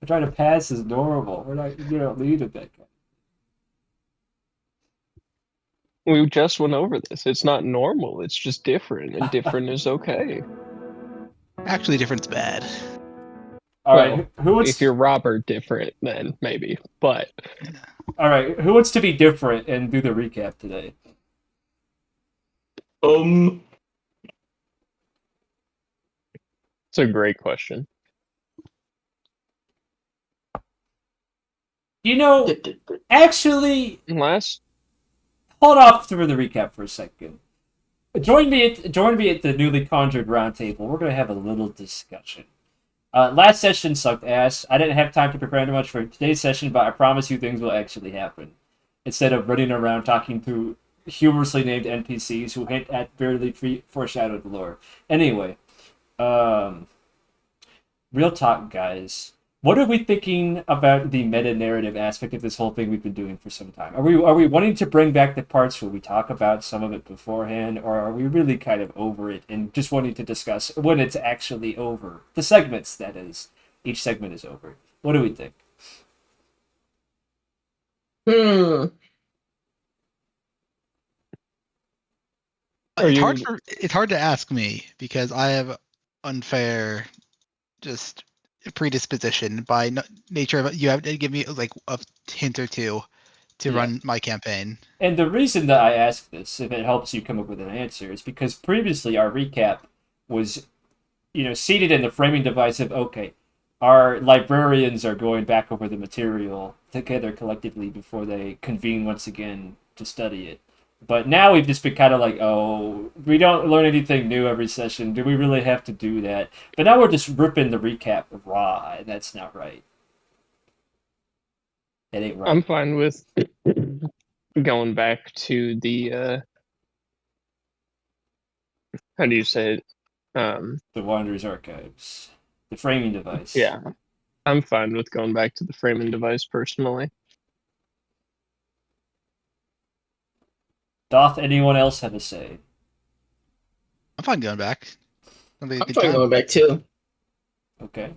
We're trying to pass as normal. We're not, you don't need it that guy. We just went over this. It's not normal. It's just different, and different is okay. Actually, different's bad. All Well, right, who wants? if you're Robert different, then maybe. But All right, who wants to be different and do the recap today? it's a great question. You know, actually, Last hold off for the recap for a second. Join me at the newly conjured roundtable. We're gonna have a little discussion. Last session sucked ass. I didn't have time to prepare too much for today's session, but I promise you things will actually happen. Instead of running around talking to humorously named NPCs who hint at barely foreshadowed lore. Anyway, real talk, guys. What are we thinking about the meta-narrative aspect of this whole thing we've been doing for some time? Are we wanting to bring back the parts where we talk about some of it beforehand, or are we really kind of over it and just wanting to discuss when it's actually over? The segments, that is. Each segment is over. What do we think? It's hard to ask me because I have unfair just predisposition by nature of you have to give me like a hint or two to run my campaign. And the reason that I ask this, if it helps you come up with an answer, is because previously our recap was, seated in the framing device of, okay, our librarians are going back over the material together collectively before they convene once again to study it. But now we've just been kind of like, oh, we don't learn anything new every session. Do we really have to do that? But now we're just ripping the recap raw, and that's not right. It ain't right. I'm fine with going back to the how do you say it? The Wanderer's Archives. The framing device. Yeah. I'm fine with going back to the framing device personally. Doth anyone else have a say? I'm fine going back. I'm fine going back too. Okay.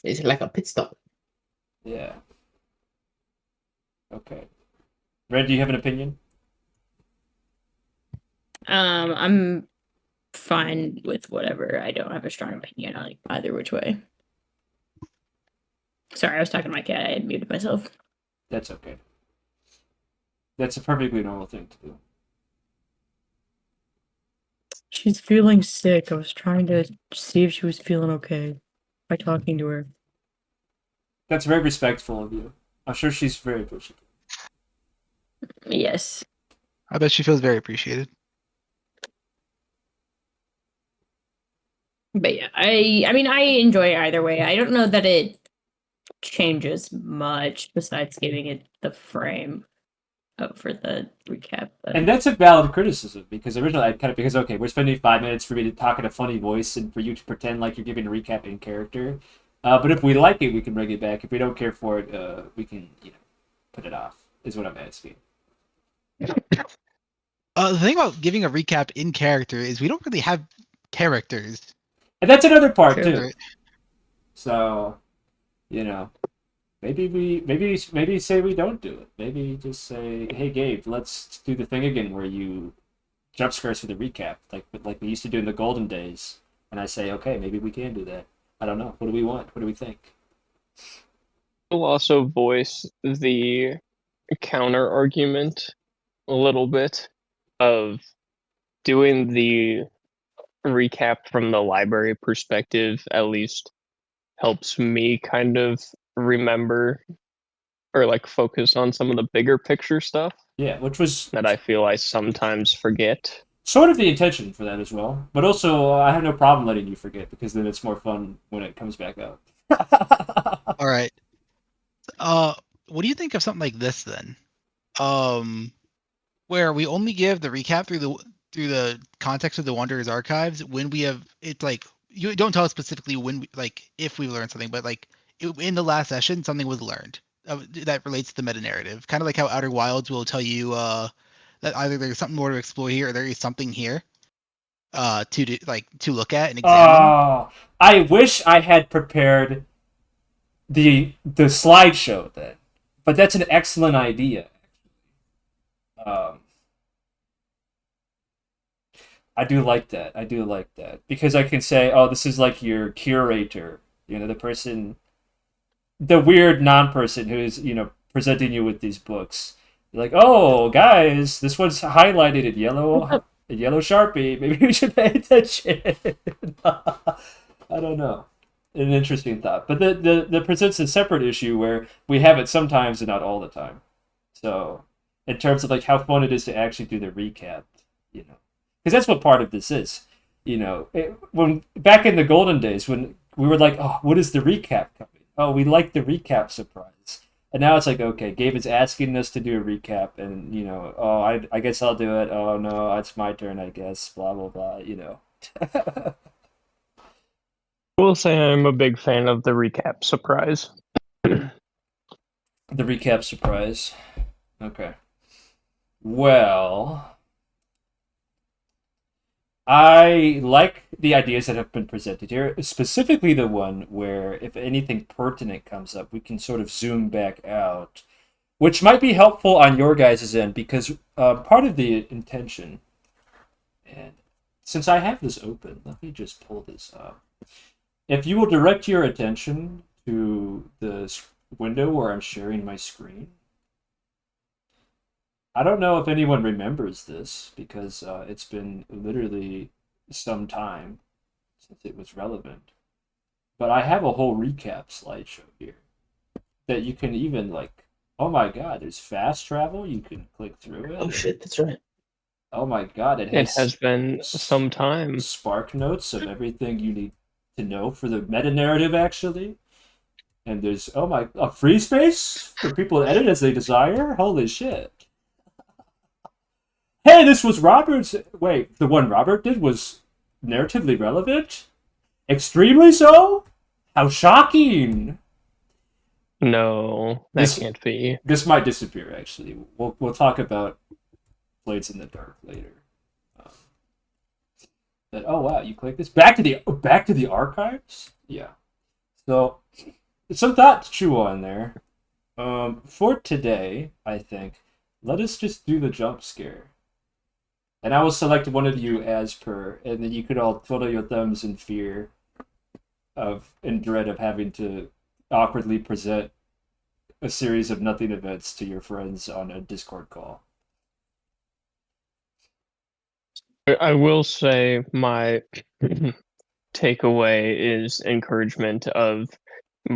It's like a pit stop. Yeah. Okay. Red, do you have an opinion? I'm fine with whatever. I don't have a strong opinion on either which way. Sorry, I was talking to my cat. I had muted myself. That's okay. That's a perfectly normal thing to do. She's feeling sick. I was trying to see if she was feeling okay by talking to her. That's very respectful of you. I'm sure she's very appreciative. Yes. I bet she feels very appreciated. But yeah, I mean, I enjoy either way. I don't know that it changes much besides giving it the frame for the recap. But... And that's a valid criticism, because originally I kind of, okay, we're spending 5 minutes for me to talk in a funny voice and for you to pretend like you're giving a recap in character. But if we like it, we can bring it back. If we don't care for it, we can, put it off, is what I'm asking. The thing about giving a recap in character is we don't really have characters. And that's another part, too. So, maybe say we don't do it. Maybe just say, hey, Gabe, let's do the thing again where you jump scares for the recap, like we used to do in the golden days. And I say, okay, maybe we can do that. I don't know. What do we want? What do we think? We'll also voice the counter argument a little bit of doing the recap from the library perspective, at least helps me kind of remember or focus on some of the bigger picture stuff. Yeah, which was that I feel I sometimes forget. Sort of the intention for that as well, but also I have no problem letting you forget, because then it's more fun when it comes back up. All right. What do you think of something like this then? Where we only give the recap through the context of the Wanderer's Archives when we have it's like you don't tell us specifically when if we learned something, but in the last session something was learned that relates to the meta narrative, kind of like how Outer Wilds will tell you that either there's something more to explore here or there is something here to look at and examine. Oh, I wish I had prepared the slideshow then. But that's an excellent idea. I do like that. I do like that because I can say, oh, this is like your curator. The person, the weird non-person who is presenting you with these books. You're like, oh, guys, this one's highlighted in yellow Sharpie. Maybe we should pay attention. I don't know. An interesting thought, but that presents a separate issue where we have it sometimes and not all the time. So, in terms of like how fun it is to actually do the recap, because that's what part of this is. When back in the golden days when we were like, oh, what is the recap coming? Oh, we like the recap surprise. And now it's like, okay, Gabe is asking us to do a recap, and oh, I guess I'll do it. Oh no, it's my turn, I guess. Blah blah blah. I will say I'm a big fan of the recap surprise. The recap surprise. Okay. Well, I like the ideas that have been presented here, specifically the one where if anything pertinent comes up, we can sort of zoom back out, which might be helpful on your guys' end because part of the intention, and since I have this open, let me just pull this up. If you will direct your attention to the window where I'm sharing my screen, I don't know if anyone remembers this because it's been literally some time since it was relevant. But I have a whole recap slideshow here that you can even oh my god, there's fast travel. You can click through it. Oh shit, that's right. Oh my god, it has been some time. Spark notes of everything you need to know for the meta narrative, actually. And there's a free space for people to edit as they desire. Holy shit. Hey, this was Robert's. Wait, the one Robert did was narratively relevant? Extremely so? How shocking! No, that can't be. This might disappear, actually. We'll talk about Blades in the Dark later. Oh wow, you click this? Back to the archives? Yeah. So, some thought to chew on there. For today, I think, let us just do the jump scare. And I will select one of you as per, and then you could all twiddle your thumbs in fear in dread of having to awkwardly present a series of nothing events to your friends on a Discord call. I will say my takeaway is encouragement of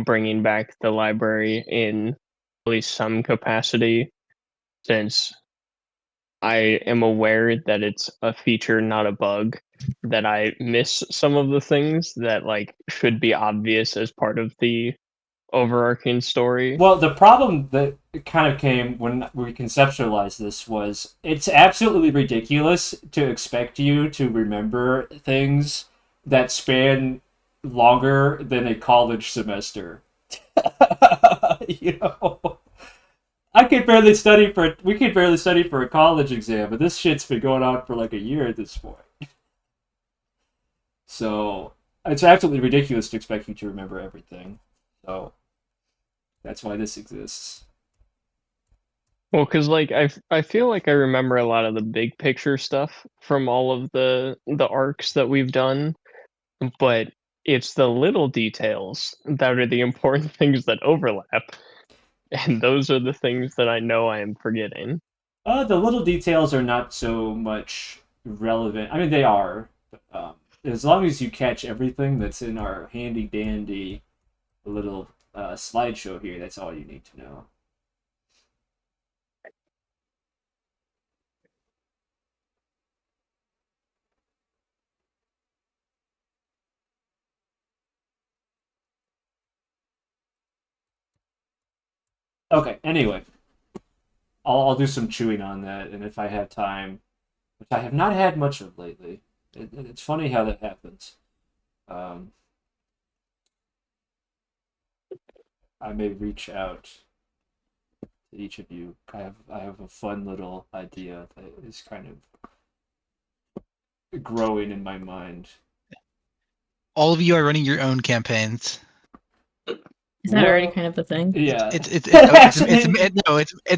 bringing back the library in at least some capacity, since I am aware that it's a feature, not a bug, that I miss some of the things that should be obvious as part of the overarching story. Well, the problem that kind of came when we conceptualized this was it's absolutely ridiculous to expect you to remember things that span longer than a college semester. We could barely study for a college exam, but this shit's been going on for a year at this point. So it's absolutely ridiculous to expect you to remember everything. So that's why this exists. Well, because I feel like I remember a lot of the big picture stuff from all of the arcs that we've done, but it's the little details that are the important things that overlap. And those are the things that I know I am forgetting. The little details are not so much relevant. I mean, they are. As long as you catch everything that's in our handy-dandy little slideshow here, that's all you need to know. Okay, anyway. I'll do some chewing on that, and if I have time, which I have not had much of lately. It's funny how that happens. I may reach out to each of you. I have a fun little idea that is kind of growing in my mind. All of you are running your own campaigns. Is that already kind of the thing? Yeah. It's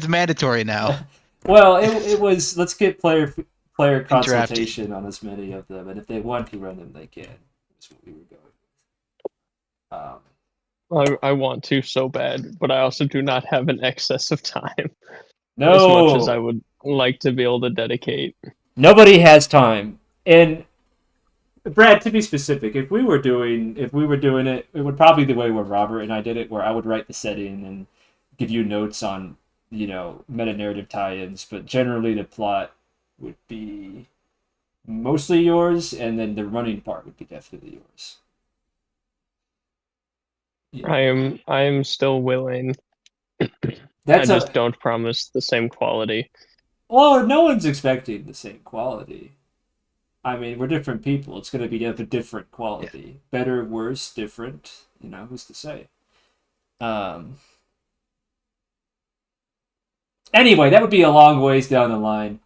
mandatory now. Well, it was. Let's get player Interactive. consultation on as many of them, and if they want to run them, they can. That's what we were going. I want to so bad, but I also do not have an excess of time. No, as much as I would like to be able to dedicate. Nobody has time. And Brad, to be specific, if we were doing it, it would probably be the way where Robert and I did it, where I would write the setting and give you notes on, meta narrative tie-ins, but generally the plot would be mostly yours, and then the running part would be definitely yours. Yeah. I am still willing. I just don't promise the same quality. Well, no one's expecting the same quality. I mean, we're different people. It's going to be of a different quality. Yeah. Better, worse, different. Who's to say? Anyway, that would be a long ways down the line.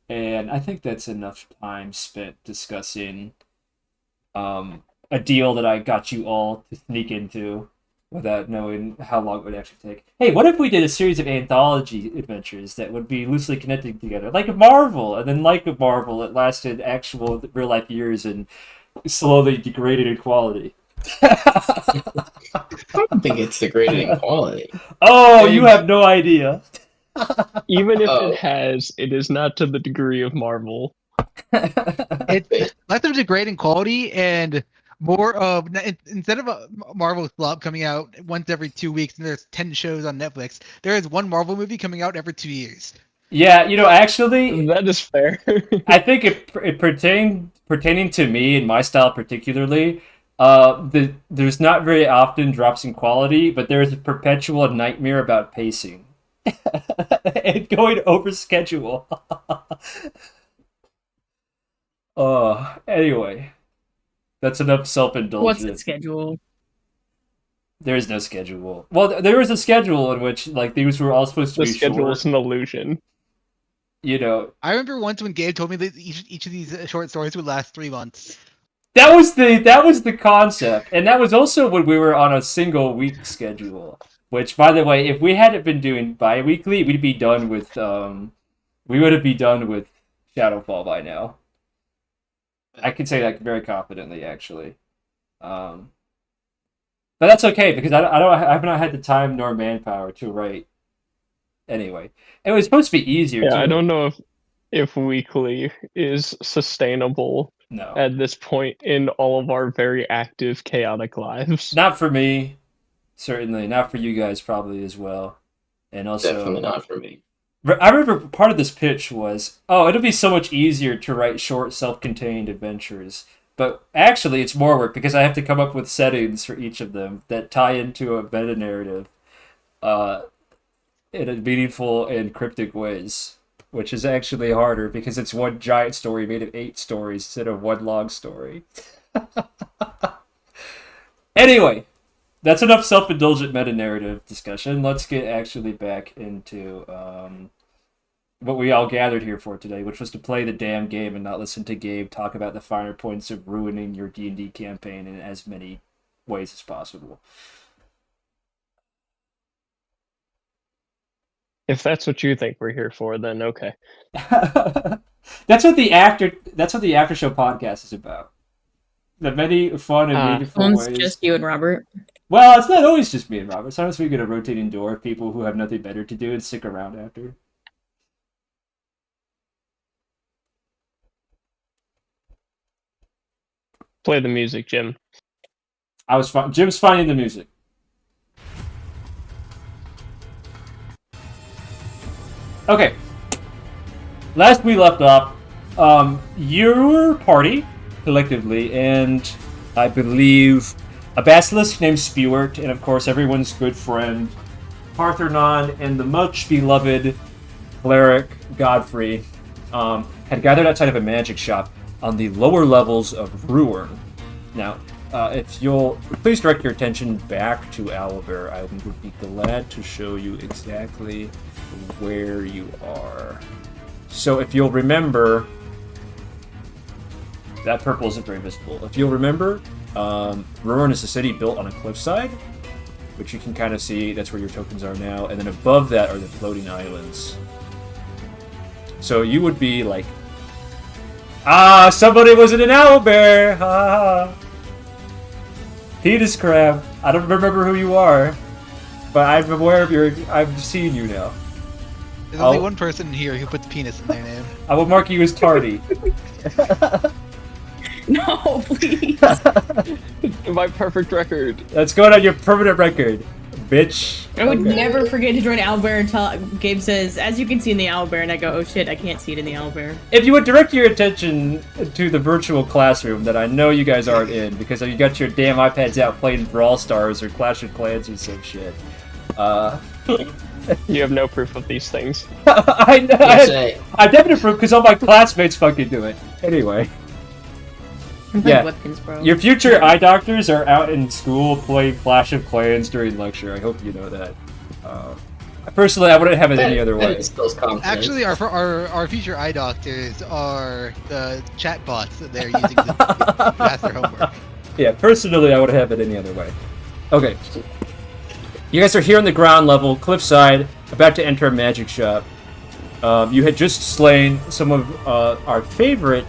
And I think that's enough time spent discussing a deal that I got you all to sneak into without knowing how long it would actually take. Hey, what if we did a series of anthology adventures that would be loosely connected together? Like a Marvel, and then like a Marvel, it lasted actual real-life years and slowly degraded in quality. I don't think it's degraded in quality. Oh, you have no idea. Even if it has, it is not to the degree of Marvel. It's less of degrading quality and more of, instead of a Marvel flop coming out once every 2 weeks and there's 10 shows on Netflix, there is one Marvel movie coming out every 2 years. Yeah, actually, that is fair. I think it pertaining to me and my style particularly, there's not very often drops in quality, but there is a perpetual nightmare about pacing and going over schedule. Anyway. That's enough self-indulgence. What's the schedule? There is no schedule. Well, there was a schedule in which, these were all supposed to be short. The schedule is an illusion. I remember once when Gabe told me that each of these short stories would last 3 months. That was the concept, and that was also when we were on a single week schedule. Which, by the way, if we hadn't been doing bi-weekly, we'd be done with we would have been done with Shadowfall by now. I can say that very confidently, actually. But that's okay, because I've not had the time nor manpower to write. Anyway, it was supposed to be easier. Yeah, too. I don't know if weekly is sustainable. No. At this point in all of our very active, chaotic lives. Not for me, certainly. Not for you guys, probably as well. And also, definitely not for me. I remember part of this pitch was, it'll be so much easier to write short, self-contained adventures. But actually, it's more work because I have to come up with settings for each of them that tie into a meta-narrative in a meaningful and cryptic ways, which is actually harder because it's one giant story made of 8 stories instead of one long story. Anyway, that's enough self-indulgent meta-narrative discussion. Let's get actually back into what we all gathered here for today, which was to play the damn game and not listen to Gabe talk about the finer points of ruining your D&D campaign in as many ways as possible. If that's what you think we're here for, then okay. That's what the after show podcast is about. The many fun and meaningful ways. It's just you and Robert. Well, it's not always just me and Robert. Sometimes we get a rotating door of people who have nothing better to do and stick around after. Play the music, Jim. Jim's finding the music. Okay. Last we left off, your party, collectively, and I believe a basilisk named Spewart, and of course everyone's good friend, Paarthurnon, and the much beloved cleric Godfrey, had gathered outside of a magic shop on the lower levels of Ruirn. Now, if you'll please direct your attention back to Owlbear, I would be glad to show you exactly where you are. So if you'll remember, that purple isn't very visible. If you'll remember, Ruirn is a city built on a cliffside, which you can kind of see. That's where your tokens are now. And then above that are the floating islands. So you would be like, somebody was in an owlbear! Ha! Penis crab. I don't remember who you are, but I'm aware of your. I've seen you now. There's only one person here who puts penis in their name. I will mark you as tardy. No, please. My perfect record. Let's go on your permanent record, bitch. I would Okay. never forget to join Owlbear until Gabe says, as you can see in the Owlbear, and I go, oh shit, I can't see it in the Owlbear. If you would direct your attention to the virtual classroom that I know you guys aren't in, because you got your damn iPads out playing Brawl Stars or Clash of Clans or some shit. You have no proof of these things. I Can't say. definitely proof because all my classmates fucking do it. Anyway. I'm Yeah. playing Whipkins, bro. Your future eye doctors are out in school playing Clash of Clans during lecture. I hope you know that. Personally, I wouldn't have it any other way. That instills confidence. Actually, our future eye doctors are the chat bots that they're using to pass their homework. Yeah, personally, I would have it any other way. Okay. You guys are here on the ground level, cliffside, about to enter a magic shop. You had just slain some of our favorite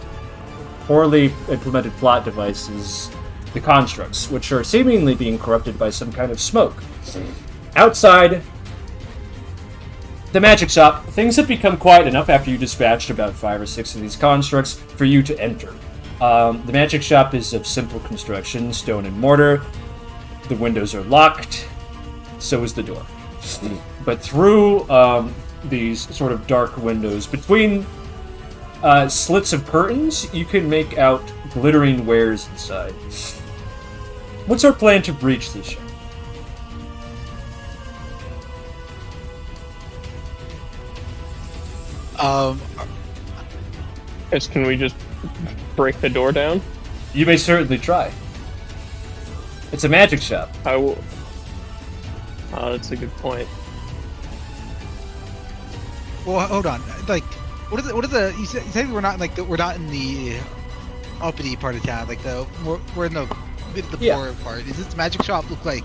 poorly implemented plot devices, the constructs, which are seemingly being corrupted by some kind of smoke. Outside the magic shop, things have become quiet enough after you dispatched about 5 or 6 of these constructs for you to enter. The magic shop is of simple construction, stone and mortar. The windows are locked, so is the door. But through these sort of dark windows, between slits of curtains, you can make out glittering wares inside. What's our plan to breach this shop? Can we just break the door down? You may certainly try. It's a magic shop. I will. Oh, that's a good point. Well, hold on. Like, what is the? You said we're not we're not in the uppity part of town. Like we're in the poorer part. Does this magic shop look like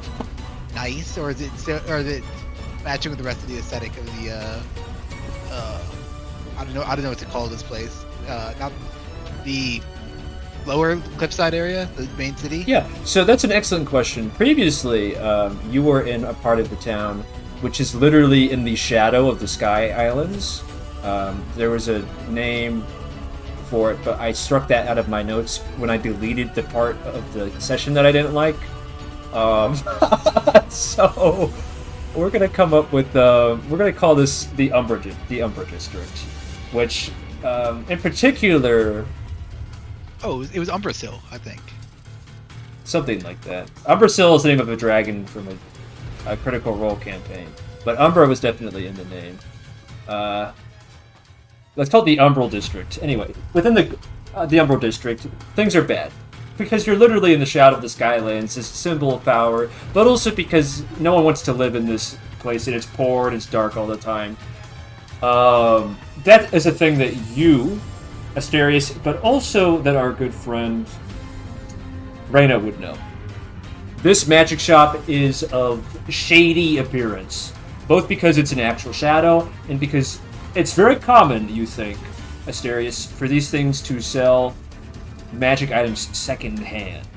nice, or is it matching with the rest of the aesthetic of the I don't know what to call this place. Not the lower cliffside area, the main city. Yeah, so that's an excellent question. Previously, you were in a part of the town which is literally in the shadow of the Sky Islands. There was a name for it, but I struck that out of my notes when I deleted the part of the session that I didn't like. So we're gonna come up with we're gonna call this the Umbra District, which in particular. Oh, it was Umbrasil, I think. Something like that. Umbrasil is the name of a dragon from a Critical Role campaign, but Umbra was definitely in the name. Let's call it the Umbral District. Anyway, within the Umbral District, things are bad. Because you're literally in the shadow of the Skylands, it's a symbol of power, but also because no one wants to live in this place, and it's poor and it's dark all the time. That is a thing that you, Asterius, but also that our good friend Reyna would know. This magic shop is of shady appearance, both because it's an actual shadow, and because it's very common, you think, Asterius, for these things to sell magic items second-hand.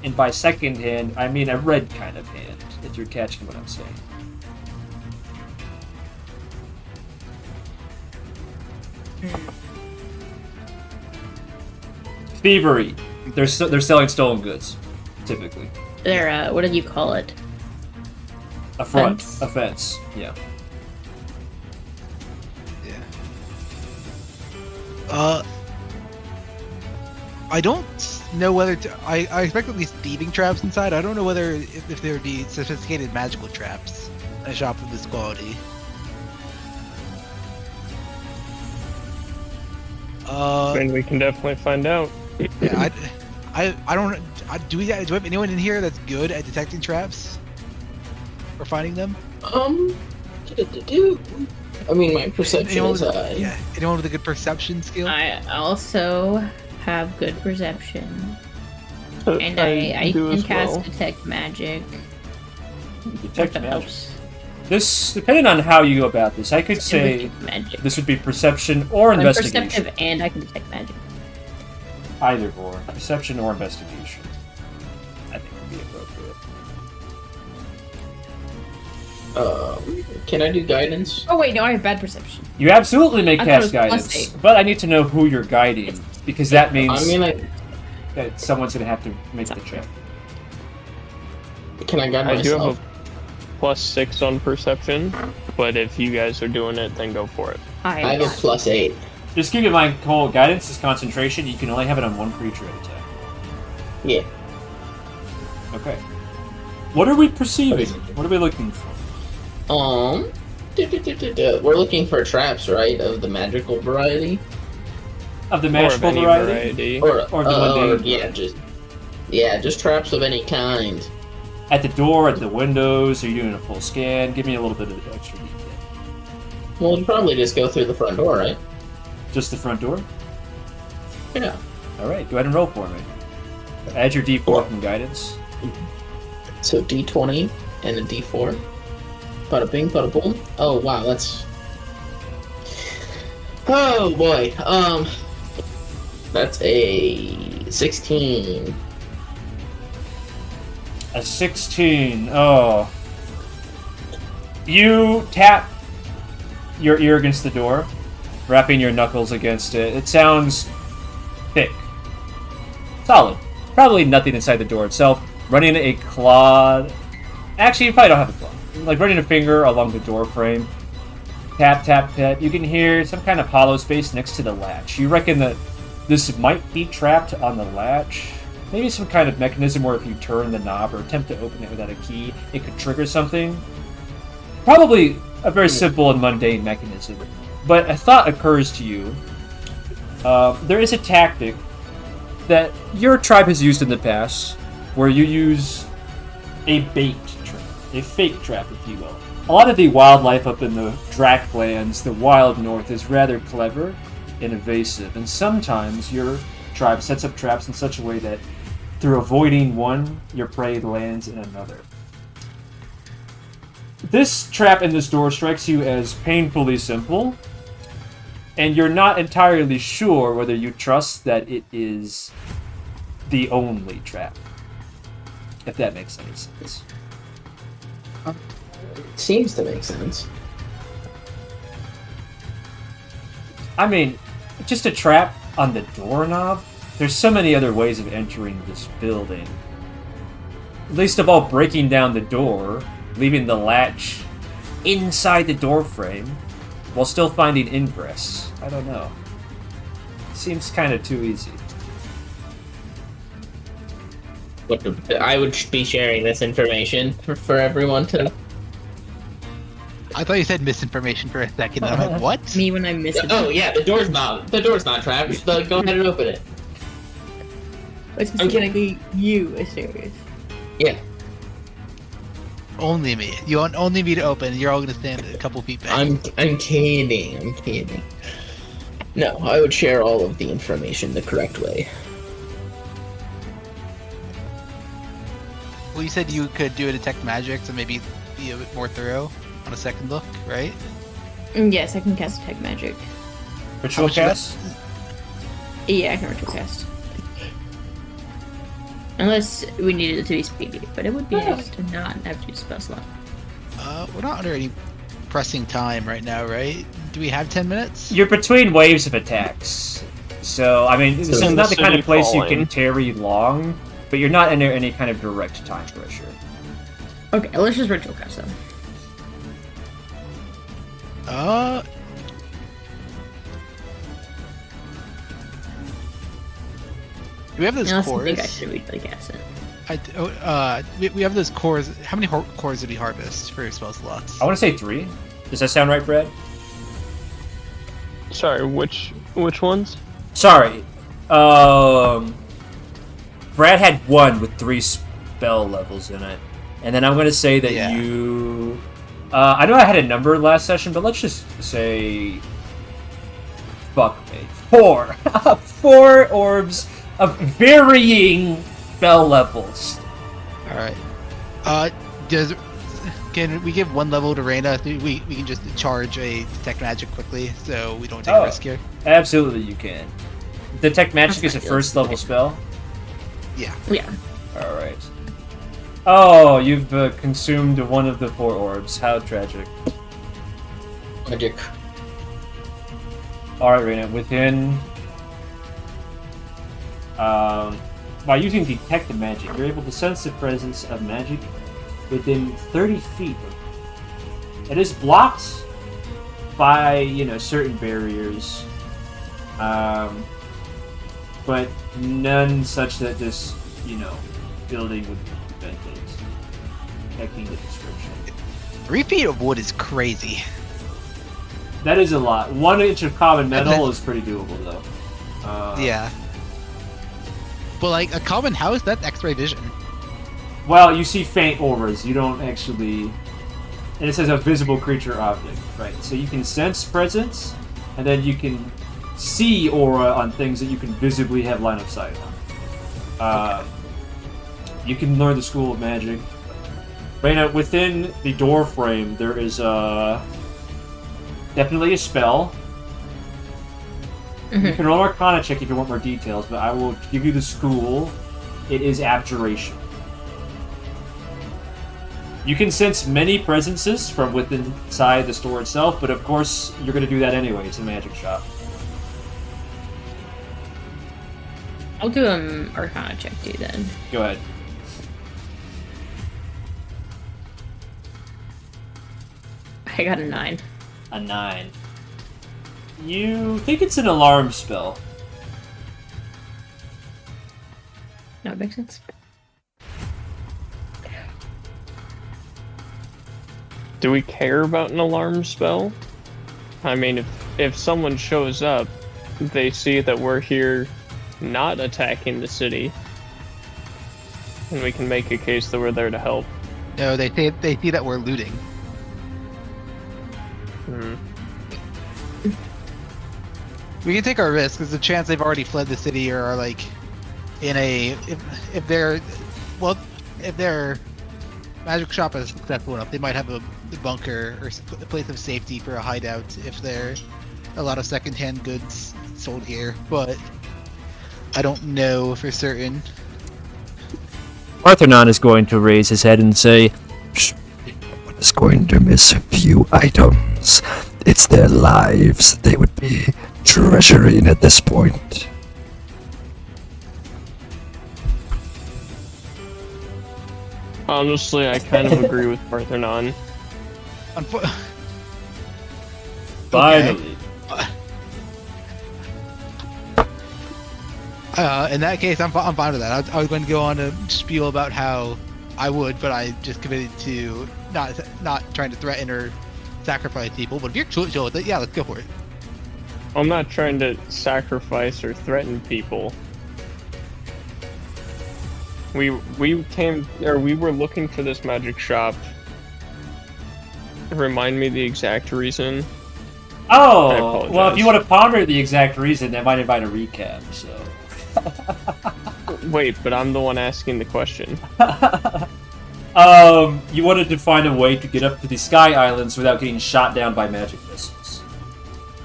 And by second-hand, I mean a red kind of hand, if you're catching what I'm saying. Thievery. They're selling stolen goods, typically. They're, what did you call it? A front. Fence. A fence, yeah. I don't know whether I expect at least thieving traps inside. I don't know whether if there would be sophisticated magical traps in a shop of this quality. I mean, we can definitely find out. Yeah, I don't. Do we have anyone in here that's good at detecting traps or finding them? I mean, my perception is high. Yeah, anyone with a good perception skill? I also have good perception. And I do can as cast well. detect magic. Detect That magic. helps. This, depending on how you go about this, I could say Detect magic. this would be perception or I'm investigation. perceptive and I can detect magic. Either or. Perception or investigation. I think would be appropriate. Can I do guidance? Oh wait, no, I have bad perception. You absolutely may I thought it cast was plus guidance, 8. but I need to know who you're guiding, because that means I'm gonna. that someone's going to have to make the check. Can I guide I do have myself? a +6 on perception, but if you guys are doing it, then go for it. I have a +8. Just keep in mind, Cole, guidance is concentration. You can only have it on one creature at a time. Yeah. Okay. What are we perceiving? What are we looking for? We're looking for traps, right? Of the magical variety, Of the Or of magical any variety? or Or the mundane just traps of any kind. At the door, at the windows, are you doing a full scan? Give me a little bit of extra detail. Well, we'd probably just go through the front door, right? Just the front door? Yeah. Alright, go ahead and roll for me. Add your d4 from guidance. So D20 and a D4. Bada bing, bada boom. Oh wow, that's. Oh boy. That's a 16. A 16. Oh. You tap your ear against the door, wrapping your knuckles against it. It sounds thick. Solid. Probably nothing inside the door itself. Running a claw. Actually, you probably don't have a claw. Like running a finger along the door frame. Tap, tap, tap. You can hear some kind of hollow space next to the latch. You reckon that this might be trapped on the latch? Maybe some kind of mechanism where if you turn the knob or attempt to open it without a key, it could trigger something. Probably a very simple and mundane mechanism. But a thought occurs to you. There is a tactic that your tribe has used in the past where you use a bait trap, a fake trap, if you will. A lot of the wildlife up in the Draclands, the wild north, is rather clever and evasive, and sometimes your tribe sets up traps in such a way that through avoiding one, your prey lands in another. This trap in this door strikes you as painfully simple, and you're not entirely sure whether you trust that it is the only trap. If that makes any sense. It seems to make sense. I mean, just a trap on the doorknob? There's so many other ways of entering this building. Least of all, breaking down the door, leaving the latch inside the door frame, while still finding ingress. I don't know. Seems kind of too easy. I would be sharing this information for everyone to. I thought you said misinformation for a second. And I'm like, what? Me when I'm missing. Oh yeah, the door's not trapped. Just, go ahead and open it. It's specifically you, Asterius. Yeah. Only me. You want only me to open. You're all gonna stand a couple feet back. I'm kidding. I'm kidding. No, I would share all of the information the correct way. Well, you said you could do a detect magic to maybe be a bit more thorough on a second look, right? Yes, I can cast detect magic. Ritual much is that? cast? Yeah, I can ritual cast. Unless we needed it to be speedy, but it would be nice to not have to use spell slot. We're not under any pressing time right now, right? Do we have 10 minutes? You're between waves of attacks. So, I mean, this is in not the the kind of city place you falling. can tarry long, but you're not under any kind of direct time pressure. Okay, let's just ritual cast them. We have those Unless I cores. think I should really cast it. We have those cores. How many cores did we harvest for spell slots? I want to say 3. Does that sound right, Brad? Sorry, which ones? Sorry. Brad had 1 with 3 spell levels in it. And then I'm going to say that Yeah. you... I know I had a number last session, but let's just say... Fuck me. 4. 4 orbs of varying spell levels. All right. Is Can we give 1 level to Reyna? We can just charge a detect magic quickly, so we don't take a risk here. Absolutely, you can. Detect magic is a first level spell. Yeah. Yeah. All right. Oh, you've consumed one of the 4 orbs. How tragic. Magic. All right, Reyna. Within, by using detect magic, you're able to sense the presence of magic within 30 feet. It is blocked by, certain barriers, but none such that this, building would prevent it. Checking the description. 3 feet of wood is crazy. That is a lot. 1 inch of common metal is pretty doable, though. Yeah. But like a common house, that's X-ray vision. Well, you see faint auras. You don't actually... And it says a visible creature object, right? So you can sense presence, and then you can see aura on things that you can visibly have line of sight on. You can learn the School of Magic. Reyna, within the door frame, there is definitely a spell. You can roll Arcana check if you want more details, but I will give you the school. It is Abjuration. You can sense many presences from within inside the store itself, but of course, you're going to do that anyway. It's a magic shop. I'll do an Arcana check too then. Go ahead. I got a 9. A 9. You think it's an alarm spell. No, it makes sense. Do we care about an alarm spell? I mean, if someone shows up, they see that we're here not attacking the city, and we can make a case that we're there to help. No, they see that we're looting. We can take our risk. There's a chance they've already fled the city or are like in a if their magic shop is successful enough, they might have a bunker or a place of safety for a hideout if there are a lot of secondhand goods sold here. But I don't know for certain. Paarthurnon is going to raise his head and say, "Anyone is going to miss a few items. It's their lives they would be treasuring at this point." Honestly, I kind of agree with Paarthurnon. Finally. In that case, I'm fine with that. I was going to go on a spiel about how I would, but I just committed to not trying to threaten or sacrifice people. But if you're chill with it, yeah, let's go for it. I'm not trying to sacrifice or threaten people. We were looking for this magic shop. Remind me the exact reason. Oh, well, if you want to ponder the exact reason, that might invite a recap, so... Wait, but I'm the one asking the question. You wanted to find a way to get up to the Sky Islands without getting shot down by magic missiles.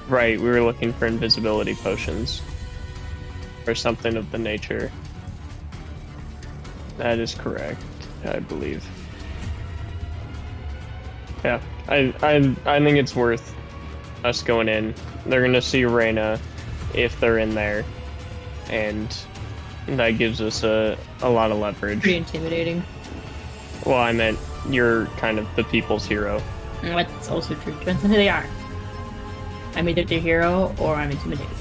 Right, we were looking for invisibility potions. Or something of the nature. That is correct, I believe. Yeah, I think it's worth us going in. They're gonna see Reyna if they're in there, and that gives us a lot of leverage. Pretty intimidating. Well, I meant you're kind of the people's hero. That's also true. Depends on who they are. I'm either their hero or I'm intimidated.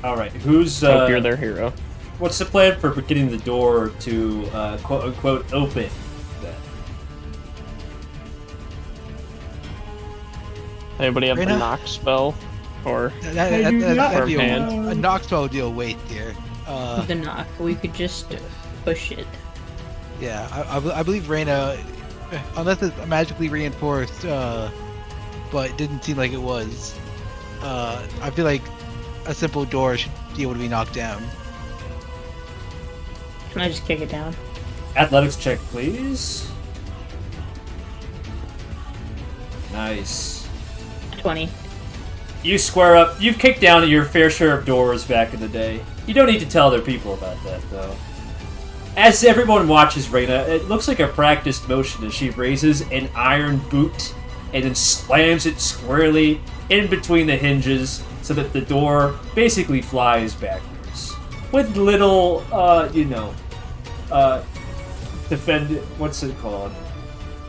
Alright, who's... Hope you're their hero. What's the plan for getting the door to, quote-unquote, open? Anybody have Reyna? the knock spell? Or That'd be hand? a knock spell would deal weight here. The knock. We could just push it. Yeah, I believe Reyna, unless it's magically reinforced, but it didn't seem like it was. I feel like a simple door should be able to be knocked down. Can I just kick it down? Athletics check, please. Nice. 20. You square up. You've kicked down your fair share of doors back in the day. You don't need to tell other people about that, though. As everyone watches Reyna, it looks like a practiced motion as she raises an iron boot and then slams it squarely in between the hinges so that the door basically flies backwards. With little, defend... What's it called?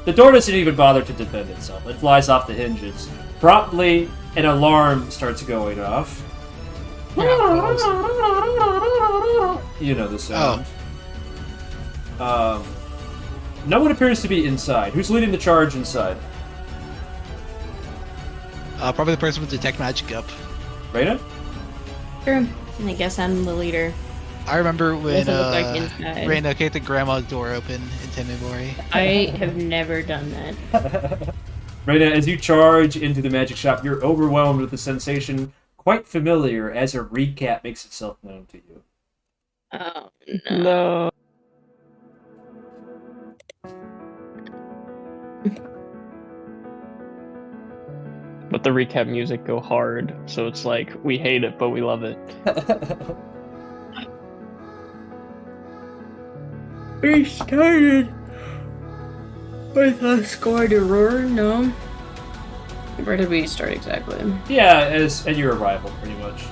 The door doesn't even bother to defend itself. It flies off the hinges. Promptly, an alarm starts going off. You know the sound. No one appears to be inside. Who's leading the charge inside? Probably the person with Detect Magic up. Reyna? Sure. I guess I'm the leader. I remember when Doesn't look like inside. Reyna kicked the grandma's door open in Tenme Mori. I have never done that. Reyna, as you charge into the magic shop, you're overwhelmed with a sensation quite familiar as a recap makes itself known to you. Oh, No. But the recap music go hard, so it's like, we hate it, but we love it. We started with us going to Ruirn, no? Where did we start exactly? Yeah, as at your arrival, pretty much.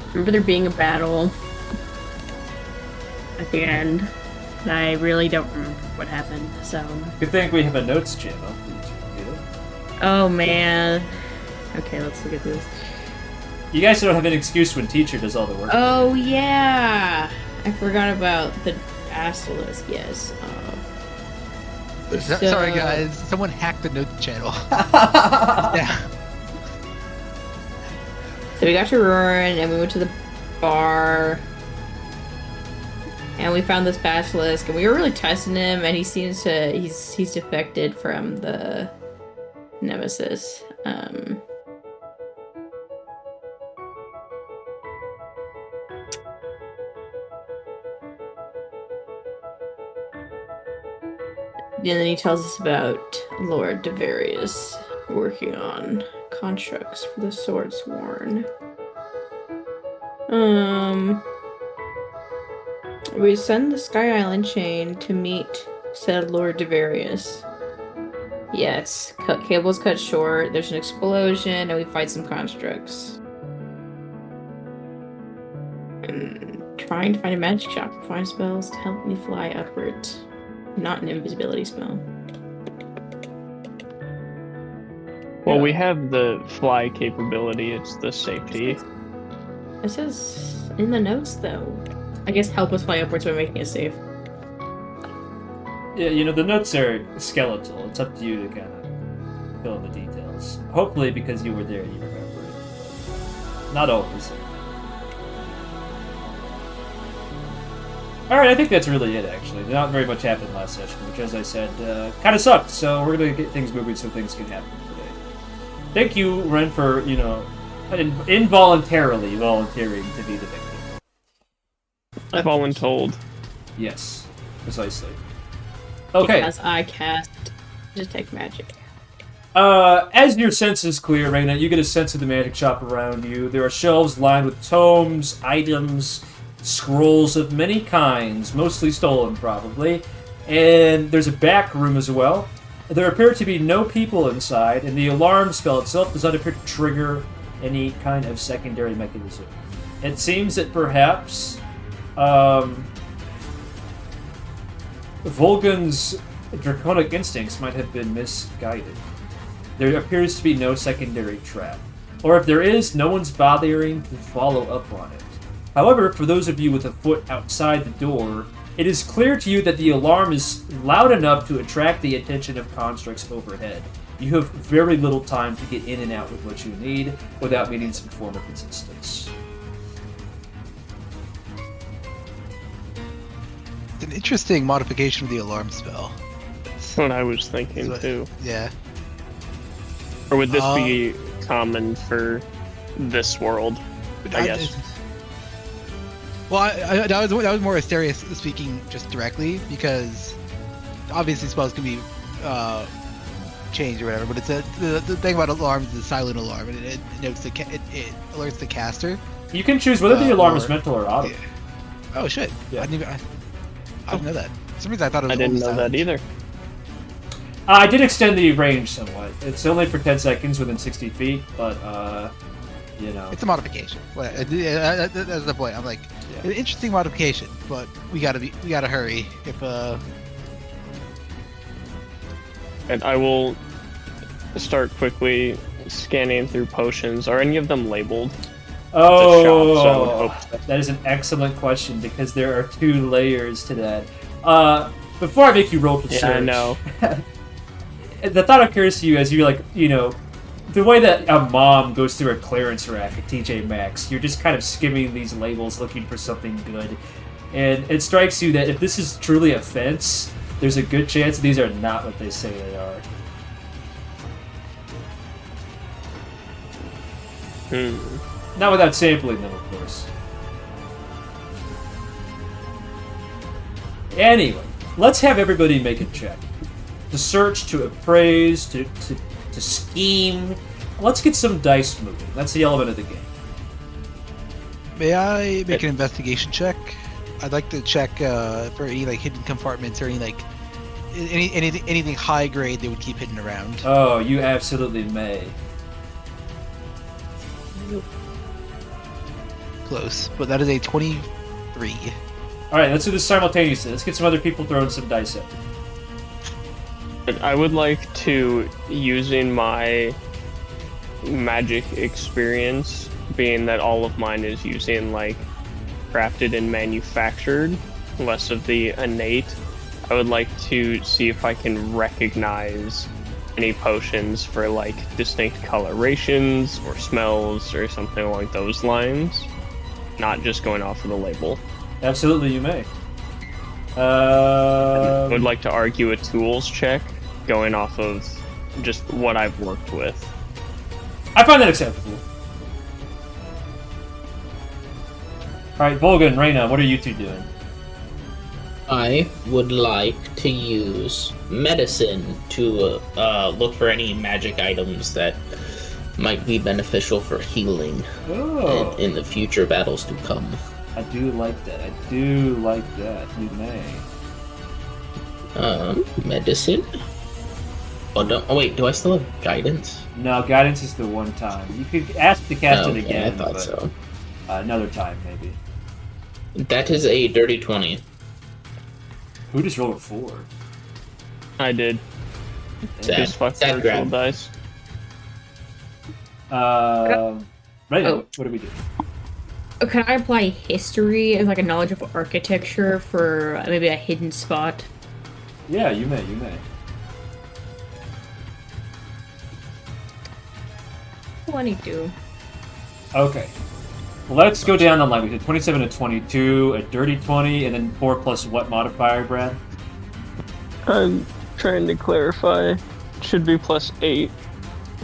Remember there being a battle at the end. And I really don't remember what happened, so... Good thing we have a notes channel. Oh, man. Okay, let's look at this. You guys don't have an excuse when teacher does all the work. Oh, yeah! I forgot about the basilisk, yes. Sorry guys, someone hacked the notes channel. Yeah. So we got to Ruirn, and we went to the bar, and we found this basilisk, and we were really testing him, and he seems to he's defected from the Nemesis. And then he tells us about Lord Davarius working on constructs for the Swordsworn. We send the Sky Island chain to meet said Lord Davarius. Yes, cable's cut short, there's an explosion, and we fight some constructs. And trying to find a magic shop to find spells to help me fly upwards. Not an invisibility spell. Well, we have the fly capability, it's the safety. It says in the notes, though. I guess help us fly upwards by making it safe. Yeah, you know, the notes are skeletal. It's up to you to kind of fill in the details. Hopefully, because you were there, you remember it. Not always. Alright, I think that's really it, actually. Not very much happened last session, which, as I said, kind of sucked. So we're going to get things moving so things can happen today. Thank you, Ren, for, you know, involuntarily volunteering to be the victim. I've voluntold. Yes, precisely. Okay. Because I cast Detect Magic. As your senses clear, Reyna, you get a sense of the magic shop around you. There are shelves lined with tomes, items, scrolls of many kinds, mostly stolen probably, and there's a back room as well. There appear to be no people inside, and the alarm spell itself does not appear to trigger any kind of secondary mechanism. It seems that perhaps Vulgan's draconic instincts might have been misguided. There appears to be no secondary trap, or if there is, no one's bothering to follow up on it. However, for those of you with a foot outside the door, it is clear to you that the alarm is loud enough to attract the attention of constructs overhead. You have very little time to get in and out with what you need without meeting some form of resistance. It's an interesting modification of the alarm spell. That's what I was thinking So- too. Yeah. Or would this be common for this world? I guess. Well, that was more Asteria speaking just directly, because obviously spells can be changed or whatever. But it's the thing about alarms is a silent alarm, and it notes it alerts the caster. You can choose whether the alarm is mental or auto. Yeah. Oh shit! Yeah. I didn't know that. For some reason I thought it was. I didn't know silent. that either. I did extend the range somewhat. It's only for 10 seconds within 60 feet, but you know. It's a modification. That's the point. I'm like, an interesting modification, but we gotta hurry. If And I will start quickly scanning through potions. Are any of them labeled? Oh, so I would hope that is an excellent question because there are 2 layers to that. Before I make you roll for search, I know. The thought occurs to you as you the way that a mom goes through a clearance rack at TJ Maxx. You're just kind of skimming these labels looking for something good, and it strikes you that if this is truly a fence, there's a good chance these are not what they say they are. Not without sampling them, of course. Anyway, let's have everybody make a check. To search, to appraise, to scheme. Let's get some dice moving. That's the element of the game. may I make an investigation check? I'd like to check for any hidden compartments or anything high grade they would keep hidden around. Oh, you absolutely may. Close, but that is a 23. Alright, let's do this simultaneously. Let's get some other people throwing some dice at. I would like to, using my magic experience, being that all of mine is using crafted and manufactured, less of the innate, I would like to see if I can recognize any potions for distinct colorations or smells or something along those lines, not just going off of the label. Absolutely, you may. I would like to argue a tools check, going off of just what I've worked with. I find that acceptable. Alright, Vulgan, Reyna, what are you 2 doing? I would like to use medicine to look for any magic items that might be beneficial for healing in the future battles to come. I do like that. You may. Medicine? Oh wait, do I still have guidance? No, guidance is the one time. You could ask to cast it Okay, again, I thought but so. Another time, maybe. That is a dirty 20. Who just rolled a 4? I did. Just fuck Sad virtual grab. dice. Reyna, Oh. what do we do? Can I apply history as a knowledge of architecture for maybe a hidden spot? Yeah, you may. 22. Okay. Let's go down the line. We did 27 to 22, a dirty 20, and then 4 plus what modifier, Brad? I'm trying to clarify. Should be +8,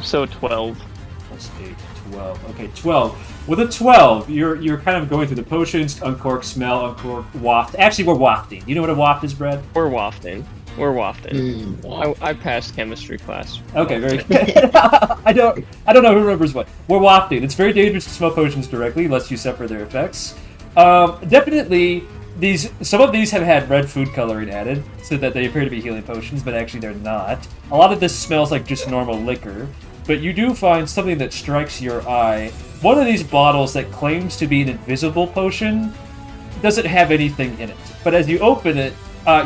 so 12. Plus 8, 12. Okay, 12. With a 12, you're kind of going through the potions, uncork, smell, uncork, waft. Actually, we're wafting. You know what a waft is, Brad? We're wafting. I passed chemistry class. Okay, very good. I don't know who remembers what. We're wafting. It's very dangerous to smell potions directly unless you suffer their effects. Definitely, some of these have had red food coloring added so that they appear to be healing potions, but actually they're not. A lot of this smells like just normal liquor, but you do find something that strikes your eye. One of these bottles that claims to be an invisible potion doesn't have anything in it, but as you open it,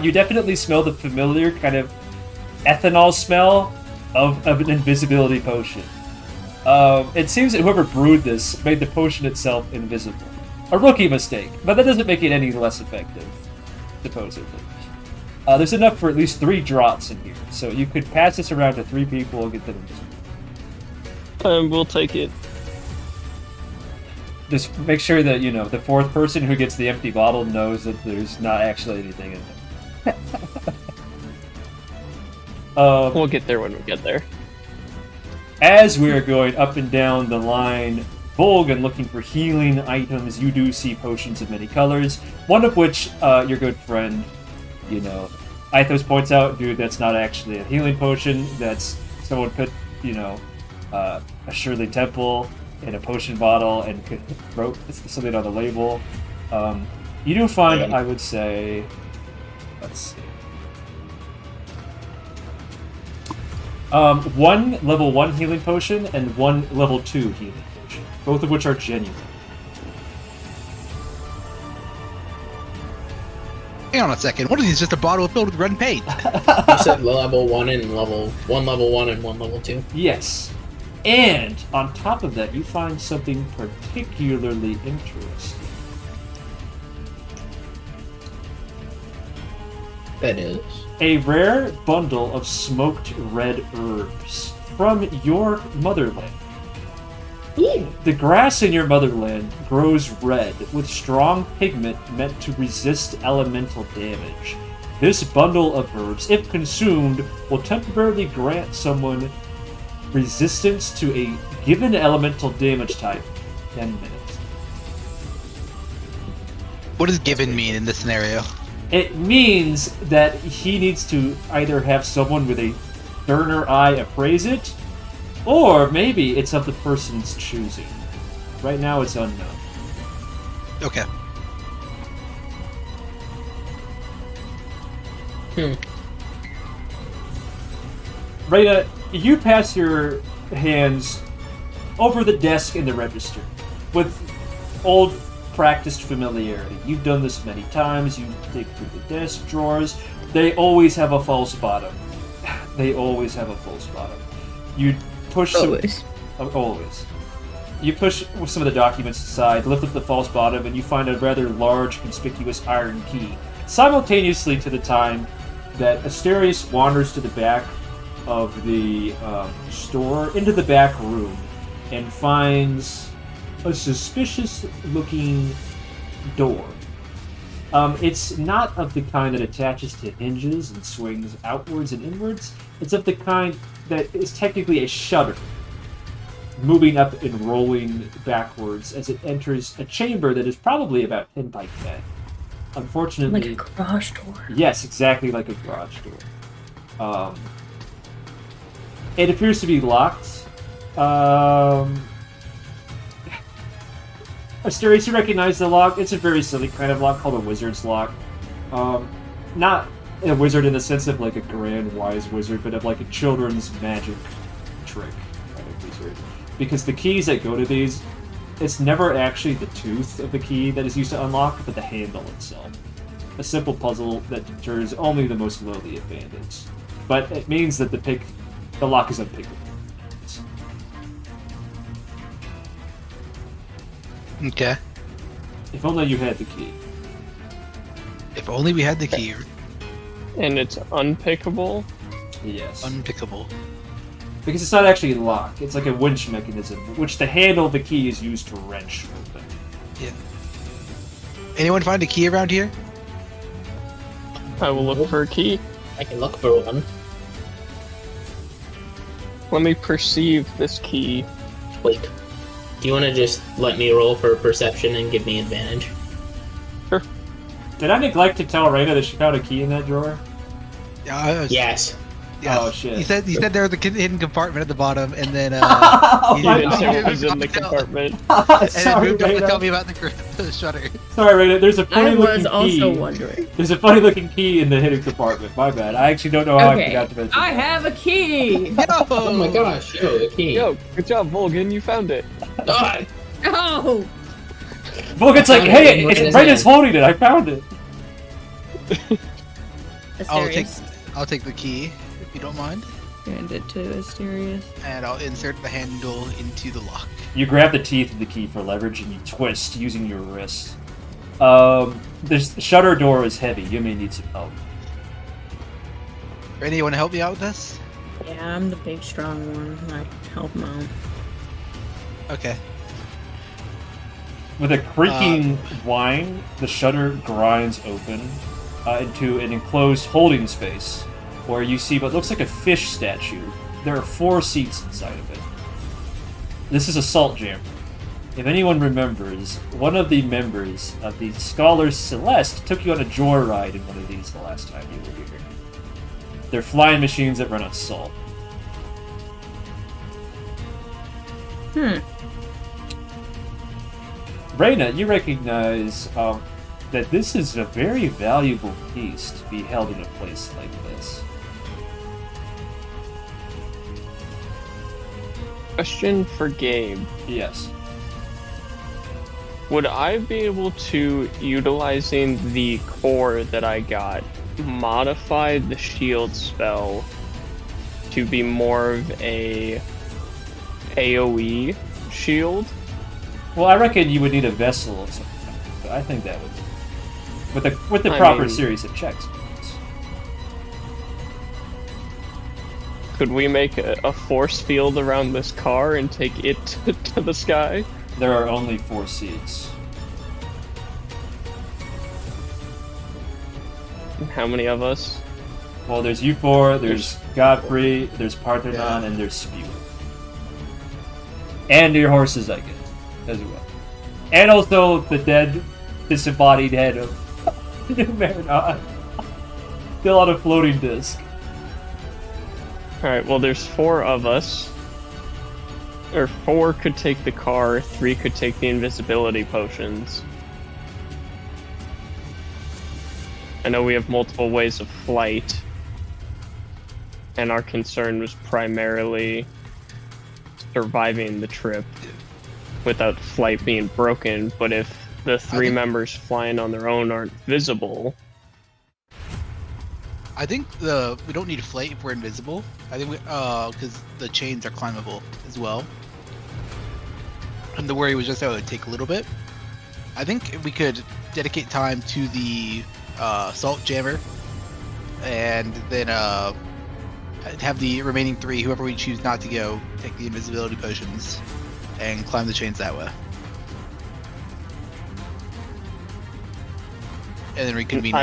you definitely smell the familiar kind of ethanol smell of an invisibility potion. It seems that whoever brewed this made the potion itself invisible. A rookie mistake, but that doesn't make it any less effective, supposedly. There's enough for at least 3 draughts in here, so you could pass this around to 3 people and get them invisible. We'll take it. Just make sure that, the 4th person who gets the empty bottle knows that there's not actually anything in it. We'll get there when we get there. As we are going up and down the line Vulgan looking for healing items. You do see potions of many colors, one of which your good friend, Ithos points out, dude, that's not actually a healing potion. That's someone put, a Shirley Temple in a potion bottle and wrote something on the label. You do find, I would say, let's see. One level 1 healing potion and one level 2 healing potion, both of which are genuine. Hang on a second. What is this? Just a bottle filled with red paint? You said level 1 and level 1 and 1 level 2? Yes. And on top of that, you find something particularly interesting. That is? A rare bundle of smoked red herbs from your motherland. Ooh. The grass in your motherland grows red with strong pigment meant to resist elemental damage. This bundle of herbs, if consumed, will temporarily grant someone resistance to a given elemental damage type. 10 minutes. What does given mean in this scenario? It means that he needs to either have someone with a sterner eye appraise it, or maybe it's of the person's choosing. Right now it's unknown. Okay. Reyna, you pass your hands over the desk in the register with old practiced familiarity. You've done this many times. You dig through the desk drawers. They always have a false bottom. They always have a false bottom. You push Always. Always. You push some of the documents aside, lift up the false bottom, and you find a rather large, conspicuous iron key. Simultaneously to the time that Asterius wanders to the back of the store, into the back room, and finds a suspicious-looking door. It's not of the kind that attaches to hinges and swings outwards and inwards. It's of the kind that is technically a shutter, moving up and rolling backwards as it enters a chamber that is probably about 10 by 10. Unfortunately... Like a garage door. Yes, exactly like a garage door. It appears to be locked. Asterius, you recognize the lock. It's a very silly kind of lock called a wizard's lock. Not a wizard in the sense of like a grand wise wizard, but of like a children's magic trick kind of wizard. Because the keys that go to these, it's never actually the tooth of the key that is used to unlock, but the handle itself. A simple puzzle that deters only the most lowly of bandits. But it means that the lock is unpickable. Okay. If only you had the key. If only we had the key. And it's unpickable? Yes. Unpickable. Because it's not actually locked. It's like a winch mechanism, which the handle of the key is used to wrench open. Yeah. Anyone find a key around here? I will look for a key. I can look for one. Let me perceive this key. Wait. Do you want to just let me roll for perception and give me advantage? Sure. Did I neglect to tell Reyna that she found a key in that drawer? Yes. Yes. Oh, shit. He said there was a hidden compartment at the bottom, and then Oh, You my didn't say what God. was in the compartment. and then Sorry, moved on to Reyna. tell me about the shutter. Sorry, Reyna. There's a I funny was looking key. also wondering. There's a funny looking key in the hidden compartment. My bad. I actually don't know how I Okay, forgot to mention I that. have a key! Yo! Oh my gosh, yo, the key. Yo, good job, Vulgan. You found it. Ah, Oh! Vulcan's like, Found it hey, in Reyna's Reyna's hand. holding it. I found it. Asterius. I'll take the key, if you don't mind. Hand it to Asterius. And I'll insert the handle into the lock. You grab the teeth of the key for leverage and you twist using your wrist. The shutter door is heavy. You may need some help. Randy, you want to help me out with this? Yeah, I'm the big strong one. I help him out. Okay. With a creaking whine, the shutter grinds open into an enclosed holding space where you see what looks like a fish statue. There are 4 seats inside of it. This is a Saltjammer. if anyone remembers, one of the members of the Scholars Celeste took you on a joyride in one of these the last time you were here. They're flying machines that run on salt. Reyna, you recognize that this is a very valuable piece to be held in a place like this. Question for Gabe. Yes. Would I be able to, utilizing the core that I got, modify the shield spell to be more of a AoE shield? Well, I reckon you would need a vessel of some kind, but I think that would, with the proper series of checks. Could we make a force field around this car and take it to the sky? There are only 4 seats. How many of us? Well, there's you 4, there's Godfrey, there's Paarthurnon, and there's Spew. And your horses, I guess, as well. And also the dead, disembodied head of Numeron. Still on a floating disc. Alright, well there's 4 of us. Or 4 could take the car, 3 could take the invisibility potions. I know we have multiple ways of flight. And our concern was primarily surviving the trip without flight being broken, but if the 3 members flying on their own aren't visible... I think we don't need to flight if we're invisible. I think because the chains are climbable as well. And the worry was just that it would take a little bit. I think we could dedicate time to the Saltjammer, and then have the remaining 3, whoever we choose not to go, take the invisibility potions and climb the chains that way. And then reconvene.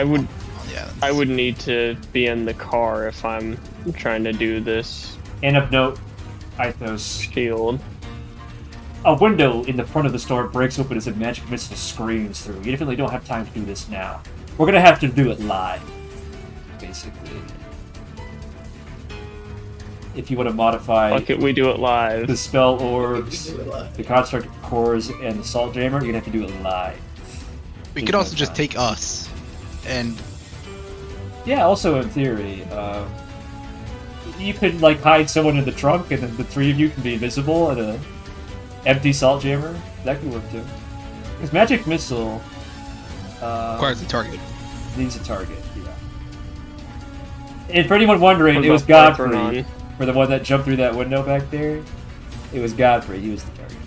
I would need to be in the car if I'm trying to do this. And of note, Mythos. Shield. A window in the front of the store breaks open as a magic missile screams through. You definitely don't have time to do this now. We're gonna have to do it live, basically. If you want to modify... Fuck it, we do it live. The spell orbs, the construct cores, and the Saltjammer, you're gonna have to do it live. We could also just take us, and... Yeah, also in theory, you could like hide someone in the trunk, and then the 3 of you can be invisible at a empty Saltjammer. That could work too. Because magic missile requires a target. Needs a target. Yeah. And for anyone wondering, it was Godfrey for the one that jumped through that window back there. It was Godfrey. He was the target.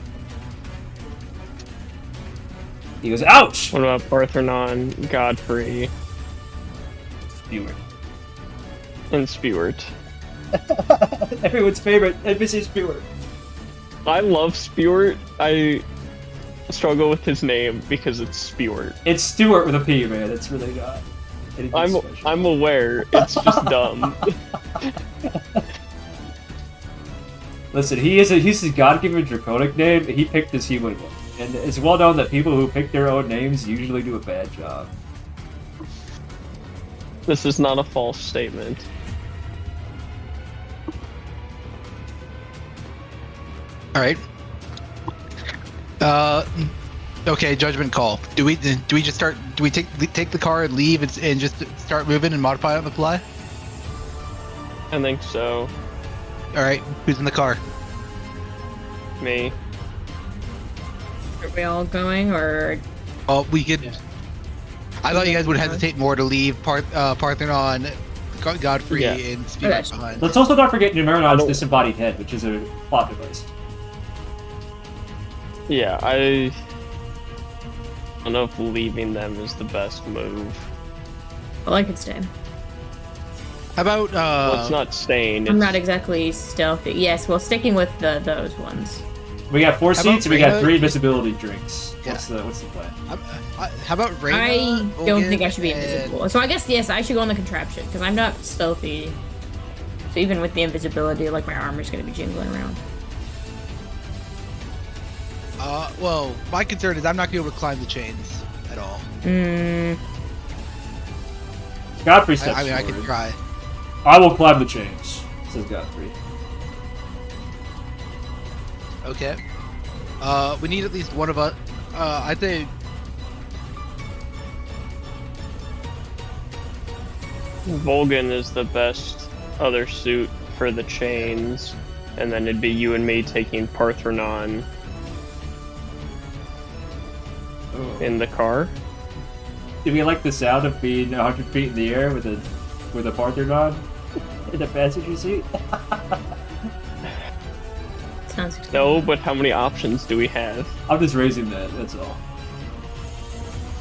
He goes, ouch! What about Paarthurnon, Godfrey, Spewart, and Spewart? Everyone's favorite, NPC Spewart. I love Spewart. I struggle with his name because it's Spewart. It's Stewart with a P, man. It's really not. I'm aware. It's just dumb. Listen, he's a god-given Draconic name. He picked this human one. And it's well known that people who pick their own names usually do a bad job. This is not a false statement. Alright. Okay, judgment call. Do we just start? Do we take the car and leave and just start moving and modify it on the fly? I think so. All right, who's in the car? Me. Are we all going, or? Oh, we could. I thought you guys would hesitate more to leave Paarthurnon, Godfrey, and Spear behind. Let's also not forget Numeron's disembodied head, which is a plot device. Yeah, I don't know if leaving them is the best move. Well, I could stay. How about well, it's not staying. I'm not exactly stealthy. Yes, well, sticking with those ones. We got 4 seats and we got 3 visibility drinks. Yeah. What's the plan? How about Reyna? I don't think I should be invisible. So I guess yes, I should go on the contraption because I'm not stealthy. So even with the invisibility, like my armor's gonna be jingling around. Well, my concern is I'm not gonna be able to climb the chains at all. Godfrey steps I mean, I forward. can try. I will climb the chains, says Godfrey. Okay. We need at least one of us. I'd say. Vulgan is the best other suit for the chains, and then it'd be you and me taking Paarthurnon in the car. Do we like the sound of being 100 feet in the air with a Paarthurnon in the passenger seat? Sounds good. No, but how many options do we have? I'm just raising that. That's all.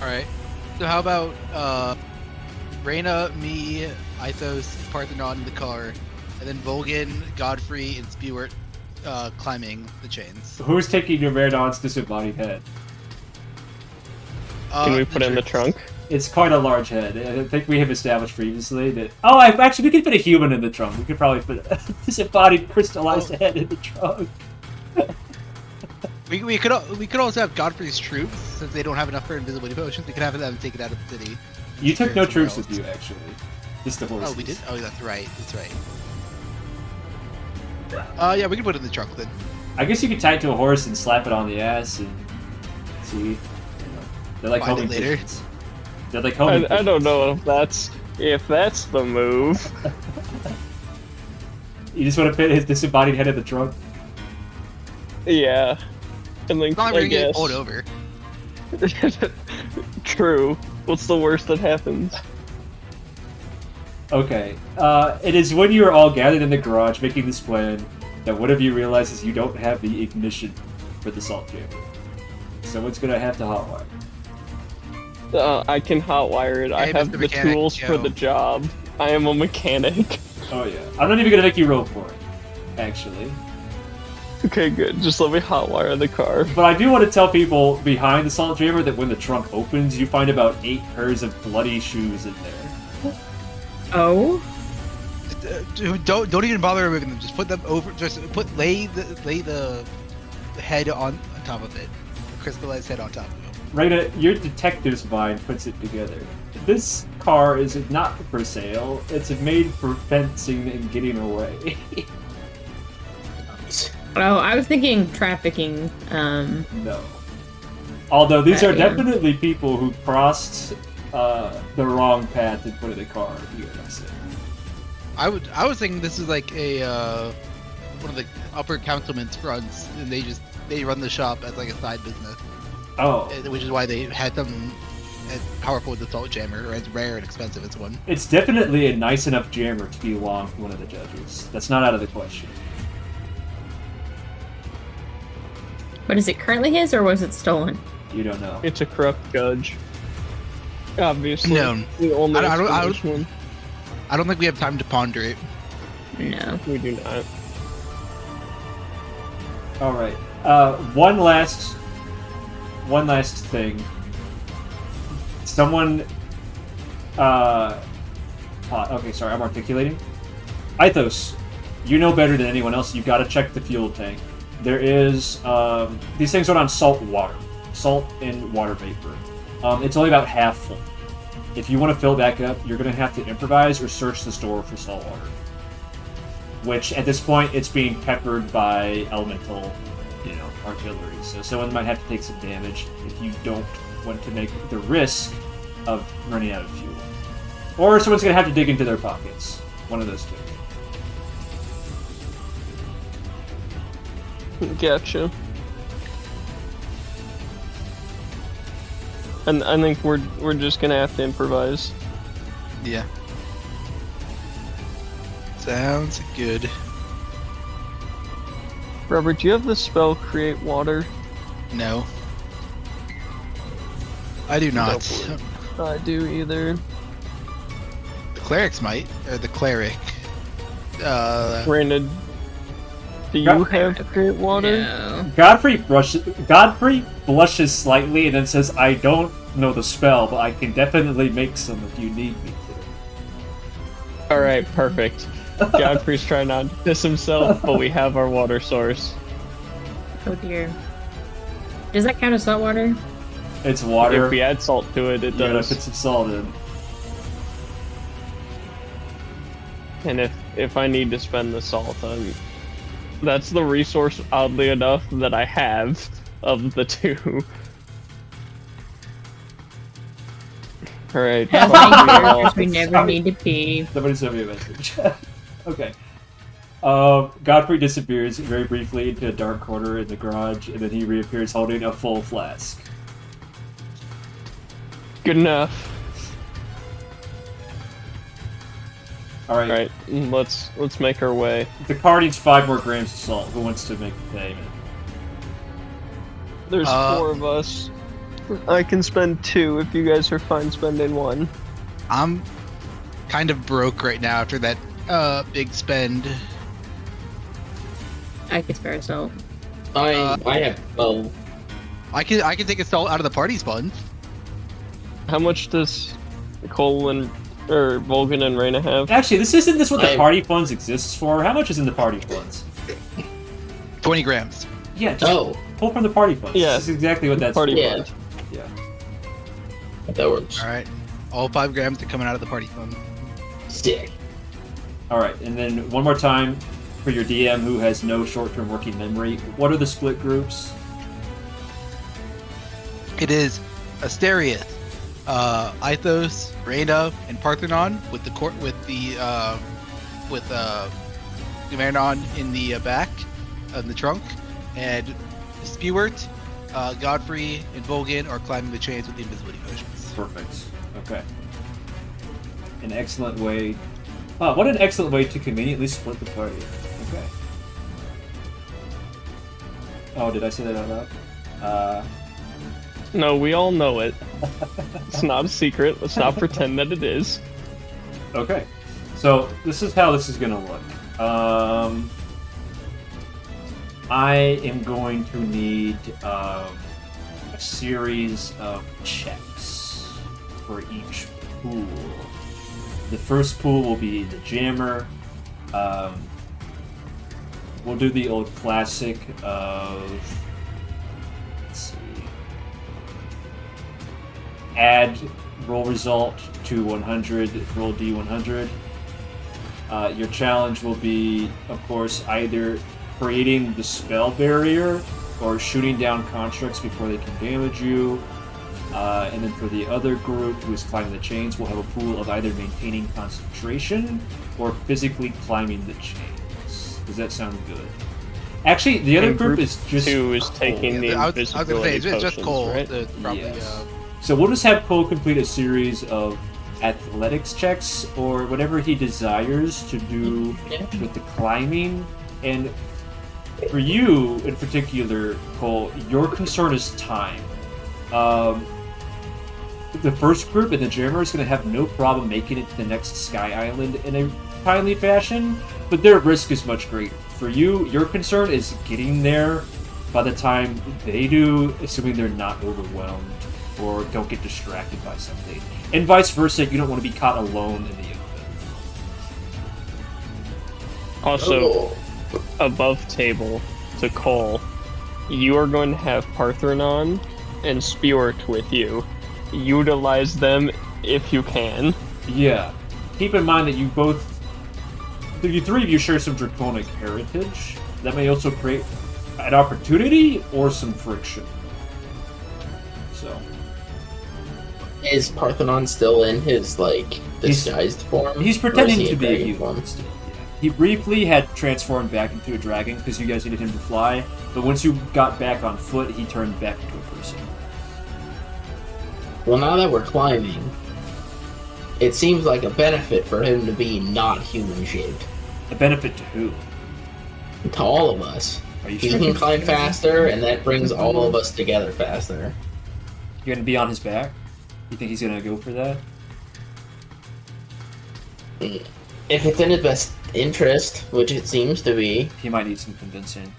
All right. So how about Reyna, me, Ithos, Paarthurnon in the car, and then Vulgan, Godfrey, and Spewart climbing the chains. Who's taking Davarius' disembodied head? Can we put it in the trunk? It's quite a large head. I think we have established previously that. Oh, actually, we could put a human in the trunk. We could probably put a disembodied, crystallized head in the trunk. We could also have Godfrey's troops since they don't have enough for invisibility potions. We could have them take it out of the city. You took no Somewhere troops else. with you, actually. Just the horses. Oh, we did. Oh, that's right. That's right. Yeah, we can put it in the trunk then. I guess you could tie it to a horse and slap it on the ass and see. You know, they're like Find it homing later. pigeons. They're like homing I don't pigeons. know if that's the move. You just want to fit his disembodied head in the trunk. Yeah, and then It's not like I we're gonna get guess. pulled over. True. What's the worst that happens? Okay. It is when you are all gathered in the garage making this plan that one of you realizes you don't have the ignition for the Saltjammer. Someone's gonna have to hotwire. I can hotwire it. I Hey, have Mr. the Mechanic, tools for yo. the job. I am a mechanic. Oh yeah. I'm not even gonna make you roll for it, actually. Okay, good. Just let me hotwire the car. But I do want to tell people behind the Saltjammer that when the trunk opens, you find about 8 pairs of bloody shoes in there. Oh? Dude, don't even bother removing them. Just put them over. Just lay the head on top of it. The crystallized head on top of it. Reyna, your detective's mind puts it together. This car is not for sale. It's made for fencing and getting away. Oh, I was thinking trafficking. No. Although these are Yeah. definitely people who crossed the wrong path and put in a car. You know what I'm saying? I was thinking this is like a one of the upper councilman's fronts, and they run the shop as like a side business, Oh, which is why they had them as powerful as the Saltjammer, or as rare and expensive as one. it's definitely a nice enough jammer to belong to one of the judges. That's not out of the question. But is it currently his or was it stolen? You don't know. It's a corrupt judge. Obviously. No. The only I don't- explanation. I don't think we have time to ponder it. No. We do not. All right. One last thing. Someone. Okay, sorry, I'm articulating. Ithos, you know better than anyone else. You got to check the fuel tank. There is these things run on salt and water vapor. It's only about half full. If you want to fill it back up, you're going to have to improvise or search the store for salt water. Which, at this point, it's being peppered by elemental, artillery. So someone might have to take some damage if you don't want to make the risk of running out of fuel. Or someone's going to have to dig into their pockets. One of those two. Gotcha. And I think we're just gonna have to improvise. Yeah. Sounds good. Robert, do you have the spell Create Water? No. I do not. I do either. The clerics might, or the cleric. Brandon, do you have Create Water? No. Godfrey blushes slightly and then says, I don't know the spell, but I can definitely make some if you need me to. Alright, perfect. Godfrey's trying not to piss himself, but we have our water source. Oh dear. Does that count as salt water? It's water. If we add salt to it, it You gotta does. put some salt in. And if I need to spend the salt, that's the resource, oddly enough, that I have of the two. Alright. As main characters, we never need to pee. Somebody sent me a message. Okay. Godfrey disappears very briefly into a dark corner in the garage, and then he reappears holding a full flask. Good enough. Alright. Alright, let's make our way. The car needs 5 more grams of salt. Who wants to make the payment? There's 4 of us. I can spend 2 if you guys are fine spending 1. I'm kind of broke right now after that big spend. I could spare salt. I have both. I can take a salt out of the party's fund. How much does Cole and or Vulgan and Reyna have? Actually, isn't this what the party funds exists for? How much is in the party funds? 20 grams. Yeah, just pull from the party funds. Yeah. This is exactly what that's Party for. fund. Yeah. That works. Alright. All 5 grams are coming out of the party fund. Sick. Alright, and then one more time for your DM who has no short-term working memory. What are the split groups? It is Asterius, Ithos, Reyna, and Paarthurnon with the court with Gamernon in the back, in the trunk, and Spewert, Godfrey, and Vulgan are climbing the chains with the invisibility potions. Perfect. Okay. An excellent way. Wow, what an excellent way to conveniently split the party. Okay. Oh, did I say that out loud? No, we all know it. It's not a secret. Let's not pretend that it is. Okay. So, this is how this is going to look. I am going to need a series of checks for each pool. The first pool will be the jammer. We'll do the old classic of... Let's see. Add roll result to 100, roll D100. Your challenge will be, of course, either creating the spell barrier or shooting down constructs before they can damage you. And then for the other group who is climbing the chains, we'll have a pool of either maintaining concentration or physically climbing the chains. Does that sound good? Actually, the other And group is just 2 is Cole. taking the I was gonna say, invisibility it's just potions, Cole. right? Probably, Yes. So we'll just have Cole complete a series of athletics checks or whatever he desires to do with the climbing. And for you in particular, Cole, your concern is time. The first group and the jammer is going to have no problem making it to the next Sky Island in a timely fashion, but their risk is much greater. For you, your concern is getting there by the time they do, assuming they're not overwhelmed or don't get distracted by something. And vice versa, you don't want to be caught alone in the open. Also, above table to Cole, you are going to have Paarthurnon and Spewert with you. Utilize them if you can. Yeah. Keep in mind that you both... The three of you share some Draconic heritage. That may also create an opportunity or some friction. So... Is Paarthurnon still in his, disguised form? He's Or is pretending he to in be a dragon human form? still. Yeah. He briefly had transformed back into a dragon because you guys needed him to fly, but once you got back on foot, he turned back into a person. Well, now that we're climbing, it seems like a benefit for him to be not human-shaped. A benefit to who? To all of us. Are you He sure? can climb faster, and that brings all of us together faster. You're gonna be on his back? You think he's gonna go for that? If it's in his best interest, which it seems to be. He might need some convincing.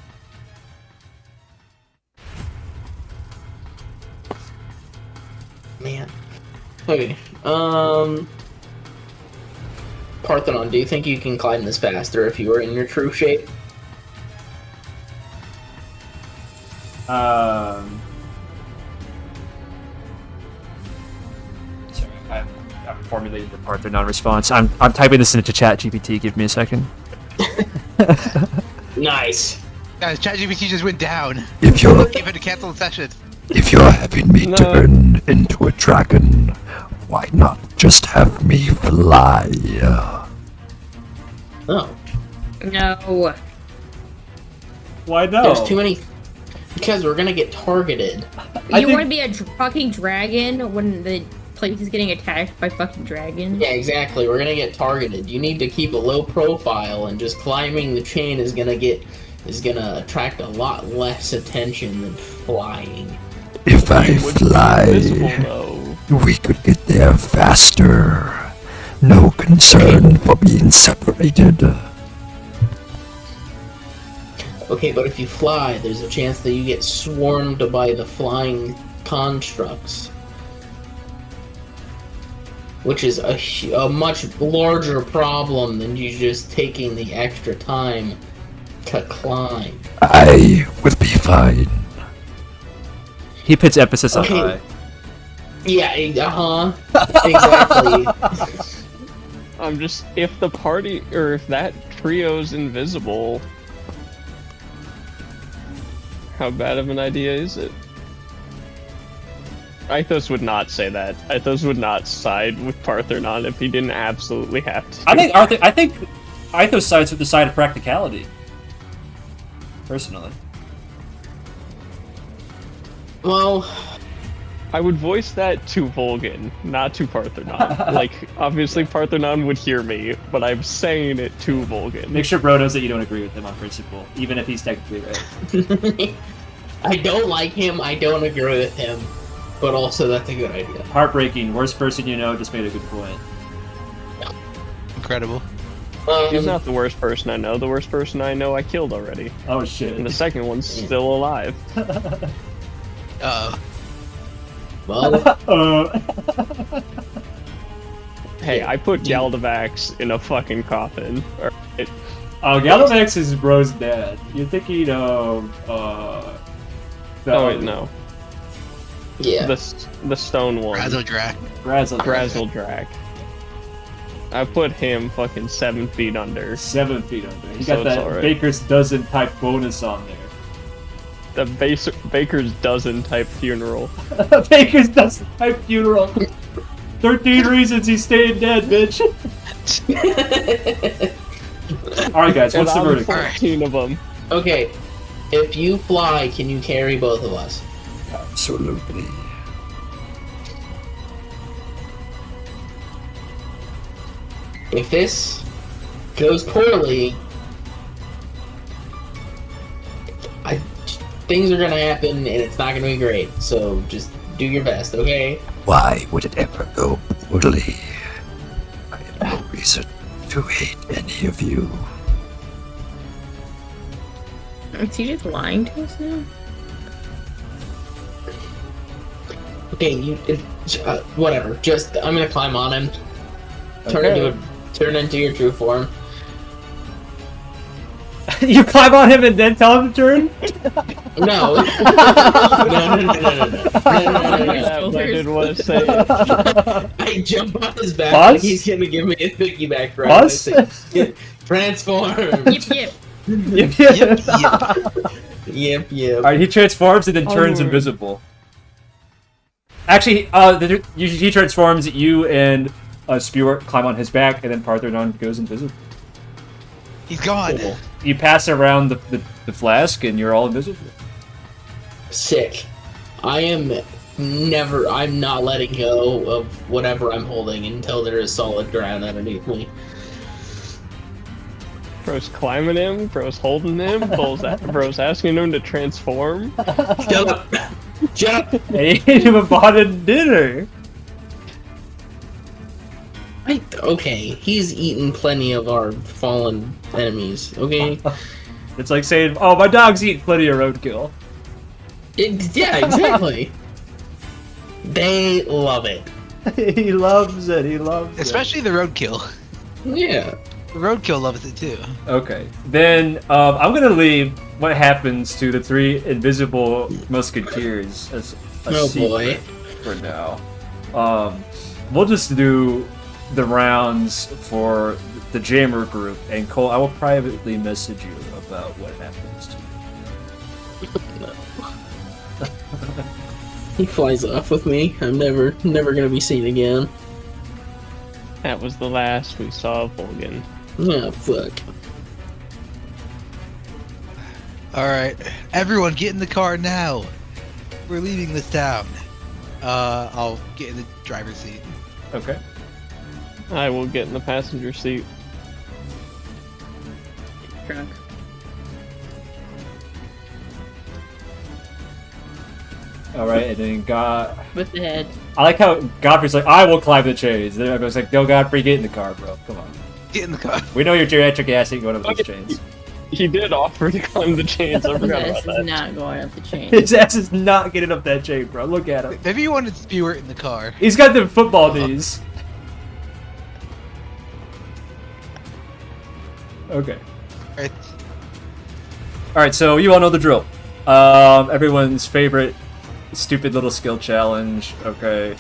Man. Okay. Paarthurnon, do you think you can climb this faster if you were in your true shape? I'm formulating the Paarthurnon response. I'm typing this into chat GPT. Give me a second. Nice. Guys, ChatGPT just went down. If you're Give it a cancel session. if you're having me No. turn into a dragon, why not just have me fly? Oh, No. Why no? there's too many. Because we're gonna get targeted. I You think- want to be a fucking dragon when the place is getting attacked by fucking dragons? Yeah, exactly. We're gonna get targeted. You need to keep a low profile, and just climbing the chain is gonna attract a lot less attention than flying. If I Would be fly, invisible, though. we could get there faster. No concern for being separated. Okay, but if you fly, there's a chance that you get swarmed by the flying constructs. Which is a much larger problem than you just taking the extra time to climb. I will be fine. He puts emphasis on Okay. I. Yeah, exactly. I'm just, if the party, or if that trio's invisible, how bad of an idea is it? Mythos would not say that. Mythos would not side with Paarthurnon if he didn't absolutely have to. I think Mythos sides with the side of practicality. Personally. Well, I would voice that to Vulgan, not to Paarthurnon. Like, obviously Paarthurnon would hear me, but I'm saying it to Vulgan. Make sure bro knows that you don't agree with him on principle, even if he's technically right. I don't like him, I don't agree with him, but also that's a good idea. Heartbreaking. Worst person you know just made a good point. Incredible. He's not the worst person I know. The worst person I know I killed already. Oh shit. And the second one's still alive. Well, Hey, I put Galdavax in a fucking coffin. Alright. Gallivax is bro's dad. You're thinking of Oh wait, no. yeah. The stone one. Razodrak. Grazzledrak. I put him fucking 7 feet under. 7 feet under. He So got it's that alright. Baker's dozen type bonus on there. The Baker's dozen type funeral. Baker's dozen type funeral. 13 reasons he's staying dead, bitch. Alright guys, what's the And verdict? 14 of them. Okay, if you fly, can you carry both of us? Absolutely. If this goes poorly, things are gonna happen and it's not gonna be great. So just do your best, okay? Why would it ever go poorly? I have no reason to hate any of you. Is he just lying to us now? Okay, whatever. Just I'm gonna climb on him. Turn into your true form. You climb on him and then tell him to turn? No. No. I didn't want to say it. I jump on his back Buzz? like he's gonna give me a piggyback ride. Buzz? I say, transform. Yep. Yep. Alright, he transforms and then turns Onward. invisible. Actually, he transforms, you and Spewart climb on his back, and then Paarthurnon goes invisible. He's gone. Cool. You pass around the flask, and you're all invisible. Sick. I'm not letting go of whatever I'm holding until there is solid ground underneath me. Bro's climbing him, bro's holding him, bro's asking him to transform. Shut up! Shut up! And he ate him a botted dinner. Okay, he's eaten plenty of our fallen enemies, okay? It's like saying, oh, my dog's eating plenty of roadkill. Yeah, exactly. They love it. He loves it, he loves Especially the roadkill. Yeah. The roadkill loves it too. Okay, then I'm gonna leave what happens to the 3 invisible musketeers as a Oh secret boy. for now. we'll just do the rounds for the Jammer group, and Cole, I will privately message you about what happens to you. He flies off with me. I'm never gonna be seen again. That was the last we saw of Vulgan. Oh, fuck. Alright, everyone get in the car now. We're leaving this town. I'll get in the driver's seat. Okay. I will get in the passenger seat. Drunk. All right, and then God. With the head. I like how Godfrey's like, I will climb the chains. Then I was like, no, Godfrey, get in the car, bro. Come on. Get in the car. We know you're geriatric acid going up those chains. He did offer to climb the chains. I His forgot ass about is that. not going up the chain. His ass is not getting up that chain, bro. Look at him. Maybe you wanted Stewart in the car. He's got the football knees. Okay. Right. Alright, so you all know the drill. Everyone's favorite stupid little skill challenge. Okay.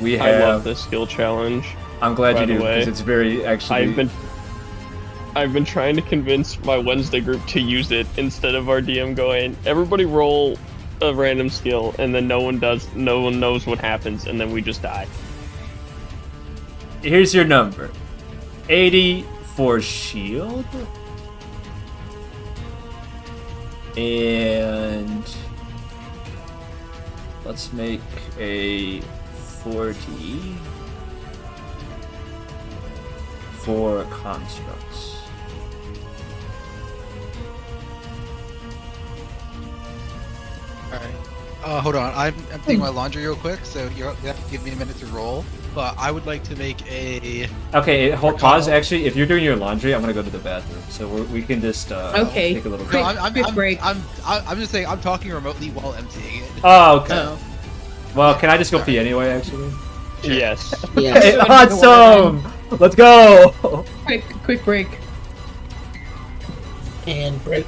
We have... I love this skill challenge. I'm glad by you the do, way. because it's very, actually... I've been trying to convince my Wednesday group to use it instead of our DM going, everybody roll a random skill, and then no one knows what happens, and then we just die. Here's your number. 80 for shield. And... let's make a 40 for constructs. Alright. Hold on. I'm taking my laundry real quick, so you have to give me a minute to roll. But I would like to make a... Okay, pause. Actually, if you're doing your laundry, I'm gonna go to the bathroom, so we can just Okay. take a little No, break. I'm break. I'm just saying I'm talking remotely while emptying it. Oh, okay. Oh. Well, can I just go pee anyway? Actually. Yes. Yes. Hey, awesome! Let's go. Quick break. And break.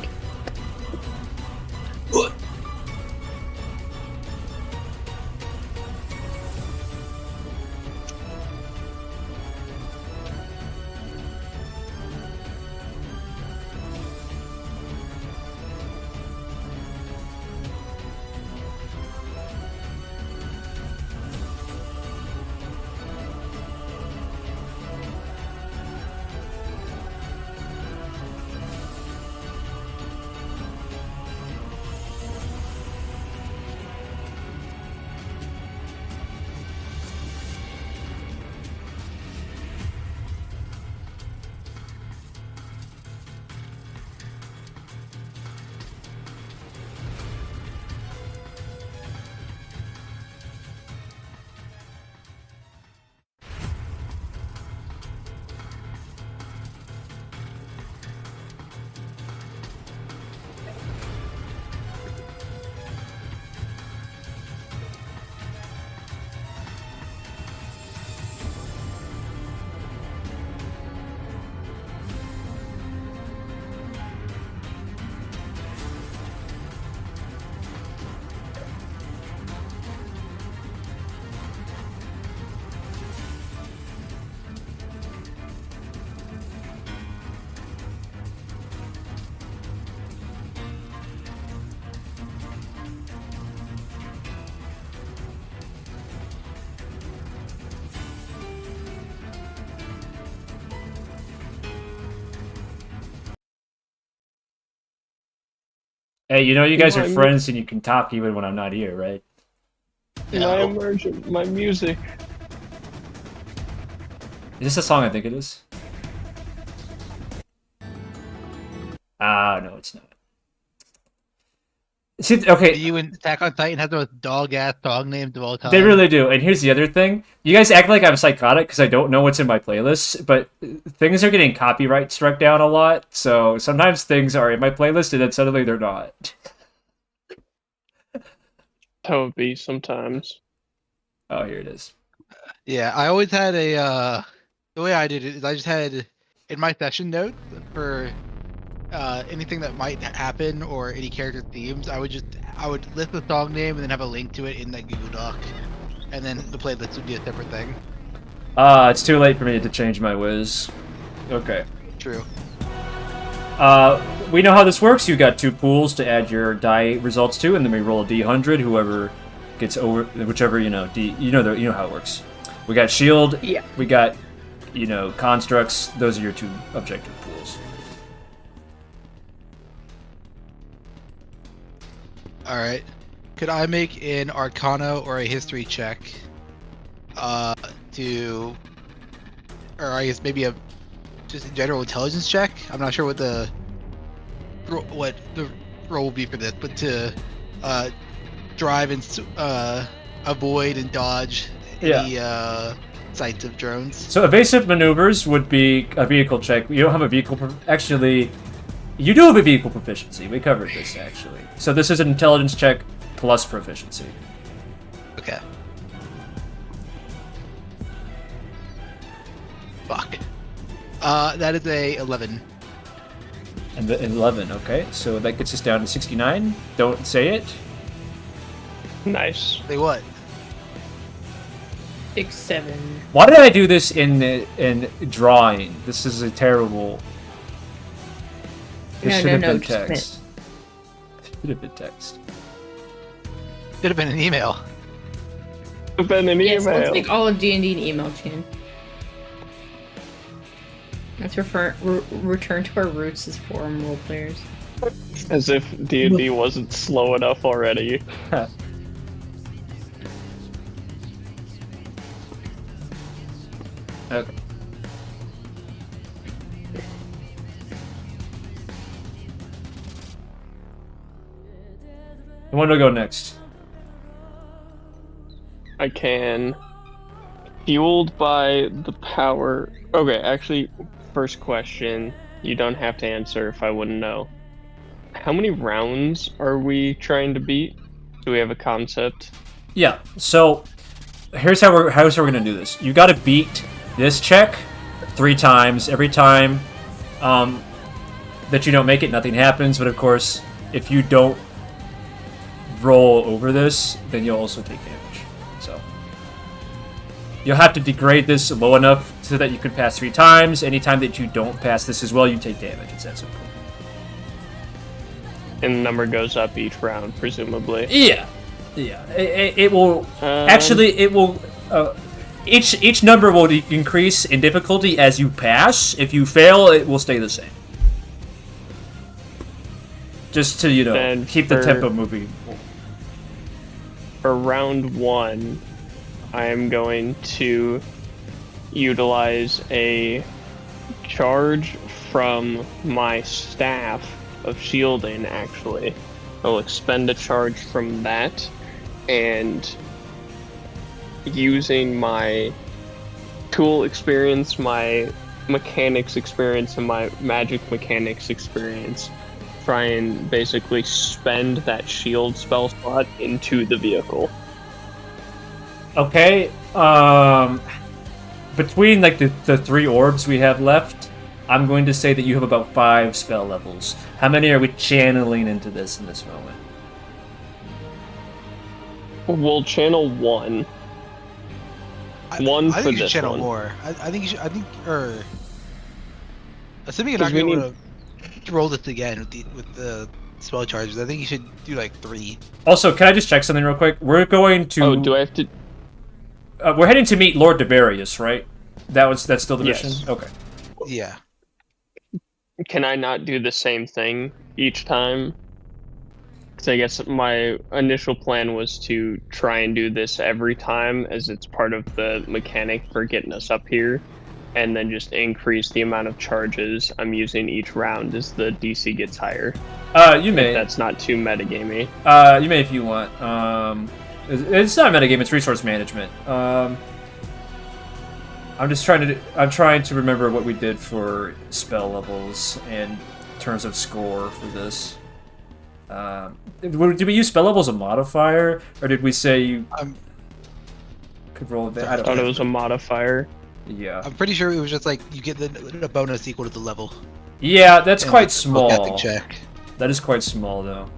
Hey, you know you guys are My- friends and you can talk even when I'm not here, right? My immersion, my music. Is this a song I think it is? Ah, no, it's not. See, okay, You and Attack on Titan have the most dog-ass dog names of all time. they really do. And here's the other thing. You guys act like I'm psychotic because I don't know what's in my playlist, but things are getting copyright struck down a lot, so sometimes things are in my playlist and then suddenly they're not. How it be sometimes. Oh, here it is. Yeah, I always had a the way I did it is I just had in my session notes for anything that might happen or any character themes, I would list the song name and then have a link to it in the Google Doc, and then the playlist would be a separate thing. It's too late for me to change my whiz. Okay. True. We know how this works. You got 2 pools to add your die results to, and then we roll a d100. Whoever gets over, whichever you know how it works. We got shield. Yeah. We got constructs. Those are your 2 objective pools. All right. Could I make an Arcana or a History check? Or I guess maybe just a general intelligence check. I'm not sure what the role will be for this, but to drive and avoid and dodge any sights of drones. So evasive maneuvers would be a vehicle check. You don't have a vehicle. Actually, you do have a vehicle proficiency. We covered this actually. So this is an intelligence check plus proficiency. Okay. Fuck. That is a 11. And the 11, okay. So that gets us down to 69. Don't say it. Nice. Say what? 6, 7. Why did I do this in drawing? This is a terrible... This should have been text. Should have been text. Should have been an email. Should have been an Yes, email. let's make all of D&D an email chain. Let's return to our roots as forum role players. As if D&D wasn't slow enough already. Okay. I want to go next. I can. Fueled by the power... Okay, actually, first question. You don't have to answer if I wouldn't know. How many rounds are we trying to beat? Do we have a concept? Yeah, so here's how we're gonna do this. You gotta beat this check 3 times. Every time that you don't make it, nothing happens, but of course, if you don't roll over this, then you'll also take damage. So you'll have to degrade this low enough so that you can pass 3 times. Anytime that you don't pass this as well, you take damage. It's that simple. And the number goes up each round, presumably. Yeah. It will actually. It will. Each number will increase in difficulty as you pass. If you fail, it will stay the same. Just to Then keep the tempo moving. For round 1, I am going to utilize a charge from my staff of shielding, actually. I'll expend a charge from that, and using my tool experience, my mechanics experience, and my magic mechanics experience, try and basically spend that shield spell slot into the vehicle. Okay. Between like the 3 orbs we have left, I'm going to say that you have about 5 spell levels. How many are we channeling into this in this moment? We'll channel 1. I for think you should this channel one. more. I think you should. Assuming you're not 'Cause we going to roll this again with the spell charges, I think you should do like 3. Also, can I just check something real quick? We're going to. Oh, do I have to? We're heading to meet Lord Davarius, right? That's still the Yes. mission. Okay. Yeah. Can I not do the same thing each time? Because I guess my initial plan was to try and do this every time, as it's part of the mechanic for getting us up here, and then just increase the amount of charges I'm using each round as the DC gets higher. You may. If that's not too metagamey. You may if you want. It's not a metagame. It's resource management. I'm trying to remember what we did for spell levels and in terms of score for this. Did we use spell level as a modifier, or did we say you could roll it? I thought it was a modifier. Yeah. I'm pretty sure it was just like you get the bonus equal to the level. Yeah, that's And quite it's a spell casting small. check. That is quite small, though.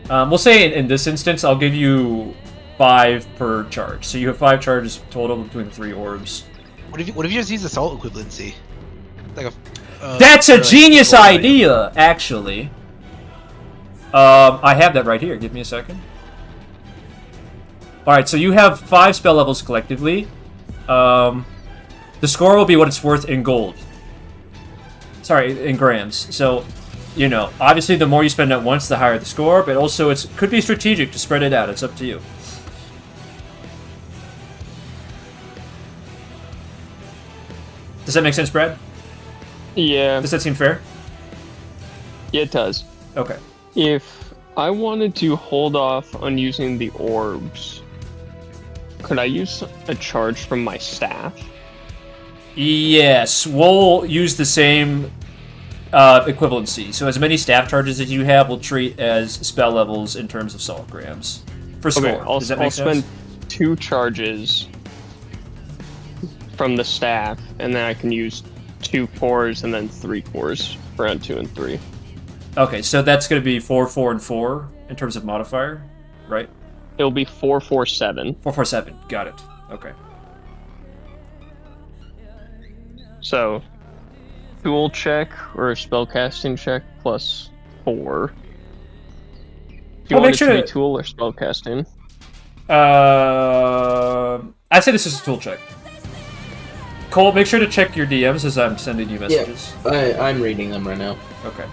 We'll say in this instance, I'll give you 5 per charge. So you have 5 charges total between 3 orbs. What if you just use assault equivalency? Like a. That's a or like genius full idea, actually. I have that right here. Give me a second. Alright, so you have 5 spell levels collectively. The score will be what it's worth in gold. Sorry, in grams. So, you know, obviously the more you spend at once, the higher the score, but also it could be strategic to spread it out. It's up to you. Does that make sense, Brad? Yeah. Does that seem fair? Yeah, it does. Okay. If I wanted to hold off on using the orbs, could I use a charge from my staff? Yes, we'll use the same equivalency. So as many staff charges as you have, we'll treat as spell levels in terms of salt grams. For score. Okay, Does that make I'll sense? spend 2 charges from the staff, and then I can use 2 cores and then 3 cores for round 2 and 3. Okay, so that's going to be 4, 4, and 4 in terms of modifier, right? It'll be 4, 4, 7. 4, 4, 7. Got it. Okay. So, tool check or a spellcasting check plus 4. Do you Well, want make it sure to be to- tool or spellcasting? I say this is a tool check. Cole, make sure to check your DMs as I'm sending you messages. I'm reading them right now. Okay.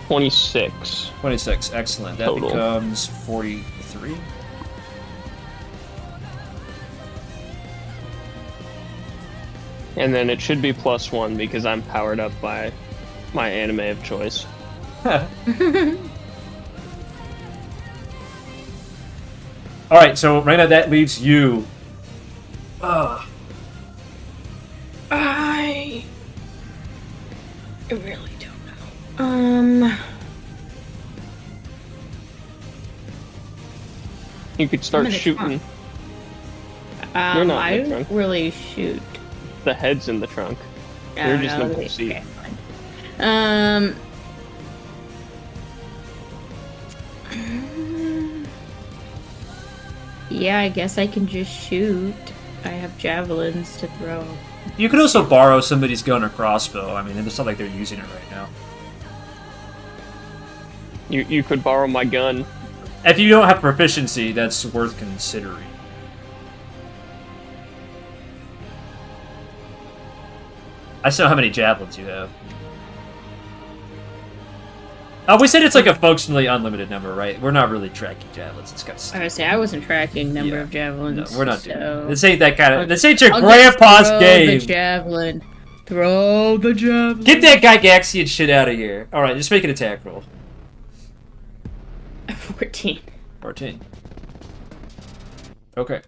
$26. 26. Excellent. That Total. becomes 43. And then it should be plus 1 because I'm powered up by my anime of choice. Alright, so Reyna, that leaves you. I really don't know. You could start I'm in the shooting. You're not I in the don't trunk. really shoot. The heads in the trunk. I They're don't just know, in the they- seat. okay, fine. Yeah, I guess I can just shoot. I have javelins to throw. You could also borrow somebody's gun or crossbow. I mean, it's not like they're using it right now. You could borrow my gun. If you don't have proficiency, that's worth considering. I still know how many javelins you have. We said it's like a functionally unlimited number, right? We're not really tracking javelins. It's got. I would say I wasn't tracking number Yeah. of javelins. No, we're not doing so that. This ain't that kind of. This ain't your I'll just grandpa's throw game. The javelin. Throw the javelin. Get that Gygaxian shit out of here. Alright, just make an attack roll. 14. 14. Okay.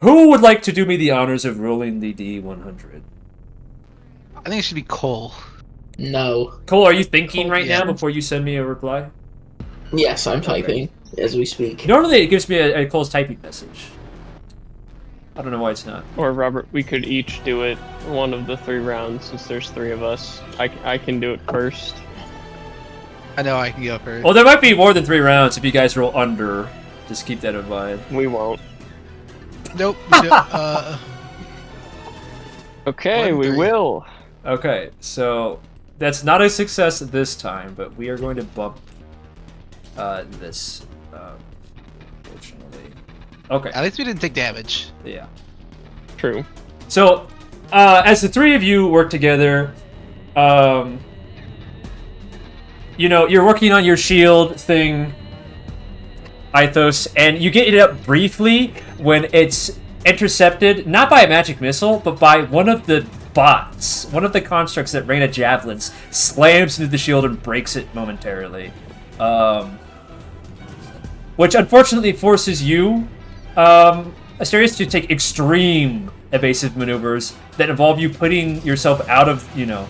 Who would like to do me the honors of rolling the D100? I think it should be Cole. No. Cole, are you thinking right Yeah. now before you send me a reply? Yes, I'm typing as we speak. Normally it gives me a Cole's typing message. I don't know why it's not. Or Robert, we could each do it one of the 3 rounds since there's 3 of us. I can do it first. I know I can go first. Well, there might be more than 3 rounds if you guys roll under. Just keep that in mind. We won't. Nope. Okay, One, we 3. will. Okay, so that's not a success this time, but we are going to bump this, fortunately. Okay, At least we didn't take damage. yeah. True. So, as the 3 of you work together, you know, you're working on your shield thing, Mythos, and you get it up briefly when it's intercepted, not by a magic missile, but by one of the bots, one of the constructs that Reyna javelins, slams into the shield and breaks it momentarily. Which unfortunately forces you, Asterius, to take extreme evasive maneuvers that involve you putting yourself out of, you know,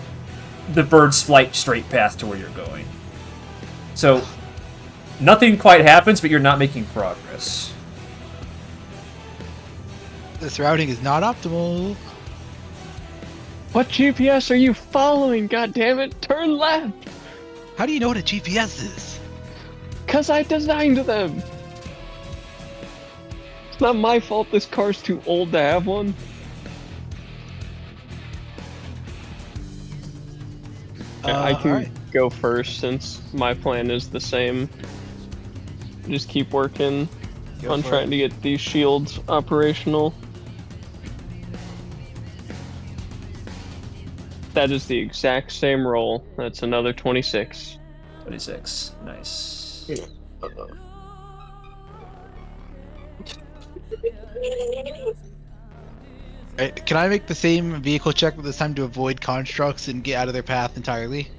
the bird's flight straight path to where you're going. So, nothing quite happens, but you're not making progress. This routing is not optimal. What GPS are you following? God damn it! Turn left. How do you know what a GPS is? Because I designed them! It's not my fault this car's too old to have one. I can alright. go first since my plan is the same. Just keep working Go on for trying it. to get these shields operational. That is the exact same roll. That's another 26. 26. Nice. Alright, can I make the same vehicle check, but this time to avoid constructs and get out of their path entirely?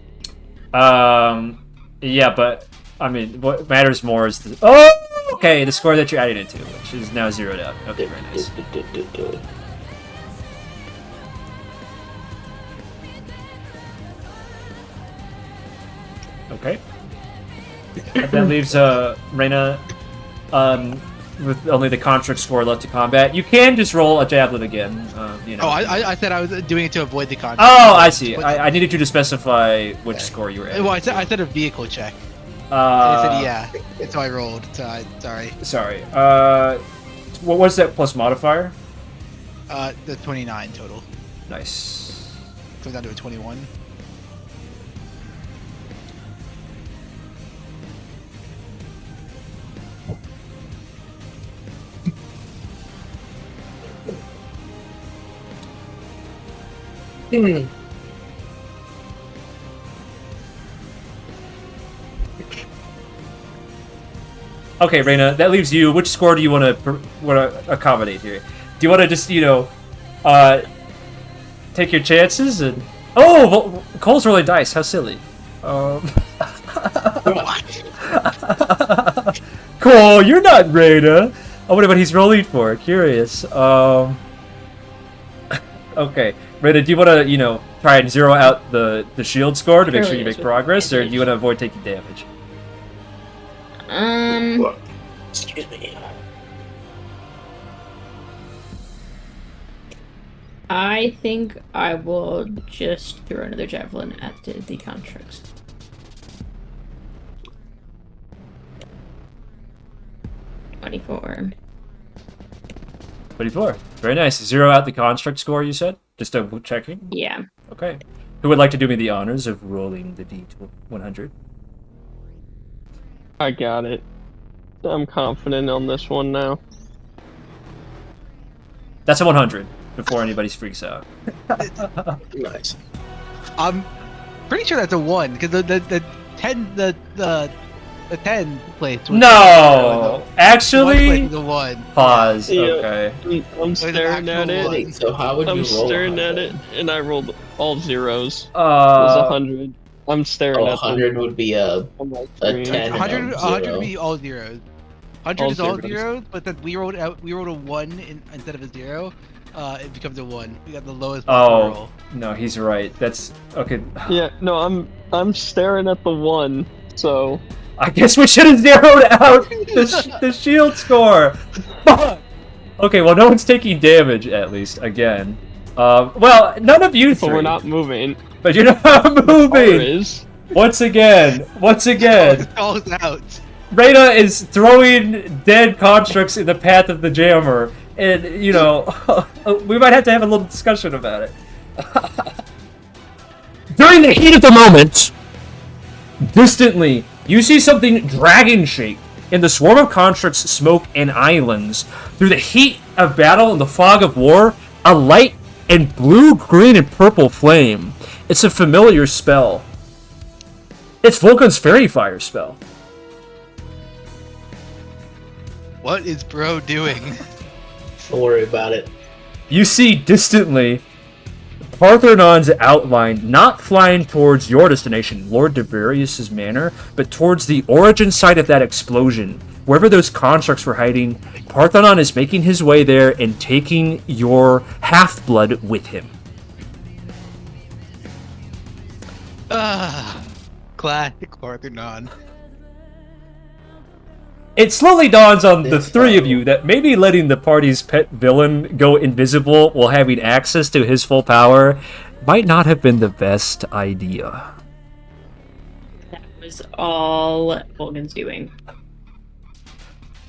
Yeah, but I mean, what matters more is the okay, the score that you're adding it to, which is now zeroed out. Okay, very nice. Okay. That leaves Reyna with only the construct score left to combat. You can just roll a javelin again. You know. Oh, I said I was doing it to avoid the construct. Oh, I see. I needed you to specify which score you were at. Well, I said a vehicle check. I said yeah. So I rolled. So sorry. Sorry. What was that plus modifier? The 29 total. Nice. Comes down to a 21. Okay, Reyna, that leaves you. Which score do you want to accommodate here? Do you want to just, take your chances and... Oh, Cole's rolling dice. How silly. Cole, you're not Reyna. I wonder what he's rolling for. Curious. Okay, Reyna, do you want to, try and zero out the shield score to make sure you make progress, or do you want to avoid taking damage? Excuse me. I think I will just throw another javelin at the constructs. $24. 24. Very nice. Zero out the construct score, you said? Just double checking? Yeah. Okay. Who would like to do me the honors of rolling the D100? I got it. I'm confident on this one now. That's a 100, before anybody freaks out. Nice. I'm pretty sure that's a 1 because the 10 the 10 plates. Was No! One Actually... plate was a 1. Pause. Yeah. Okay. I'm staring at actual it. one. Wait, so how would you I'm roll? staring at it, and I rolled all zeros. It was 100. I'm staring Oh, at 100 would be a on my 10. screen. 100 zero. would be all zeros. 100 All is all zeros. zeros, but then we rolled a 1 instead of a 0. It becomes a 1. We got the lowest possible roll. No, he's right. That's... Okay. Yeah, no, I'm staring at the 1, so... I guess we should have zeroed out the shield score! Fuck! Okay, well, no one's taking damage, at least, again. Well, none of you three. But we're not moving. But you're not Or moving! is. Once again! It calls out. Reyna is throwing dead constructs in the path of the jammer, and, we might have to have a little discussion about it. During the heat of the moment, distantly, you see something dragon-shaped in the swarm of constructs, smoke, and islands. Through the heat of battle and the fog of war, a light and blue, green, and purple flame. It's a familiar spell. It's Vulcan's Fairy Fire spell. What is bro doing? Don't worry about it. You see distantly Paarthurnon's outline, not flying towards your destination, Lord Davarius' manor, but towards the origin site of that explosion. Wherever those constructs were hiding, Paarthurnon is making his way there and taking your half-blood with him. Classic Paarthurnon. It slowly dawns on the three of you that maybe letting the party's pet villain go invisible while having access to his full power might not have been the best idea. That was all Vulgan's doing.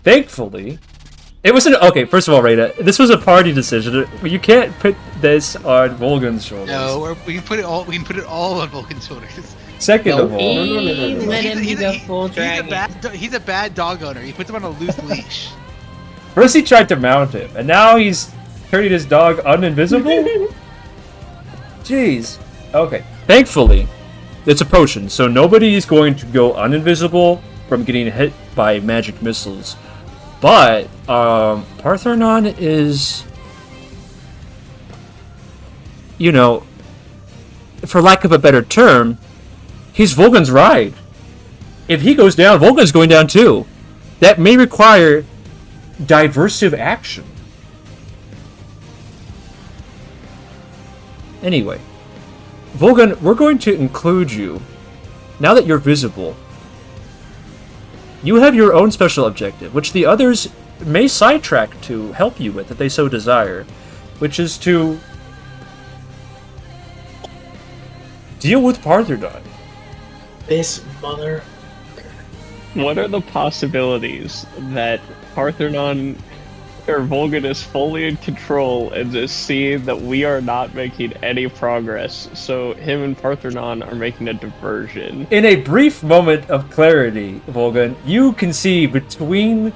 Thankfully, it wasn't okay. First of all, Rita, this was a party decision. You can't put this on Vulgan's shoulders. No, we can put it all. We can put it all on Vulcan's shoulders. Second of all, Let him be the full dragon. He's a bad dog owner. He puts him on a loose leash. first he tried to mount him, and now he's turning his dog uninvisible. Jeez. Okay. Thankfully, it's a potion, so nobody is going to go uninvisible from getting hit by magic missiles. But Paarthurnon is, you know, for lack of a better term, he's Vulgan's ride. If he goes down, Vulgan's going down too. That may require diversive action. Anyway, Vulgan, we're going to include you. Now that you're visible, you have your own special objective, which the others may sidetrack to help you with if they so desire, which is to deal with Paarthurnon. This mother. What are the possibilities that Paarthurnon or Vulgan is fully in control and just seeing that we are not making any progress, so him and Paarthurnon are making a diversion? In a brief moment of clarity, Vulgan, you can see between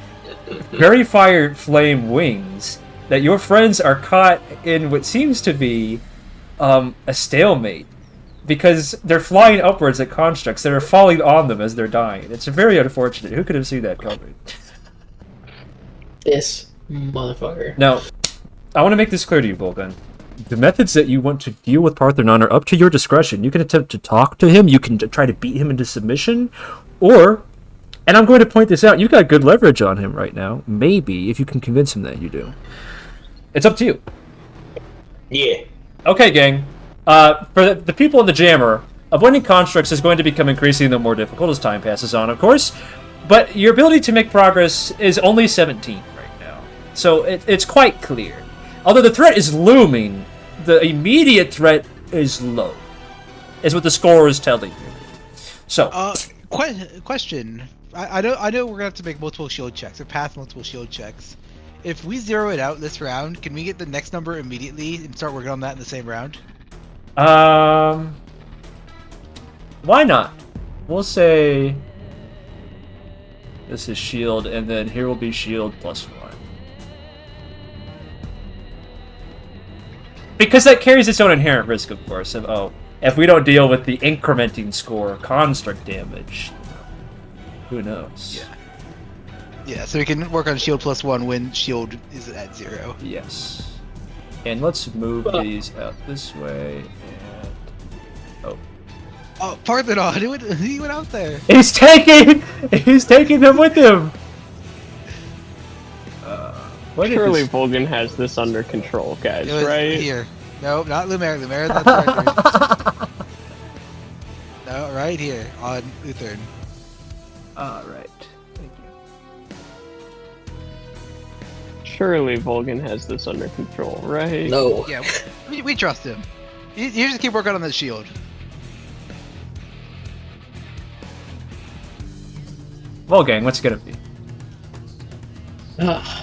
very fire flame wings that your friends are caught in what seems to be a stalemate. Because they're flying upwards at constructs that are falling on them as they're dying. It's very unfortunate. Who could have seen that coming? This motherfucker. Now, I want to make this clear to you, Vulgan. The methods that you want to deal with Paarthurnon are up to your discretion. You can attempt to talk to him, you can try to beat him into submission, or, and I'm going to point this out, you've got good leverage on him right now. Maybe, if you can convince him that you do. It's up to you. Yeah. Okay, gang. For the people in the jammer, avoiding constructs is going to become increasingly more difficult as time passes on, of course. But your ability to make progress is only 17 right now. So it's quite clear. Although the threat is looming, the immediate threat is low. Is what the score is telling you. So, Question. I know we're gonna have to make multiple shield checks or pass multiple shield checks. If we zero it out this round, can we get the next number immediately and start working on that in the same round? why not? We'll say this is shield, and then here will be shield +1. Because that carries its own inherent risk, of course, of, if we don't deal with the incrementing score construct damage, who knows? Yeah, so we can work on shield +1 when shield is at 0. Yes. And let's move these out this way, and... Oh, Paarthurnon, he went out there. He's taking them with him! Surely Vulgan has this under control, guys, It was right? here. No, not Lumer. Lumer, that's right. No, right here on Uthern. Alright. Thank you. Surely Vulgan has this under control, right? No. Yeah, we trust him. You just keep working on the shield. Well, gang, what's it gonna be?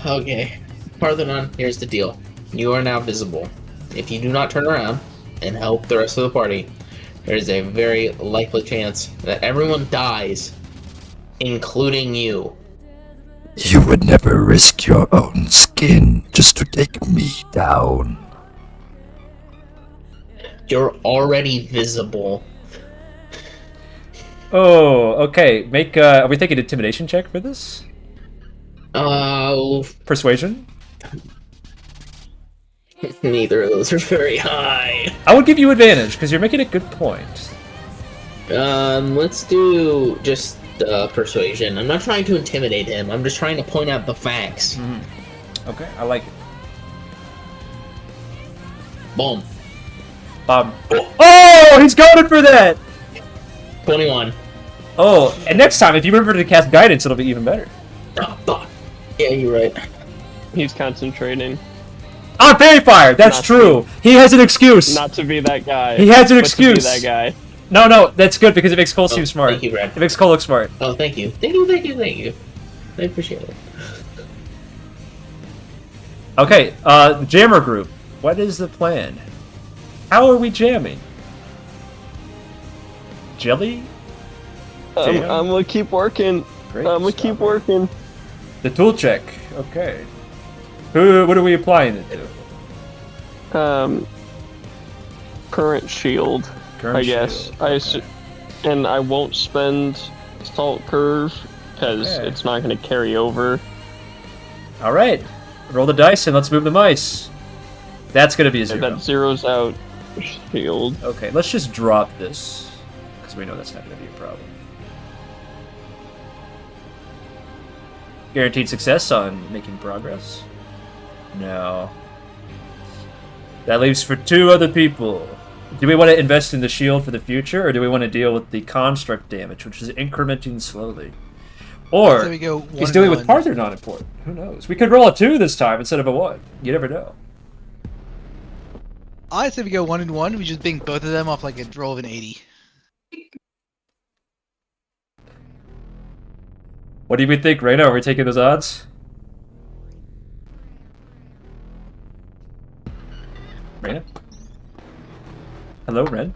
Okay. Paarthurnon, here's the deal. You are now visible. If you do not turn around and help the rest of the party, there is a very likely chance that everyone dies, including you. You would never risk your own skin just to take me down. You're already visible. Oh, okay. Make, are we taking an intimidation check for this? Persuasion? Neither of those are very high. I would give you advantage, because you're making a good point. Let's do just persuasion. I'm not trying to intimidate him. I'm just trying to point out the facts. Okay, I like it. Boom. Oh, he's going for that! 21. Oh, and next time, if you remember to cast guidance, it'll be even better. Oh, fuck. Yeah, you're right. He's concentrating. On fairy fire! That's Not true! He has an excuse! Not to be that guy. He has an but excuse. To be that guy. No, that's good because it makes Cole seem smart. Thank you, Brad. It makes Cole look smart. Oh, thank you. Thank you. I appreciate it. Okay, jammer group. What is the plan? How are we jamming? Jelly? I'm gonna keep working. Great. I'm gonna keep working. The tool check. Okay. What are we applying it to? Current shield. Current I guess. shield. And I won't spend salt curve because Okay. it's not gonna carry over. All right. Roll the dice and let's move the mice. That's gonna be a 0. That zeroes out shield. Okay, let's just drop this because we know that's not gonna be a problem. Guaranteed success on making progress? No. That leaves for 2 other people. Do we want to invest in the shield for the future, or do we want to deal with the construct damage, which is incrementing slowly? Or There we go. he's dealing with Paarthurnon important. Who knows? We could roll a 2 this time instead of a 1. You never know. I say we go 1 and 1. We just bing both of them off like a roll of an 80. What do you think, Reyna? Are we taking those odds? Reyna? Hello, Ren?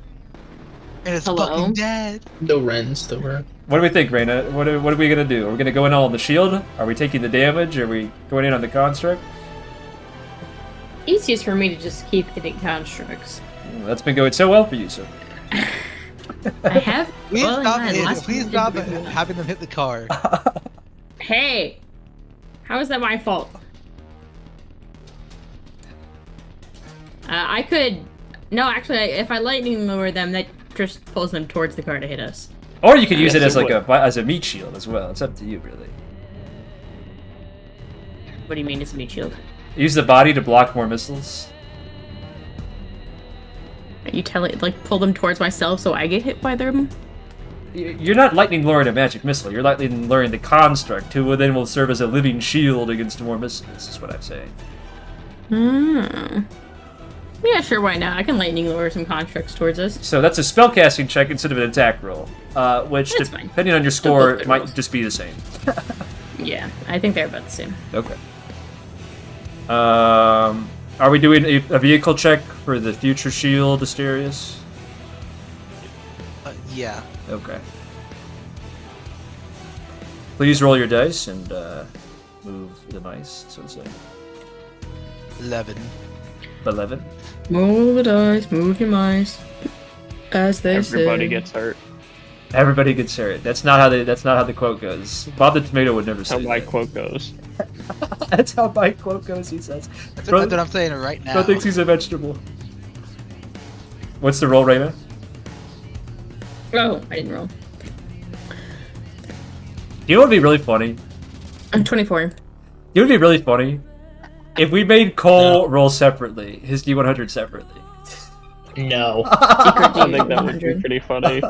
And it's Hello? fucking dead. The Wrens, the Wren. What do we think, Reyna? What are we gonna do? Are we gonna go in all on the shield? Are we taking the damage? Are we going in on the construct? Easiest for me to just keep hitting constructs. That's been going so well for you, so. I have. Please well, stop man, it. last Please time stop I did that. having them hit the car. Hey, how is that my fault? I could. No, actually, if I lightning lure them, that just pulls them towards the car to hit us. Or you could use it Yes, as it like would. as a meat shield as well. It's up to you, really. What do you mean it's a meat shield? Use the body to block more missiles. Are you telling, like, pull them towards myself so I get hit by them? You're not lightning luring a magic missile. You're lightning luring the construct, who then will serve as a living shield against more missiles. Is what I'm saying. Hmm. Yeah, sure, why not? I can lightning lure some constructs towards us. So that's a spellcasting check instead of an attack roll, which, That's fine. depending on your Still score, both good might rolls. just be the same. Yeah, I think they're about the same. Okay. Are we doing a vehicle check for the future shield, Asterius? Yeah. Okay. Please roll your dice and move the mice, so to say. 11. 11. Move the dice, move your mice. As they Everybody say. gets hurt. Everybody gets hurt. That's not how the quote goes. Bob the Tomato would never That's how say my that. quote goes. That's how my quote goes, he says. That's Bro- what I'm saying right now. Bro thinks he's a vegetable. What's the roll, Raymond? Oh, I didn't roll. You know what would be really funny? I'm 24. You know what would be really funny? If we made Cole roll separately, his D100 separately. No. Secret I think that would be D100. pretty funny.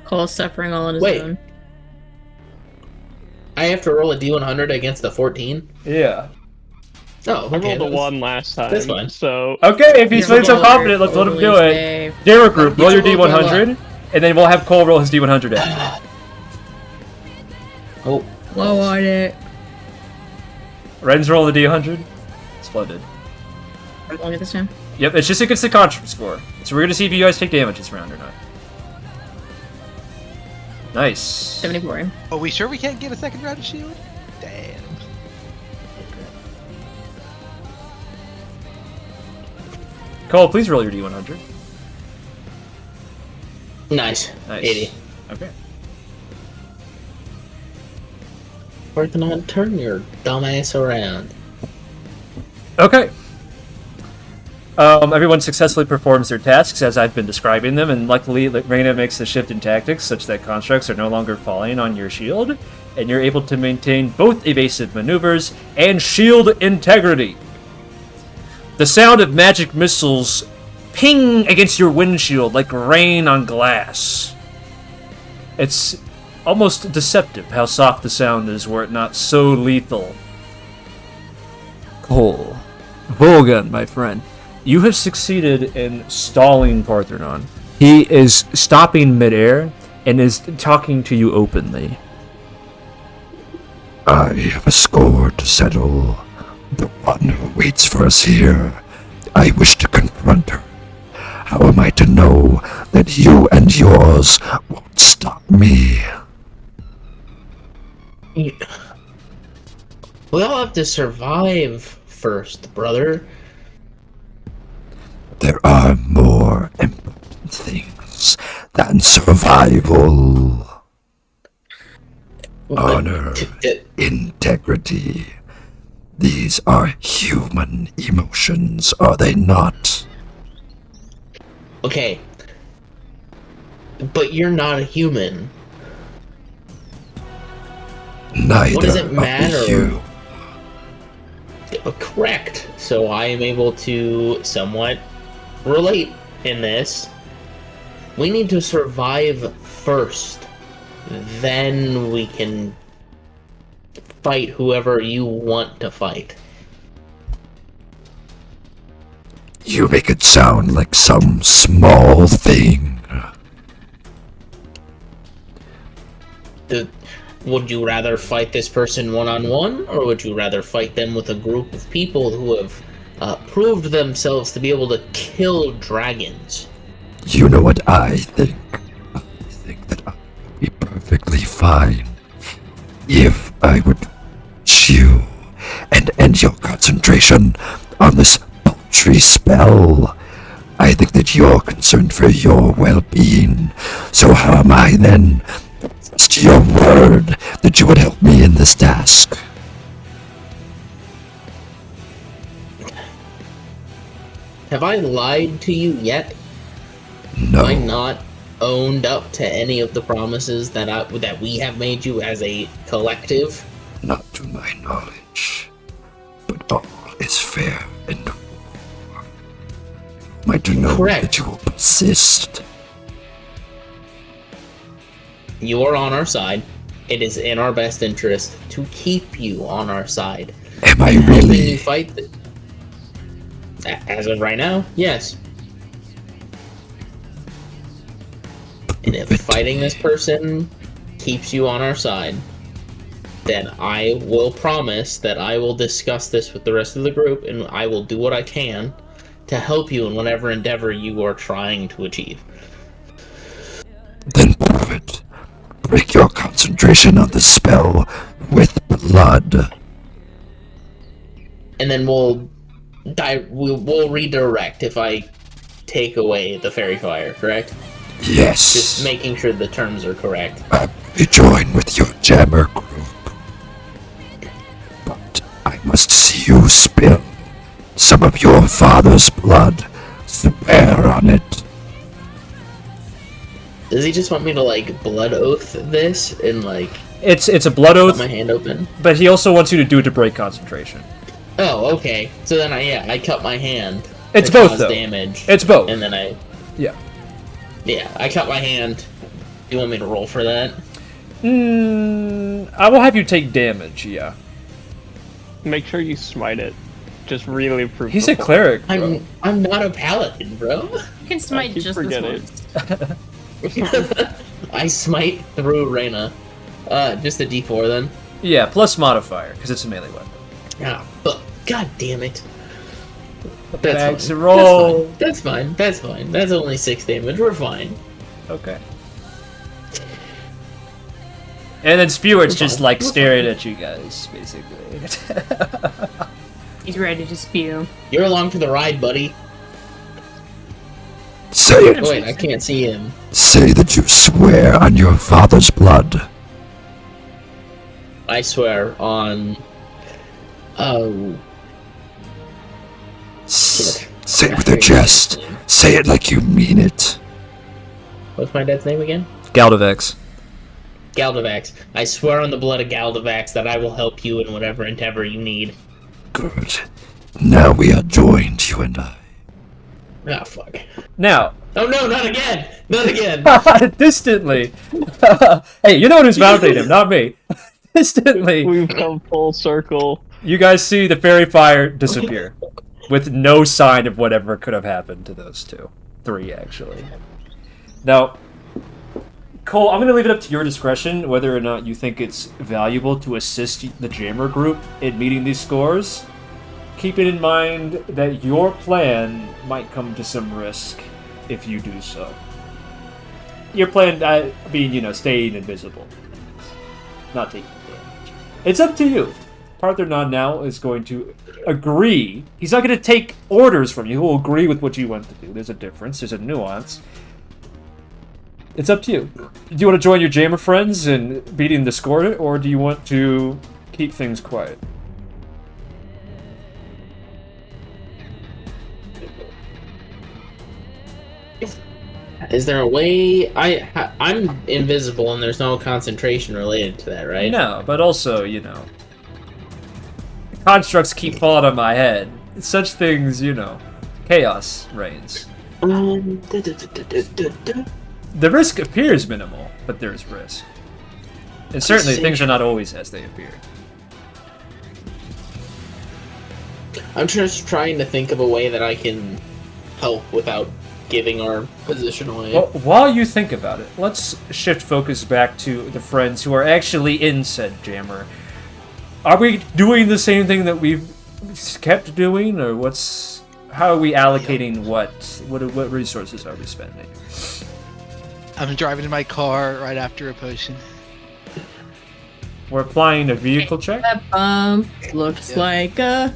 Cole's suffering all on his Wait. own. I have to roll a D100 against a 14? Yeah. Oh, I okay. rolled a that was- 1 last time. that's fine. So Okay, if he's You're feeling so roller, confident, let's let him do totally it. safe. Derek group, roll your It's a roll by D100, and then we'll have Cole roll his D100 out. Oh, Low on it. Ren's roll the D100. Splendid. I'm rolling it this time. Yep, it's just against the construct score. So we're gonna see if you guys take damage this round or not. Nice. 74. Are we sure we can't get a second round of shield? Damn. Cole, please roll your D100. nice. Nice. 80. Okay. Paarthurnon, turn your dumbass around. Okay. Everyone successfully performs their tasks as I've been describing them, and luckily Reyna makes the shift in tactics such that constructs are no longer falling on your shield, and you're able to maintain both evasive maneuvers and shield integrity. The sound of magic missiles ping against your windshield like rain on glass. It's almost deceptive how soft the sound is were it not so lethal. Cole. Vulgan, my friend. You have succeeded in stalling Paarthurnon. He is stopping midair and is talking to you openly. I have a score to settle. The one who waits for us here. I wish to confront her. How am I to know that you and yours won't stop me? We all have to survive first, brother. There are more important things than survival. Honor, integrity. These are human emotions, are they not? Okay. But you're not a human. Neither What does it are matter? you. Correct. So I am able to somewhat relate in this. We need to survive first. Then we can fight whoever you want to fight. You make it sound like some small thing. Would you rather fight this person one-on-one, or would you rather fight them with a group of people who have proved themselves to be able to kill dragons? You know what I think? I think that I would be perfectly fine if I would watch you and end your concentration on this paltry spell. I think that you're concerned for your well-being, so how am I then to trust your word that you would help me in this task? Have I lied to you yet? No. Have I not owned up to any of the promises that we have made you as a collective? Not to my knowledge, but all is fair in war. Am I to know Correct. that you will persist? You are on our side. It is in our best interest to keep you on our side. Am I Helping you really? fight as of right now, yes. And if fighting this person keeps you on our side, then I will promise that I will discuss this with the rest of the group, and I will do what I can to help you in whatever endeavor you are trying to achieve. Then prove it. Break your concentration on the spell with blood. And then we'll redirect if I take away the fairy fire, correct? Yes. Just making sure the terms are correct. You join with your jammer group. But I must see you spill some of your father's blood. Swear on it. Does he just want me to, like, blood oath this and, like, It's a blood cut oath, my hand open? but he also wants you to do it to break concentration. Oh, okay. So then I cut my hand. It's to both, cause though. damage. It's both. And then Yeah. Yeah, I cut my hand. Do you want me to roll for that? I will have you take damage, yeah. Make sure you smite it. Just really prove. He's the a point. cleric, bro. I'm not a paladin, bro. You can smite keep just this forgetting. once. I smite through Reyna. Just a D4 then. Yeah, plus modifier, because it's a melee weapon. Ah, but god damn it. Bags That's to fine. roll. That's fine. That's fine. That's only 6 damage. We're fine. Okay. And then Spewart's just like We're staring at you guys, basically. He's ready to spew. You're along for the ride, buddy. Say it. Wait, I can't see him. Say that you swear on your father's blood. I swear on. Oh. Say it with your chest. Say it like you mean it. What's my dad's name again? Galdavex. Galdavax. I swear on the blood of Galdavax that I will help you in whatever endeavor you need. Good. Now we are joined, you and I. Ah, fuck. Now, Oh no, not again! Not again! distantly. Hey, you know who's mounting him, not me. Distantly, We've come full circle. you guys see the fairy fire disappear. with no sign of whatever could have happened to those two. 3, actually. Now, Cole, I'm going to leave it up to your discretion whether or not you think it's valuable to assist the Jammer group in meeting these scores. Keeping in mind that your plan might come to some risk if you do so. Your plan being, staying invisible. Not taking damage. It's up to you. Paarthurnon now is going to agree. He's not going to take orders from you. He will agree with what you want to do. There's a difference. There's a nuance. It's up to you. Do you want to join your Jammer friends in beating the score, or do you want to keep things quiet? Is there a way... I'm invisible and there's no concentration related to that, right? No, but also, constructs keep falling on my head. Such things, chaos reigns. The risk appears minimal, but there's risk. And certainly things are not always as they appear. I'm just trying to think of a way that I can help without giving our position away. Well, while you think about it, let's shift focus back to the friends who are actually in said Jammer. Are we doing the same thing that we've kept doing, or how are we allocating what resources are we spending? I'm driving in my car right after a potion. We're applying a vehicle check? That bump looks like a...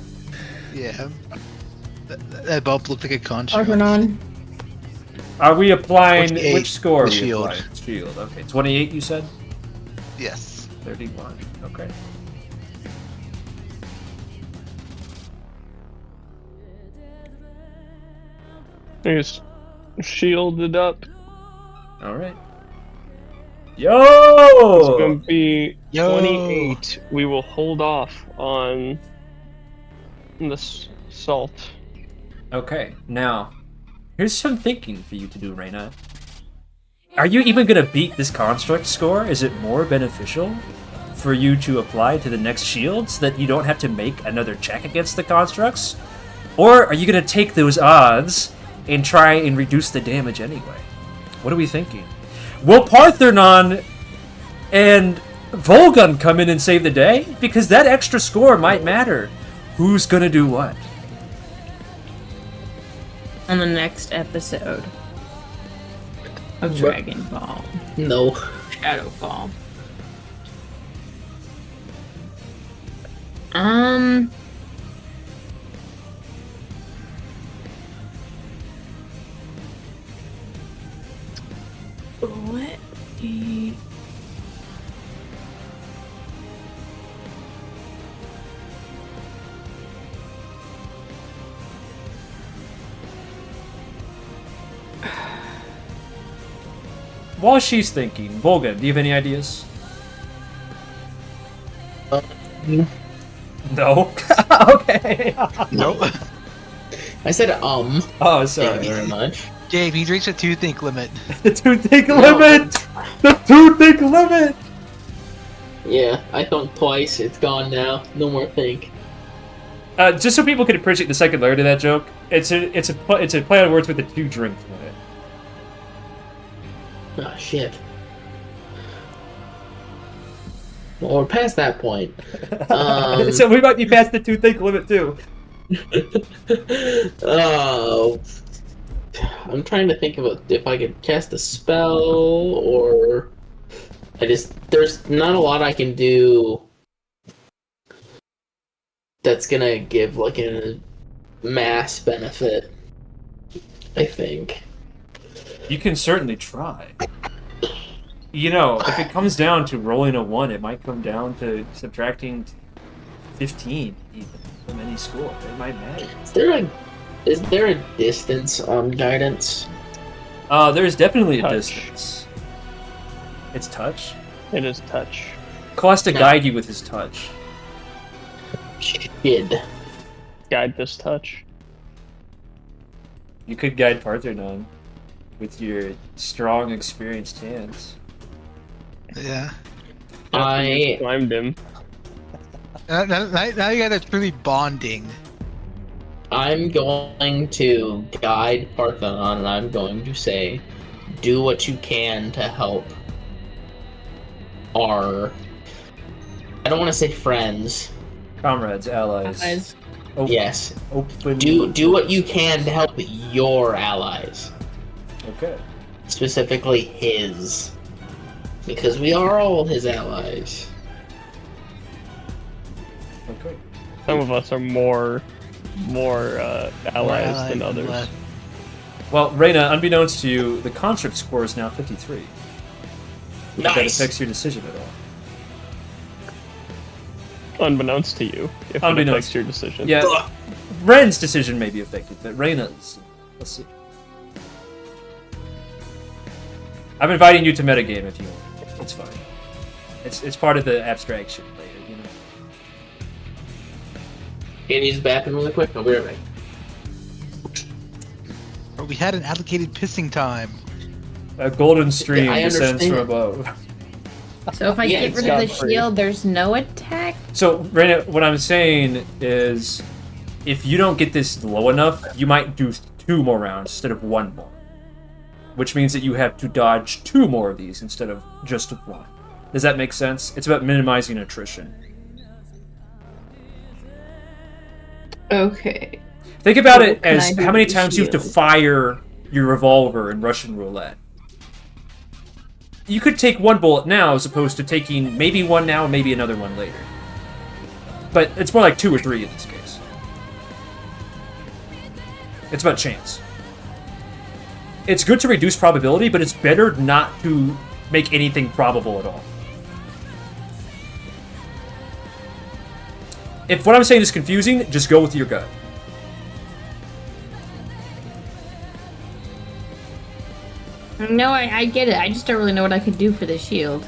Yeah. That bump looked like a construct. Paarthurnon. Are we applying... 28, which score are the we shield. applying? Shield. Okay, 28 you said? Yes. 31. Okay. He's shielded up. Alright. It's Yo! going to be Yo! 28. We will hold off on this salt. Okay, now, here's some thinking for you to do, Reyna. Are you even going to beat this construct score? Is it more beneficial for you to apply to the next shield so that you don't have to make another check against the constructs? Or are you going to take those odds and try and reduce the damage anyway? What are we thinking? Will Paarthurnon and Vulgan come in and save the day? Because that extra score might matter. Who's going to do what? On the next episode of Dragon Ball. No. Shadowfall. Let me... While she's thinking, Vulgan, do you have any ideas? No? Okay. Nope. I said, Oh, Thank sorry. you very much. Gabe, he's reached a 2-think limit. The two-think limit! The two-think limit! Yeah, I thunk twice. It's gone now. No more think. Just so people can appreciate the second layer to that joke, it's a play on words with a 2-drink limit. Ah, shit. Well, we're past that point. So we might be past the two-think limit too. Oh, I'm trying to think of if I could cast a spell, or there's not a lot I can do that's gonna give like a mass benefit, I think. You can certainly try. If it comes down to rolling a 1, it might come down to subtracting 15 even from any score. It might matter. Is there a distance on guidance? There's definitely a Touch. distance. It's touch? It is touch. Cole has to guide you with his touch. Shit. Guide this touch. You could guide Paarthurnon with your strong, experienced hands. Yeah. I Climbed him. Now you guys are truly bonding. I'm going to guide Paarthurnon, and I'm going to say, do what you can to help our... I don't want to say friends. Comrades, allies. Guys. Yes. Open. Do what you can to help your allies. Okay. Specifically his. Because we are all his allies. Okay. Some of us are more allies than others. less. Well, Reyna, unbeknownst to you, the construct score is now 53. If that Nice. affects your decision at all. Unbeknownst to you, if it Unbeknownst. affects your decision. Yeah. Ugh. Ren's decision may be affected, but Reyna's. Let's see. I'm inviting you to metagame if you want. It's fine. It's part of the abstraction later, you know. Can you use the bathroom really quick? I'll be right back. But we had an allocated pissing time. A golden stream I descends from understand. above. So if I Yeah, get it's rid of the got free. shield, there's no attack? So, Reyna, what I'm saying is, if you don't get this low enough, you might do 2 more rounds instead of 1 more. Which means that you have to dodge 2 more of these instead of just 1. Does that make sense? It's about minimizing attrition. Okay. Think about Well, it can I as do how many the times you have to shield? fire your revolver in Russian roulette. You could take 1 bullet now as opposed to taking maybe 1 now and maybe another 1 later. But it's more like 2 or 3 in this case. It's about chance. It's good to reduce probability, but it's better not to make anything probable at all. If what I'm saying is confusing, just go with your gut. No, I get it. I just don't really know what I could do for the shield.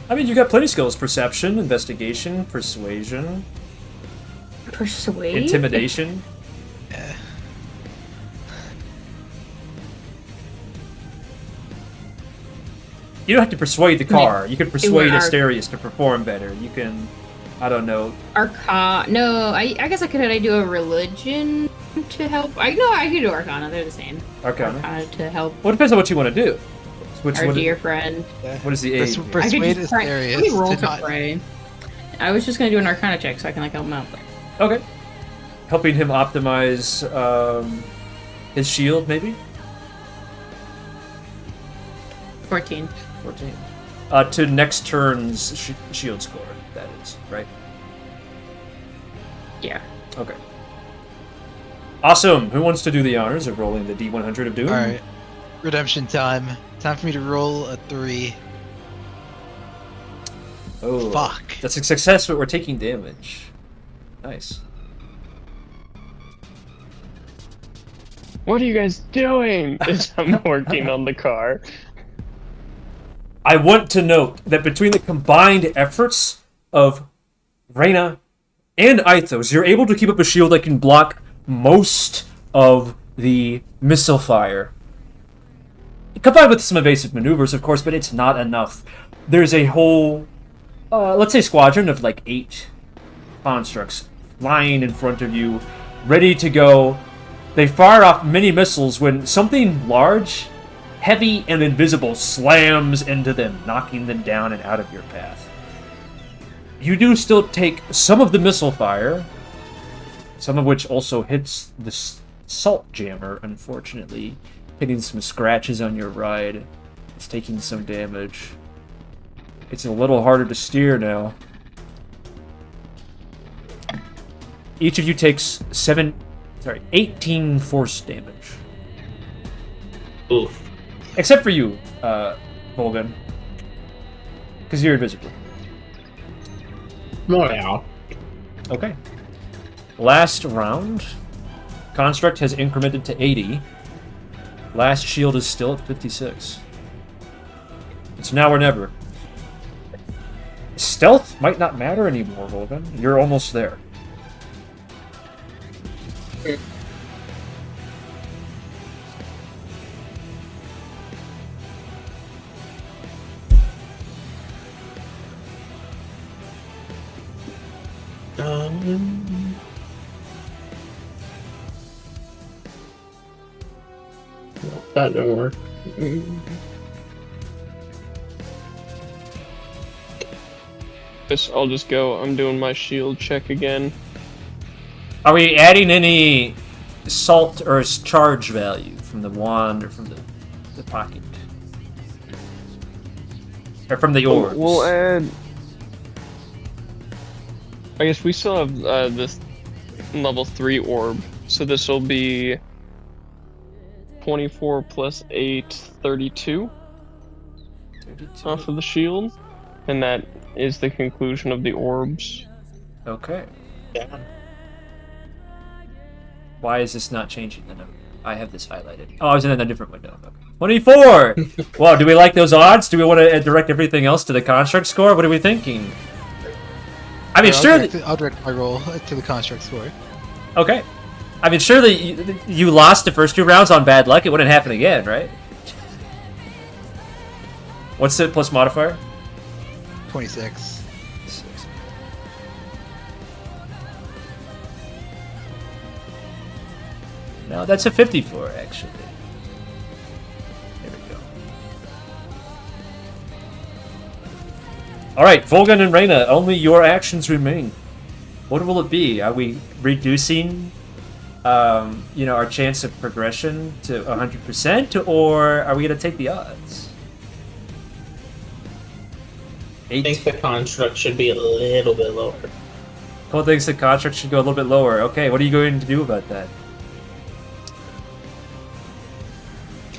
I mean, you got plenty of skills. Perception, investigation, persuasion, Persuade? intimidation. You don't have to persuade the car. You can persuade our- Asterius to perform better. You can, I don't know. Arcana. No, I guess I could do a religion to help. I could do Arcana. They're the same. Arcana. Arcana to help Well, it depends on what you want to do. Which our what, dear friend. what is the aid? here? Persuade just pray. Asterius Let me roll to to not. pray. I was just gonna do an Arcana check so I can help him out. Okay. Helping him optimize his shield, maybe? 14. 14. To next turn's shield score, that is, right? Yeah. Okay. Awesome. Who wants to do the honors of rolling the D100 of Doom? Alright. Redemption time. Time for me to roll a 3. Oh, Fuck. That's a success, but we're taking damage. Nice. What are you guys doing? As I'm working on the car. I want to note that between the combined efforts of Reyna and Ithos, you're able to keep up a shield that can block most of the missile fire. Combined with some evasive maneuvers, of course, but it's not enough. There's a whole, let's say, squadron of like 8 constructs flying in front of you, ready to go. They fire off many missiles when something large, heavy, and invisible slams into them, knocking them down and out of your path. You do still take some of the missile fire, some of which also hits the Saltjammer, unfortunately, hitting some scratches on your ride. It's taking some damage. It's a little harder to steer now. Each of you takes 18 force damage. Oof. Except for you, Vulgan. Because you're invisible. Well, Okay. Last round. Construct has incremented to 80. Last shield is still at 56. It's now or never. Stealth might not matter anymore, Vulgan. You're almost there. That don't work. I'll just go. I'm doing my shield check again. Are we adding any salt or charge value from the wand or from the pocket? Or from the orbs? We'll add... I guess we still have this level 3 orb, so this will be 24 plus 8, 32 off of the shield, and that is the conclusion of the orbs. Okay. Yeah. Why is this not changing the number? I have this highlighted. Oh, I was in a different window. Okay. 24! Wow, do we like those odds? Do we want to direct everything else to the construct score? What are we thinking? I mean, I'll direct my roll to the construct score. Okay. I mean, surely you lost the first 2 rounds on bad luck. It wouldn't happen again, right? What's the plus modifier? 26. No, that's a 54, actually. There we go. Alright, Vulgan and Reyna, only your actions remain. What will it be? Are we reducing, our chance of progression to 100%, or are we going to take the odds? I think the construct should be a little bit lower. Cole thinks the construct should go a little bit lower. Okay, what are you going to do about that?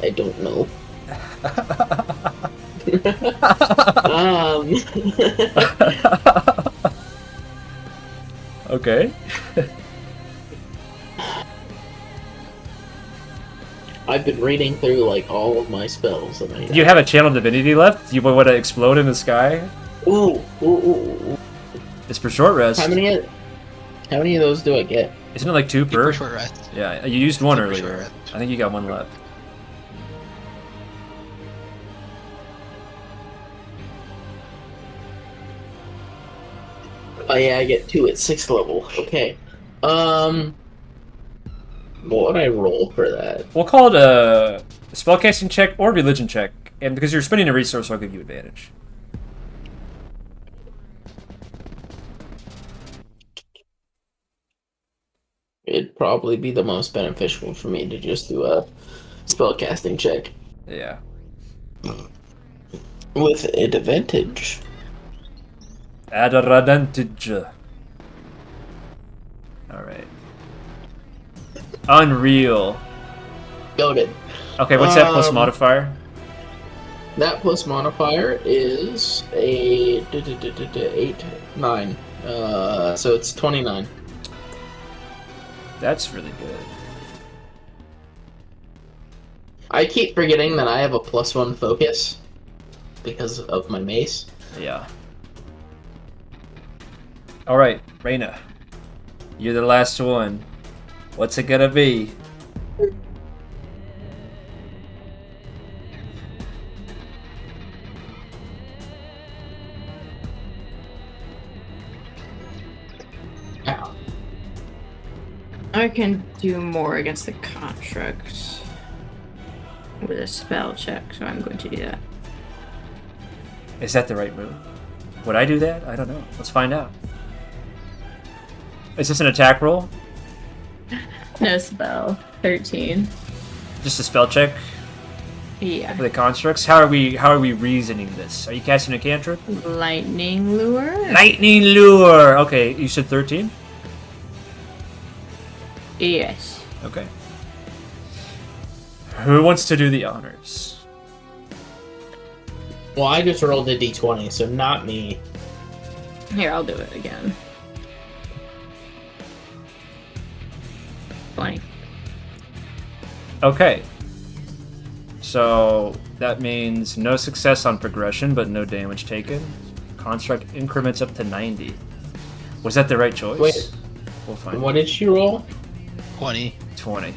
I don't know. Okay. I've been reading through like all of my spells. And Do you have a channel divinity left? Do you want to explode in the sky? Ooh. It's for short rest. How many of those do I get? Isn't it like 2 per? Short rest. Yeah, you used 1 Super short earlier. rest. I think you got 1 left. Oh yeah, I get 2 at 6th level. Okay. What would I roll for that? We'll call it a spellcasting check or religion check, and because you're spending a resource, I'll give you advantage. It'd probably be the most beneficial for me to just do a spellcasting check. Yeah. With advantage. Add a advantage. Alright. Unreal. Goated. Okay, what's that plus modifier? That plus modifier is a 8, 9. So it's 29. That's really good. I keep forgetting that I have a +1 focus because of my mace. Yeah. Alright, Reyna. You're the last one. What's it gonna be? Ow. I can do more against the constructs with a spell check, so I'm going to do that. Is that the right move? Would I do that? I don't know. Let's find out. Is this an attack roll? No spell. 13. Just a spell check Yeah. for the constructs? How are we reasoning this? Are you casting a cantrip? Lightning lure? Lightning lure! Okay, you said 13? Yes. Okay. Who wants to do the honors? Well, I just rolled a d20, so not me. Here, I'll do it again. 20. Okay. So that means no success on progression, but no damage taken. Construct increments up to 90. Was that the right choice? Wait. We'll find What did she roll? 20. 20.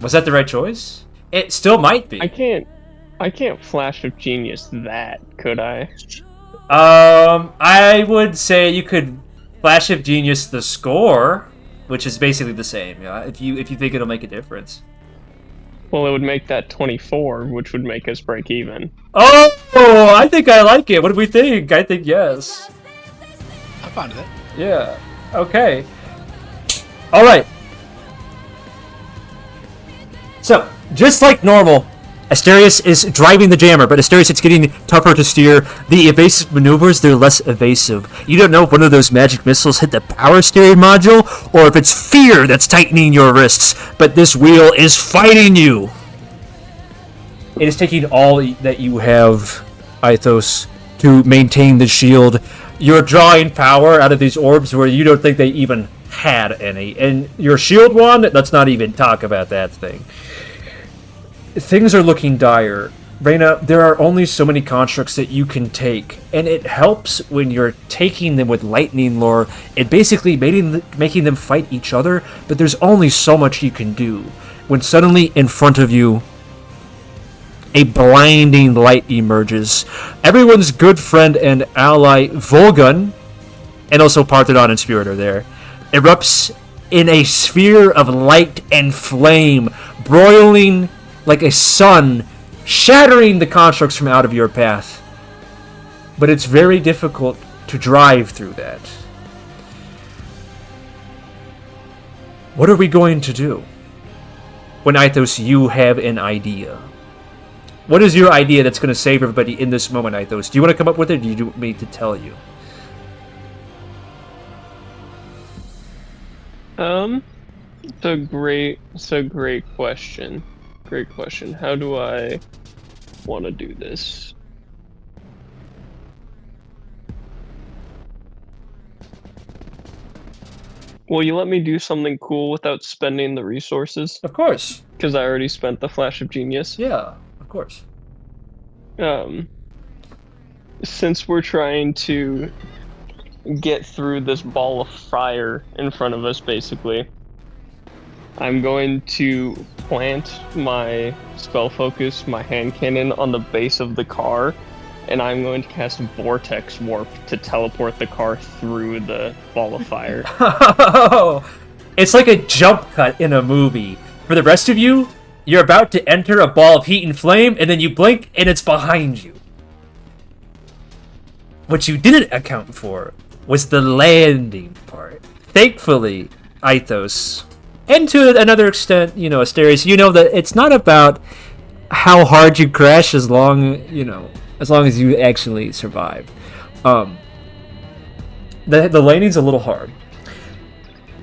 Was that the right choice? It still might be. I can't flash of genius that, could I? I would say you could Flash of Genius the score, which is basically the same. Yeah, if you think it'll make a difference. Well, it would make that 24, which would make us break even. Oh, I think I like it. What do we think? I think yes. I'm fine with it. Yeah. Okay. All right. So, just like normal, Asterius is driving the jammer, but Asterius, it's getting tougher to steer. The evasive maneuvers, they're less evasive. You don't know if one of those magic missiles hit the power steering module, or if it's fear that's tightening your wrists, but this wheel is fighting you. It is taking all that you have, Ithos, to maintain the shield. You're drawing power out of these orbs where you don't think they even had any. And your shield wand, let's not even talk about that thing. Things are looking dire. Reyna, there are only so many constructs that you can take, and it helps when you're taking them with lightning lore and basically making them fight each other, but there's only so much you can do. When suddenly in front of you, a blinding light emerges. Everyone's good friend and ally, Vulgan, and also Paarthurnon and Spirit are there, erupts in a sphere of light and flame, broiling like a sun, shattering the constructs from out of your path. But it's very difficult to drive through that. What are we going to do? When Ithos, you have an idea. What is your idea that's going to save everybody in this moment, Ithos? Do you want to come up with it, or do you want me to tell you? It's a great question. Great question. How do I want to do this? Will you let me do something cool without spending the resources? Of course. Because I already spent the Flash of Genius. Yeah, of course. Since we're trying to get through this ball of fire in front of us, basically, I'm going to plant my spell focus, my hand cannon, on the base of the car, and I'm going to cast Vortex Warp to teleport the car through the ball of fire. It's like a jump cut in a movie. For the rest of you, you're about to enter a ball of heat and flame, and then you blink, and it's behind you. What you didn't account for was the landing part. Thankfully, Ithos, and to another extent, Asterius, you know that it's not about how hard you crash as long as you actually survive. The landing's a little hard.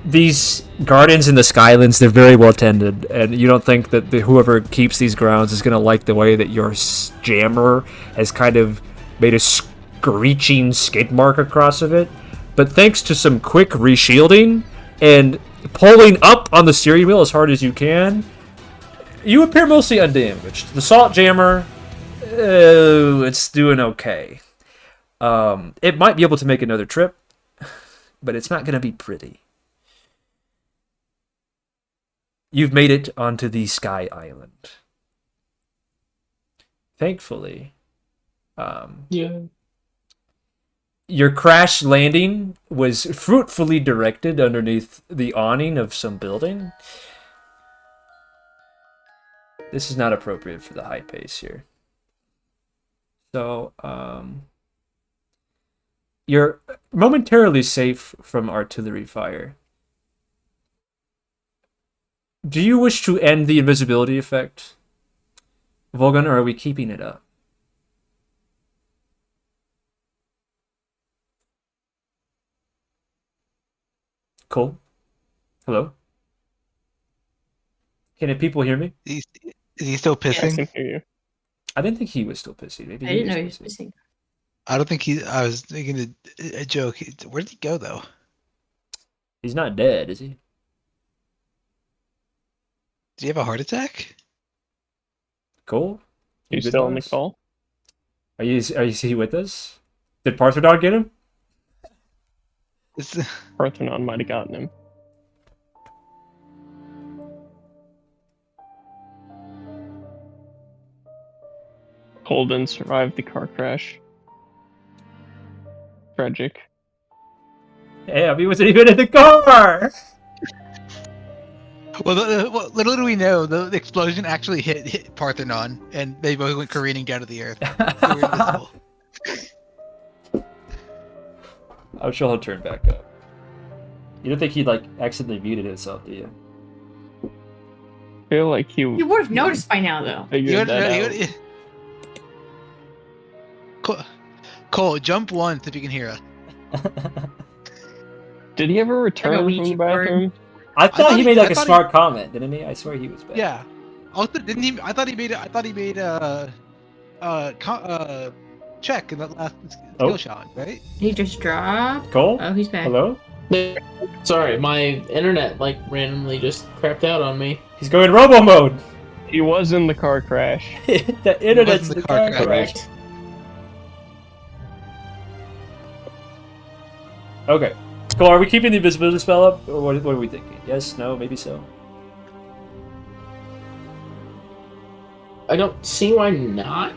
These gardens in the Skylands, they're very well tended, and you don't think that whoever keeps these grounds is going to like the way that your jammer has kind of made a screeching skid mark across of it. But thanks to some quick reshielding and pulling up on the steering wheel as hard as you can, you appear mostly undamaged. The Saltjammer, it's doing okay. It might be able to make another trip, but it's not going to be pretty. You've made it onto the Sky Island. Thankfully, your crash landing was fruitfully directed underneath the awning of some building. This is not appropriate for the high pace here. So, you're momentarily safe from artillery fire. Do you wish to end the invisibility effect, Vulgan, or are we keeping it up? Cool. Hello? Can people hear me? Is he still I pissing? can hear you. I didn't think he was still pissing. Maybe I didn't know he was missing. I don't think he. I was thinking a joke. Where did he go though? He's not dead, is he? Did he have a heart attack? Cool. You good still on the boss? call? Are you with us? Did Paarthurnon get him? It's- Paarthurnon might have gotten him. Holden survived the car crash. Tragic. Hey, he wasn't even in the car! Well, little do we know, the explosion actually hit Paarthurnon, and they both went careening down to the earth. They were invisible. I'm sure he'll turn back up. You don't think he like accidentally muted himself, do you? I feel like he You would have noticed by now, though. figured that out. Cole, jump once if you can hear us. Did he ever return from Ouija the board. bathroom? I thought he made like I a thought smart comment, didn't he? I swear he was back. Yeah. Also, didn't he? I thought he made check in that last skill challenge, right? He just dropped. Cole? Oh, he's back. Hello? Sorry, my internet like randomly just crapped out on me. He's going robo mode. He was in the car crash. The internet's wasn't the the car car crash. crash. Correct. Okay. Cole, are we keeping the invisibility spell up? Or what are we thinking? Yes, no, maybe so. I don't see why not.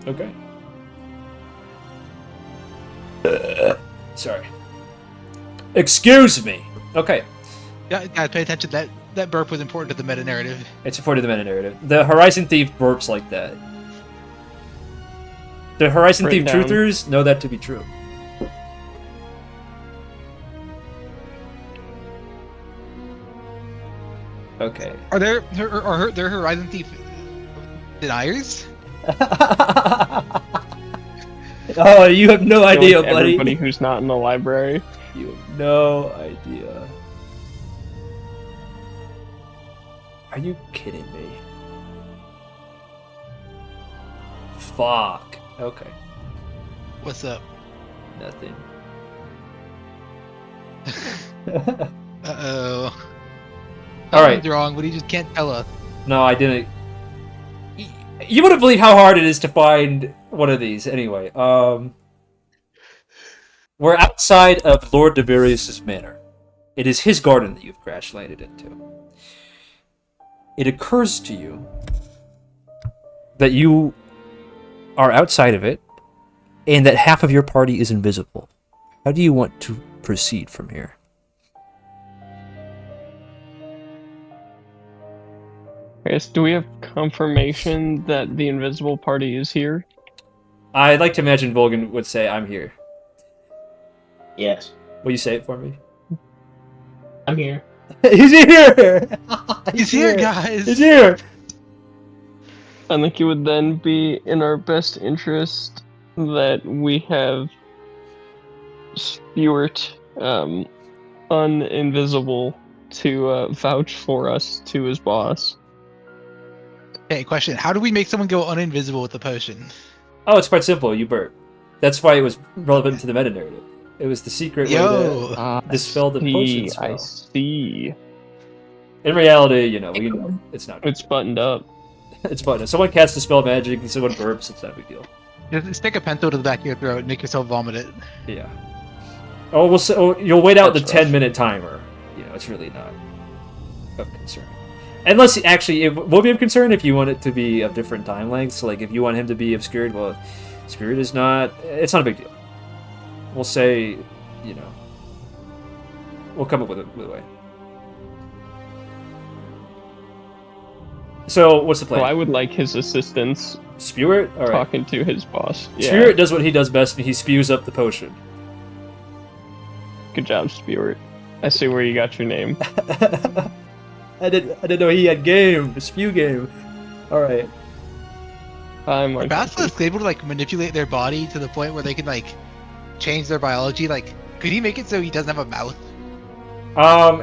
Okay. Sorry. Excuse me. Okay. Yeah, pay attention. That burp was important to the meta narrative. It's important to the meta narrative. The Horizon Thief burps like that. The Horizon Written Thief down. truthers know that to be true. Okay. Are there Horizon Thief deniers? Oh, you have no Killing idea, buddy. Everybody who's not in the library. You have no idea. Are you kidding me? Fuck. Okay. What's up? Nothing. Uh-oh. All right. Something's wrong, but he just can't tell us. No, I didn't. You wouldn't believe how hard it is to find one of these. Anyway, we're outside of Lord Davarius' manor. It is his garden that you've crash landed into. It occurs to you that you are outside of it, and that half of your party is invisible. How do you want to proceed from here? I guess, do we have confirmation that the invisible party is here? I'd like to imagine Vulgan would say, "I'm here." Yes, Will you say it for me? I'm here. He's here! He's here, guys! He's here! I think it would then be in our best interest that we have Stuart uninvisible to vouch for us to his boss. Okay, question. How do we make someone go uninvisible with the potion? Oh, it's quite simple. You burp. That's why it was relevant to the meta narrative. It was the secret way Yo! to dispel the potion spell. I see. In reality, it's not. It's buttoned up. It's fun. If someone casts a spell magic and someone burps, it's not a big deal. Just stick a pencil to the back of your throat and make yourself vomit it. Yeah. You'll wait out That's the 10-minute timer. It's really not of concern. Unless, actually, it will be of concern if you want it to be of different time lengths. Like, if you want him to be obscured, well, Spirit is not... It's not a big deal. We'll say, we'll come up with a way. So, what's the plan? Well, I would like his assistance Spew it? Alright. talking to his boss. Yeah. Spirit does what he does best, and he spews up the potion. Good job, Stuart. I see where you got your name. I didn't know he had game. Spew game. Alright. I'm Are like, basilisks able to manipulate their body to the point where they can change their biology? Could he make it so he doesn't have a mouth?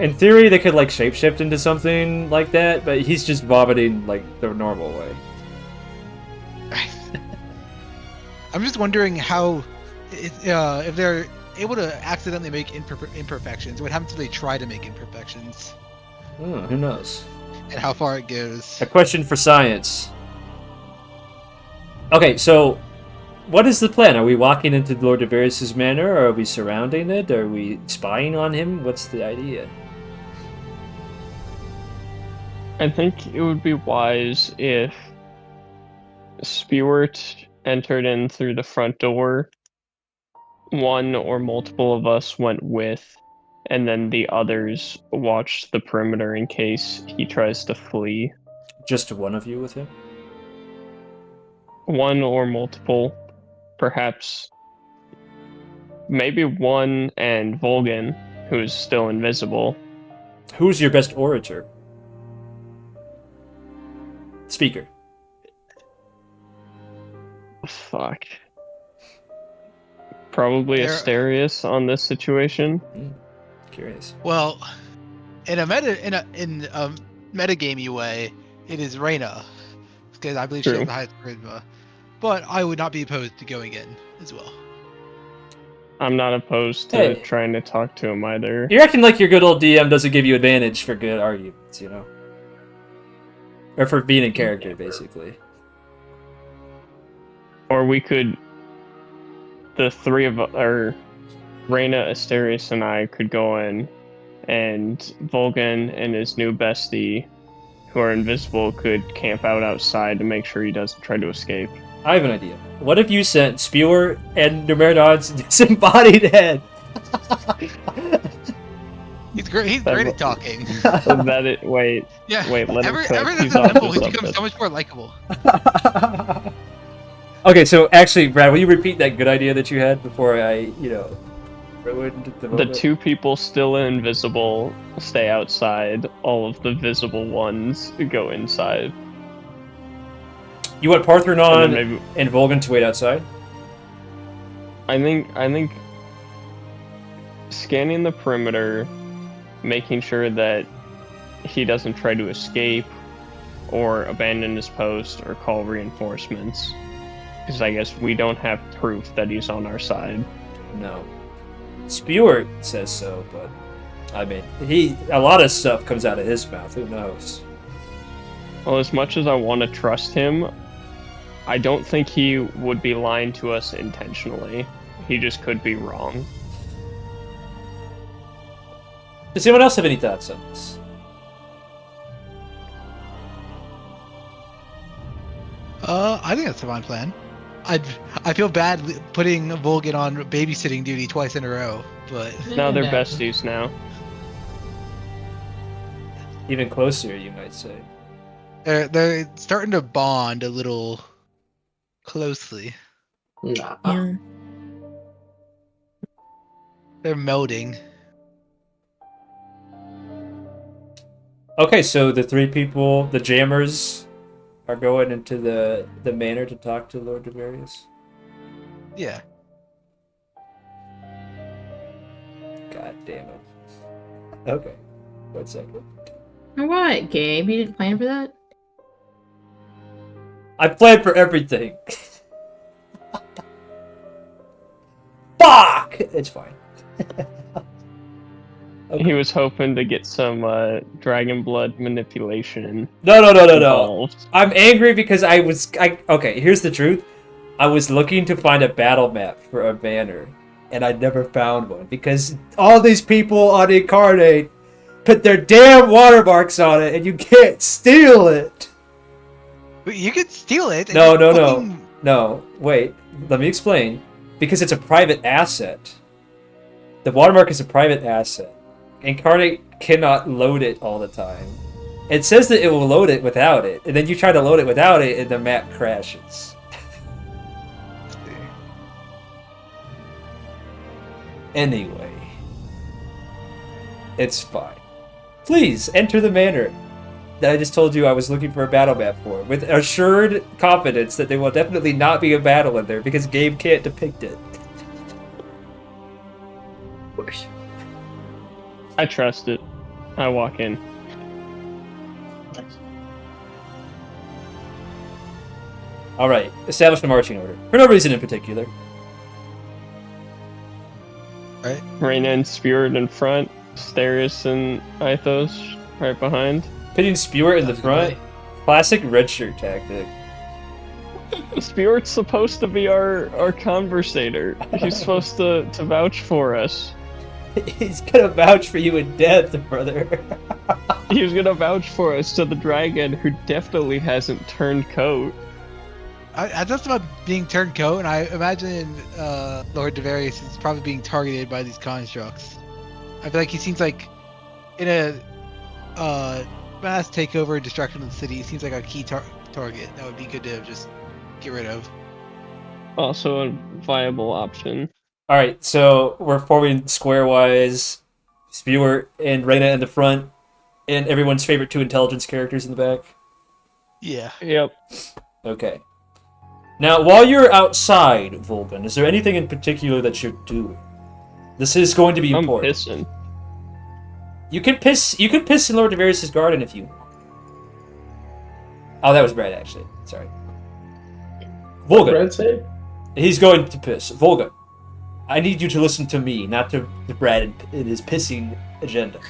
In theory, they could shapeshift into something like that, but he's just vomiting the normal way. I'm just wondering how, if they're able to accidentally make imperfections, what happens if they try to make imperfections, Who knows? and how far it goes. A question for science. Okay, so what is the plan? Are we walking into Lord Davarius' manor, or are we surrounding it? Are we spying on him? What's the idea? I think it would be wise if Stuart entered in through the front door. One or multiple of us went with, and then the others watch the perimeter in case he tries to flee. Just one of you with him? One or multiple, perhaps. Maybe one and Vulgan, who is still invisible. Who's your best orator? Speaker. Fuck. Probably There- Asterius on this situation. Curious. Well, in a metagamey way, it is Reyna, because I believe she True. has the highest charisma. But I would not be opposed to going in as well. I'm not opposed to Hey. trying to talk to him either. You're acting like your good old DM doesn't give you advantage for good arguments, you know? Or for being in character, basically. Or we could, the three of or Reyna, Asterius, and I could go in, and Vulgan and his new bestie, who are invisible, could camp out outside to make sure he doesn't try to escape. I have an idea. What if you sent Spewer and Numerodon's disembodied head? He's great. He's great at talking. Wait, Yeah. let him Ever cook. since He's off Temple, to he's become something. so much more likable. Okay, so actually, Brad, will you repeat that good idea that you had before I, ruined the The moment? two people still invisible stay outside. All of the visible ones go inside. You want And then Paarthurnon maybe and Vulgan to wait outside? I think scanning the perimeter, making sure that he doesn't try to escape or abandon his post or call reinforcements. Because I guess we don't have proof that he's on our side. No. Spewer says so, but I mean, a lot of stuff comes out of his mouth. Who knows? Well, as much as I want to trust him, I don't think he would be lying to us intentionally. He just could be wrong. Does anyone else have any thoughts on this? I think that's a fine plan. I feel bad putting Vulgan on babysitting duty twice in a row, but Now they're besties now. Even closer, you might say. they're starting to bond a little closely. Nah. Yeah. They're melding. Okay, so the three people, the jammers, are going into the manor to talk to Lord Davarius. Yeah. God damn it. Okay. 1 second. What, Gabe? You didn't plan for that? I planned for everything. Fuck! It's fine. He was hoping to get some dragon blood manipulation No. involved. I'm angry because okay, here's the truth. I was looking to find a battle map for a banner, and I never found one because all these people on Incarnate put their damn watermarks on it, and you can't steal it. But you could steal it. and No, just no. fucking- No, wait. Let me explain. Because it's a private asset. The watermark is a private asset. Incarnate cannot load it all the time. It says that it will load it without it, and then you try to load it without it, and the map crashes. Anyway. It's fine. Please, enter the manor that I just told you I was looking for a battle map for, with assured confidence that there will definitely not be a battle in there, because Gabe can't depict it. Of course. I trust it. I walk in. Alright, establish the marching order. For no reason in particular. Reyna and Spirit in front, Asterius and Ithos right behind. Putting Spewer in the Sounds front, classic red shirt tactic. Spirit's supposed to be our conversator. He's supposed to vouch for us. He's gonna vouch for you in death, brother. He was gonna vouch for us to the dragon who definitely hasn't turned coat. I just about being turncoat, and I imagine Lord Davarius is probably being targeted by these constructs. I feel like he seems like in a mass takeover and destruction of the city. He seems like a key target that would be good to just get rid of. Also a viable option. All right, so we're forming square-wise. Spewer and Reyna in the front, and everyone's favorite 2 intelligence characters in the back. Yeah. Yep. Okay. Now, while you're outside, Vulgan, is there anything in particular that you're doing? This is going to be I'm important. pissing. You can piss in Lord Davarius' garden if you want. Oh, that was Brad, actually. Sorry. Vulgan. Brad say? He's going to piss. Vulgan, I need you to listen to me, not to Brad and his pissing agenda.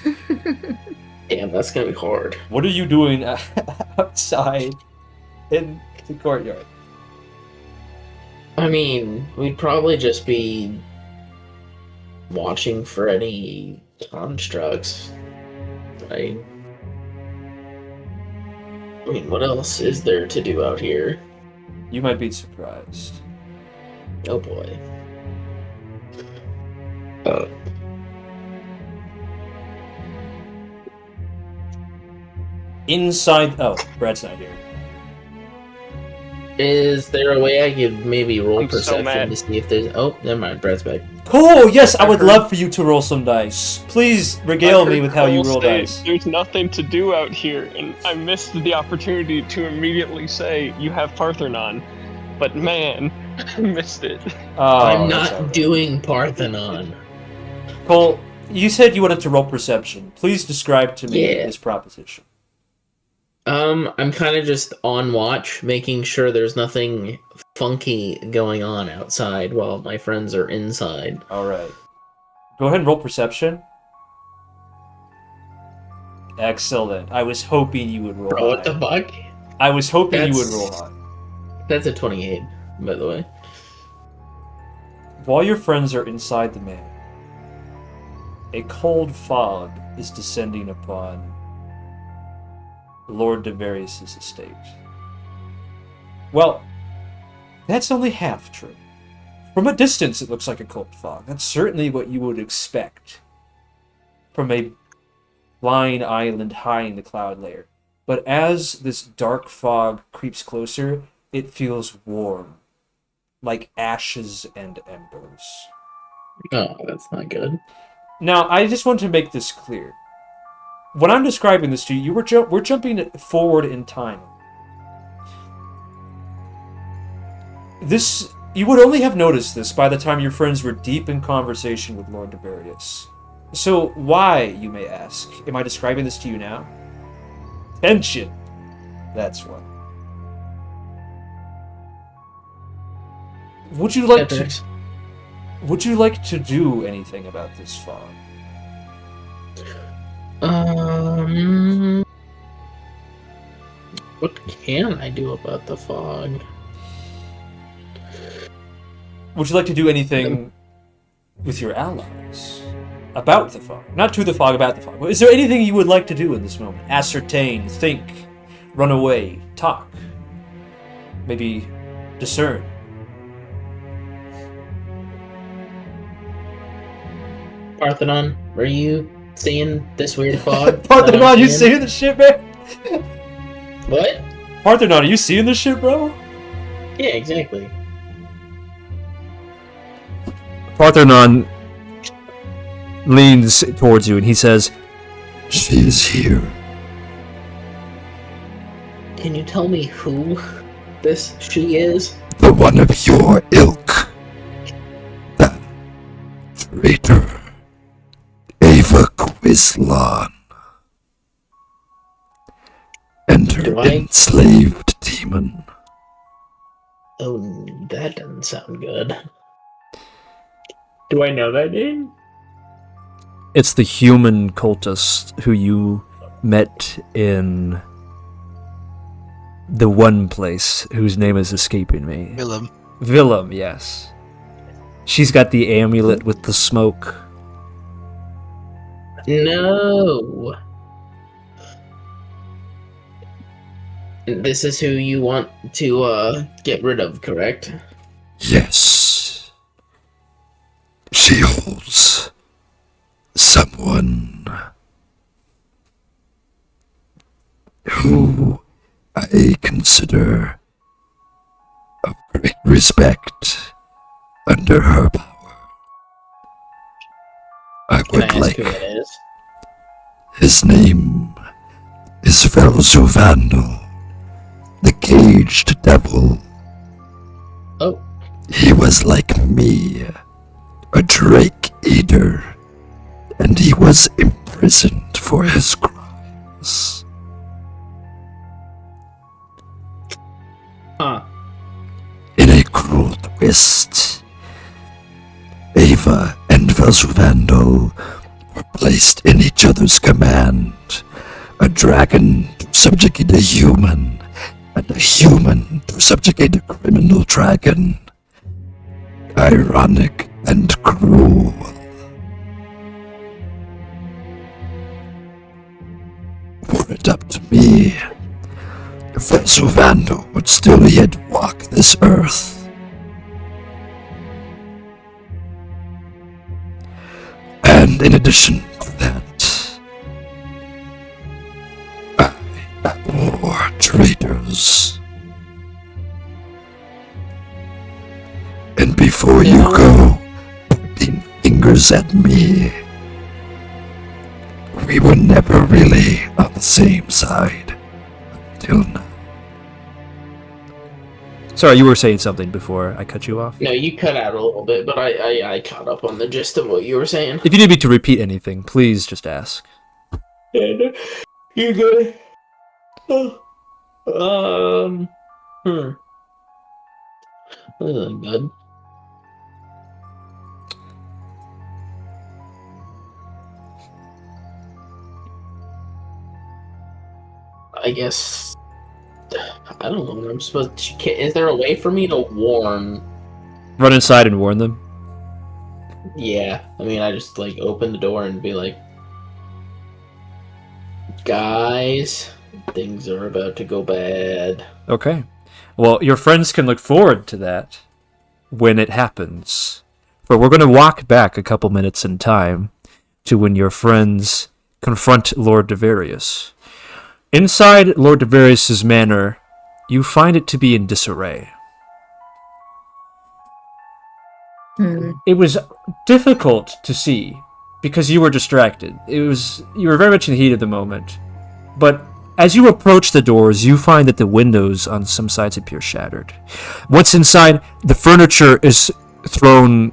Damn, that's gonna be hard. What are you doing outside in the courtyard? I mean, we'd probably just be watching for any constructs, right? I mean, what else is there to do out here? You might be surprised. Oh boy. Inside... Oh, Brad's not here. Is there a way I could maybe roll I'm so perception mad. to see if there's... Oh, never mind, Brad's back. Cool! Yes, I would heard- love for you to roll some dice. Please regale I me heard with how you Cole roll say, dice. There's nothing to do out here, and I missed the opportunity to immediately say you have Paarthurnon. But man, I missed it. Oh, I'm that's not all right. doing Paarthurnon. Cole, you said you wanted to roll perception. Please describe to me Yeah. this proposition. I'm kind of just on watch, making sure there's nothing funky going on outside while my friends are inside. Alright. Go ahead and roll perception. Excellent. I was hoping you would roll Bro, what the high. fuck? I was hoping you That's- would roll high. That's a 28, by the way. While your friends are inside the manor, a cold fog is descending upon Lord Davarius' estate. Well, that's only half true. From a distance, it looks like a cold fog. That's certainly what you would expect from a flying island high in the cloud layer. But as this dark fog creeps closer, it feels warm, like ashes and embers. Oh, that's not good. Now, I just want to make this clear. When I'm describing this to you, we're jumping forward in time. This, you would only have noticed this by the time your friends were deep in conversation with Lord Davarius. So why, you may ask, am I describing this to you now? Tension. That's why. Would you like to? Would you like to do anything about this fog? What can I do about the fog? Would you like to do anything with your allies about the fog? Not to the fog, about the fog. Is there anything you would like to do in this moment? Ascertain, think, run away, talk, maybe discern. Paarthurnon, are you seeing this weird fog? Paarthurnon, that I'm you seeing this shit, man? What? Paarthurnon, are you seeing this shit, bro? Yeah, exactly. Paarthurnon leans towards you and he says, "She is here. Can you tell me who this she is? The one of your ilk. That traitor. Ava Quislon. And her Do I- enslaved demon. Oh, that doesn't sound good. Do I know that name? It's the human cultist who you met in the one place whose name is escaping me. Willem. Willem, yes. She's got the amulet with the smoke. No. This is who you want to get rid of, correct? Yes. She holds somewhat someone who I consider of great respect under her power. I Can I would ask like... who it is? His name is Velzuvandal, the caged devil. Oh, He was like me, a drake eater, and he was imprisoned for his crimes. huh. In a cruel twist, Ava and Velzuvandal were placed in each other's command. A dragon to subjugate a human, and a human to subjugate a criminal dragon. Ironic and cruel. Were it up to me, Velzuvandal would still yet walk this earth. And in addition to that, I abhor traitors. And before you go pointing fingers at me, we were never really on the same side until now. Sorry, you were saying something before I cut you off. No, you cut out a little bit, but I caught up on the gist of what you were saying. If you need me to repeat anything, please just ask. You good? Oh. Good. I guess I don't know what I'm supposed to. Is there a way for me to warn? Run inside and warn them. Yeah, I mean, I just like open the door and be like, "Guys, things are about to go bad." Okay. Well, your friends can look forward to that when it happens. For we're going to walk back a couple minutes in time to when your friends confront Lord Davarius. Inside Lord Davarius' manor, you find it to be in disarray. It was difficult to see because you were distracted. You were very much in the heat of the moment. But as you approach the doors, you find that the windows on some sides appear shattered. Once inside, the furniture is thrown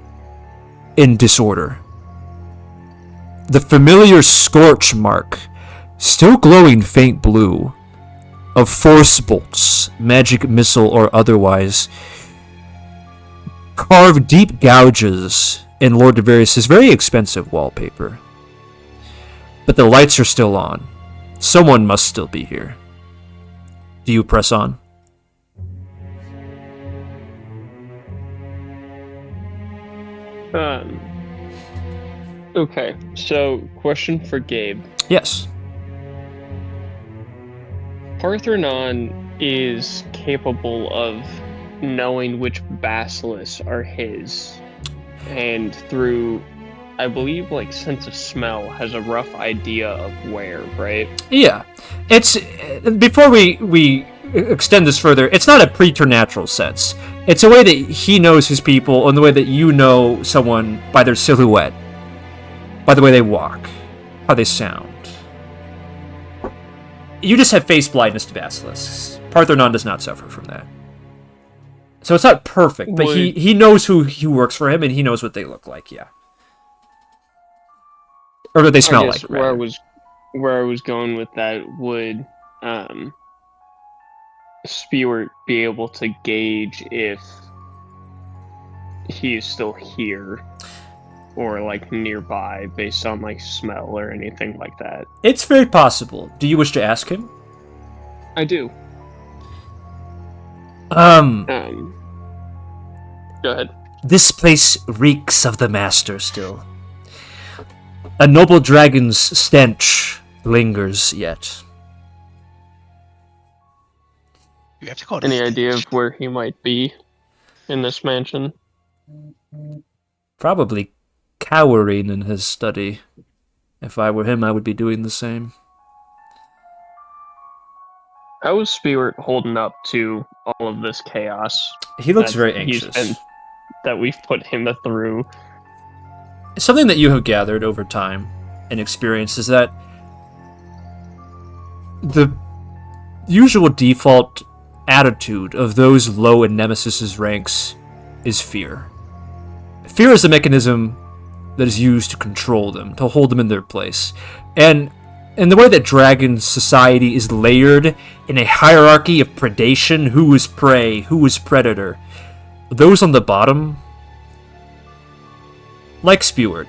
in disorder. The familiar scorch mark, still glowing faint blue, of force bolts, magic missile or otherwise, carve deep gouges in Lord Davarius' very expensive wallpaper. But the lights are still on. Someone must still be here. Do you press on? Okay, so question for Gabe. Yes. Paarthurnon is capable of knowing which basilisks are his, and through, I believe, like sense of smell, has a rough idea of where, right? Yeah. It's before we extend this further, it's not a preternatural sense. It's a way that he knows his people and the way that you know someone by their silhouette, by the way they walk, how they sound. You just have face blindness to basilisks. Paarthurnon does not suffer from that. So it's not perfect, but he knows who works for him and he knows what they look like, yeah. Or what they smell like, where rather. where I was going with that, would Spewart be able to gauge if he is still here or like nearby based on like smell or anything like that? It's very possible. Do you wish to ask him? I do. Go ahead. This place reeks of the Master still. A noble dragon's stench lingers yet. You have to call it Any a idea stench. of where he might be in this mansion? Probably cowering in his study. If I were him, I would be doing the same. How is Spirit holding up to all of this chaos? He looks that very he's anxious. been- that we've put him through. Something that you have gathered over time and experienced is that the usual default attitude of those low in Nemesis's ranks is fear. Fear is a mechanism that is used to control them, to hold them in their place. And the way that dragon society is layered in a hierarchy of predation, who is prey, who is predator, those on the bottom, like Speward,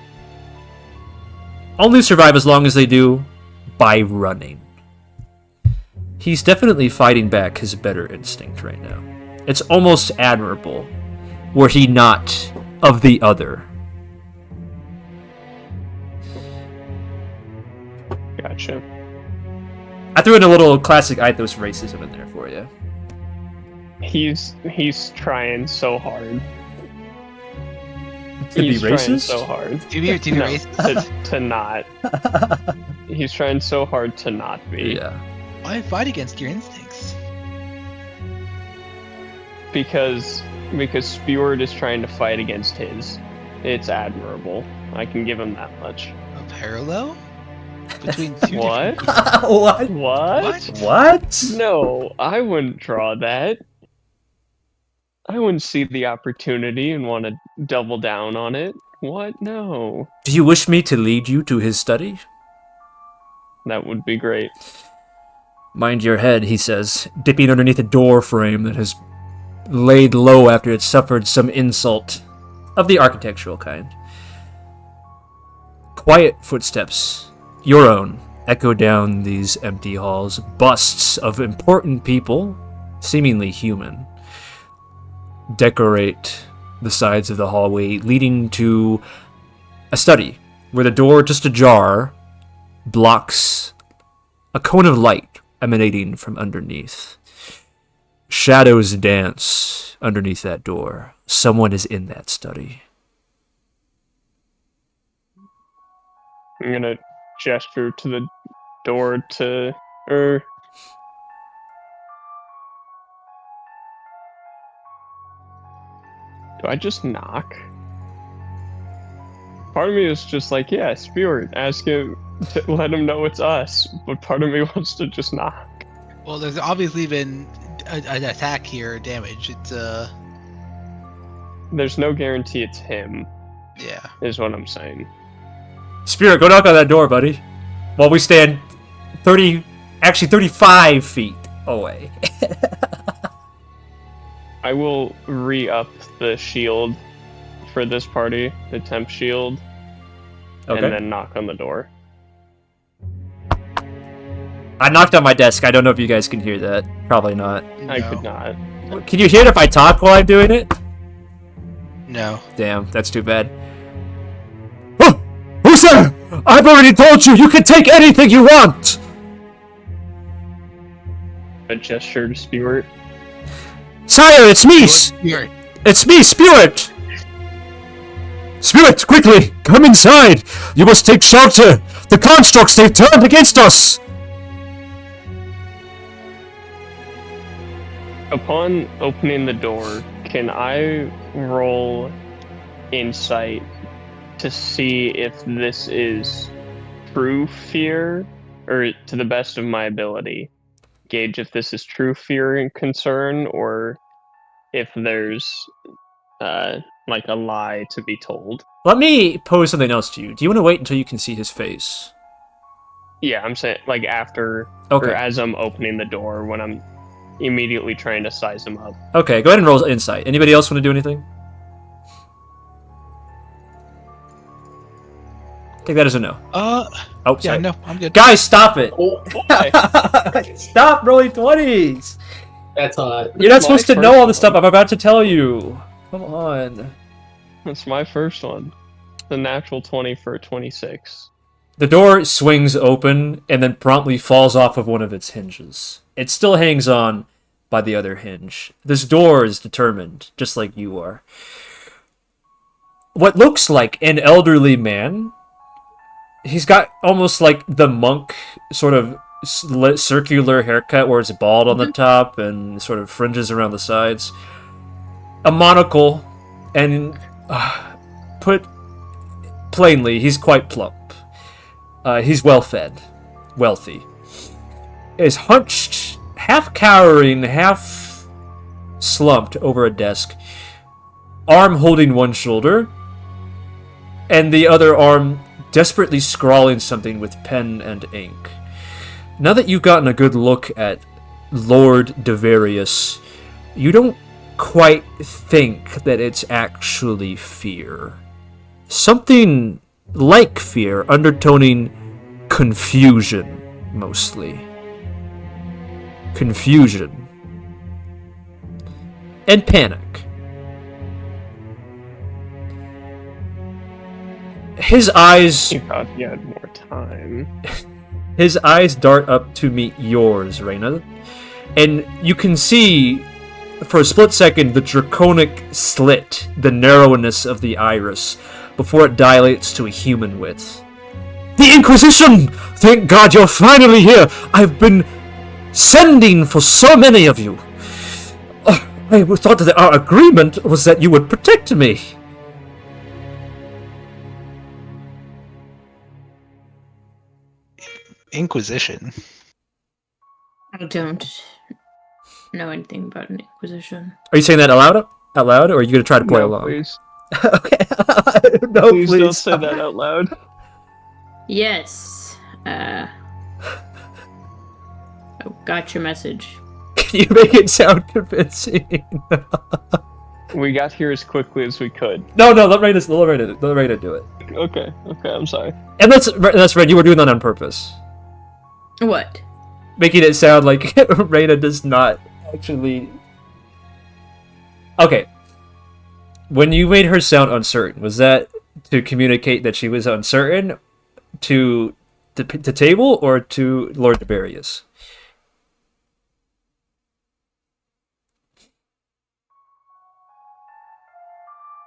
only survive as long as they do by running. He's definitely fighting back his better instinct right now. It's almost admirable, were he not of the other. Gotcha. I threw in a little classic Ithos racism in there for you. He's trying so hard. To be He's trying racist? so hard. To be No, racist? to not. He's trying so hard to not be. Yeah. Why fight against your instincts? Because Speward is trying to fight against his. It's admirable. I can give him that much. A parallel? Between two What? different- What? What? What? No, I wouldn't draw that. I wouldn't see the opportunity and want to double down on it. What? No. Do you wish me to lead you to his study? That would be great. Mind your head, he says, dipping underneath a door frame that has laid low after it suffered some insult of the architectural kind. Quiet footsteps, your own, echo down these empty halls. Busts of important people, seemingly human, decorate the sides of the hallway, leading to a study where the door, just ajar, blocks a cone of light emanating from underneath. Shadows dance underneath that door. Someone is in that study. I'm gonna gesture to the door to do I just knock? Part of me is just like, yeah, Spirit, ask him to let him know it's us. But part of me wants to just knock. Well, there's obviously been an attack here, damage. It's There's no guarantee it's him, yeah. is what I'm saying. Spirit, go knock on that door, buddy. While we stand 35 feet away. I will re-up the shield for this party, the temp shield, Okay. and then knock on the door. I knocked on my desk. I don't know if you guys can hear that. Probably not. I No. could not. Can you hear it if I talk while I'm doing it? No. Damn, that's too bad. Oh, who's there? I've already told you, you can take anything you want! A gesture to Spirit. Sire, it's me! Here. It's me, Spirit! Spirit, quickly, come inside! You must take shelter! The constructs, they've turned against us! Upon opening the door, can I roll insight to see if this is true fear, or to the best of my ability, gauge if this is true fear and concern, or if there's like a lie to be told? Let me pose something else to you. Do you want to wait until you can see his face? Yeah, I'm saying like after Okay. or as I'm opening the door, when I'm immediately trying to size him up. Okay, go ahead and roll insight. Anybody else want to do anything? Take that as a no. Oh, Yeah, sorry. no, I'm good. Guys, stop it! Oh boy! Stop rolling 20s! That's hot. You're not That's my supposed to know first all the stuff one. I'm about to tell you. Come on. That's my first one. The natural 20 for a 26. The door swings open and then promptly falls off of one of its hinges. It still hangs on by the other hinge. This door is determined, just like you are. What looks like an elderly man He's got almost like the monk sort of circular haircut where it's bald on the top and sort of fringes around the sides. A monocle, and put plainly, he's quite plump. He's well-fed, wealthy. Is hunched, half cowering, half slumped over a desk, arm holding one shoulder, and the other arm desperately scrawling something with pen and ink. Now that you've gotten a good look at Lord Davarius, you don't quite think that it's actually fear. Something like fear, undertoning confusion, mostly. Confusion. And panic. His eyes... You thought you had more time. His eyes dart up to meet yours, Reyna. And you can see, for a split second, the draconic slit, the narrowness of the iris, before it dilates to a human width. The Inquisition! Thank God you're finally here! I've been sending for so many of you. I thought that our agreement was that you would protect me. Inquisition. I don't know anything about an Inquisition. Are you saying that out loud, or are you going to try to play No, along? please. Okay. No, Please don't say that out loud. Yes. Oh, got your message. Can you make it sound convincing? We got here as quickly as we could. No, let Reyna do it. Okay, I'm sorry. And that's right, you were doing that on purpose. What? Making it sound like Reyna does not actually... Okay. When you made her sound uncertain, was that to communicate that she was uncertain to the table or to Lord Davarius?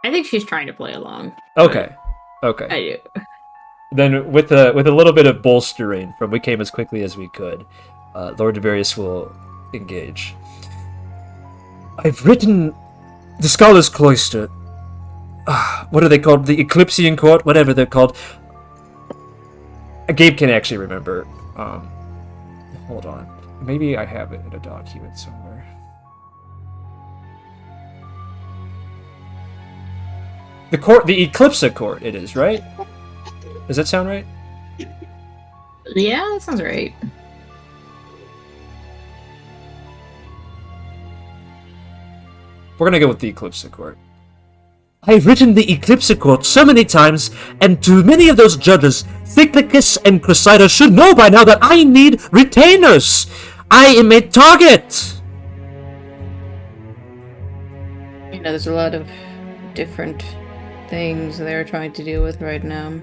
I think she's trying to play along. Okay. I do. Then, with a little bit of bolstering from we came as quickly as we could, Lord Davarius will engage. I've written the Scholar's Cloister. What are they called? The Eclipsa Court? Whatever they're called. Gabe can actually remember. Hold on. Maybe I have it in a document somewhere. The Eclipsa Court it is, right? Does that sound right? Yeah, that sounds right. We're gonna go with the Eclipsa Court. I've written the Eclipsa Court so many times, and too many of those judges, Thicklicus and Crusader, should know by now that I need retainers. I am a target. You know, there's a lot of different things they're trying to deal with right now.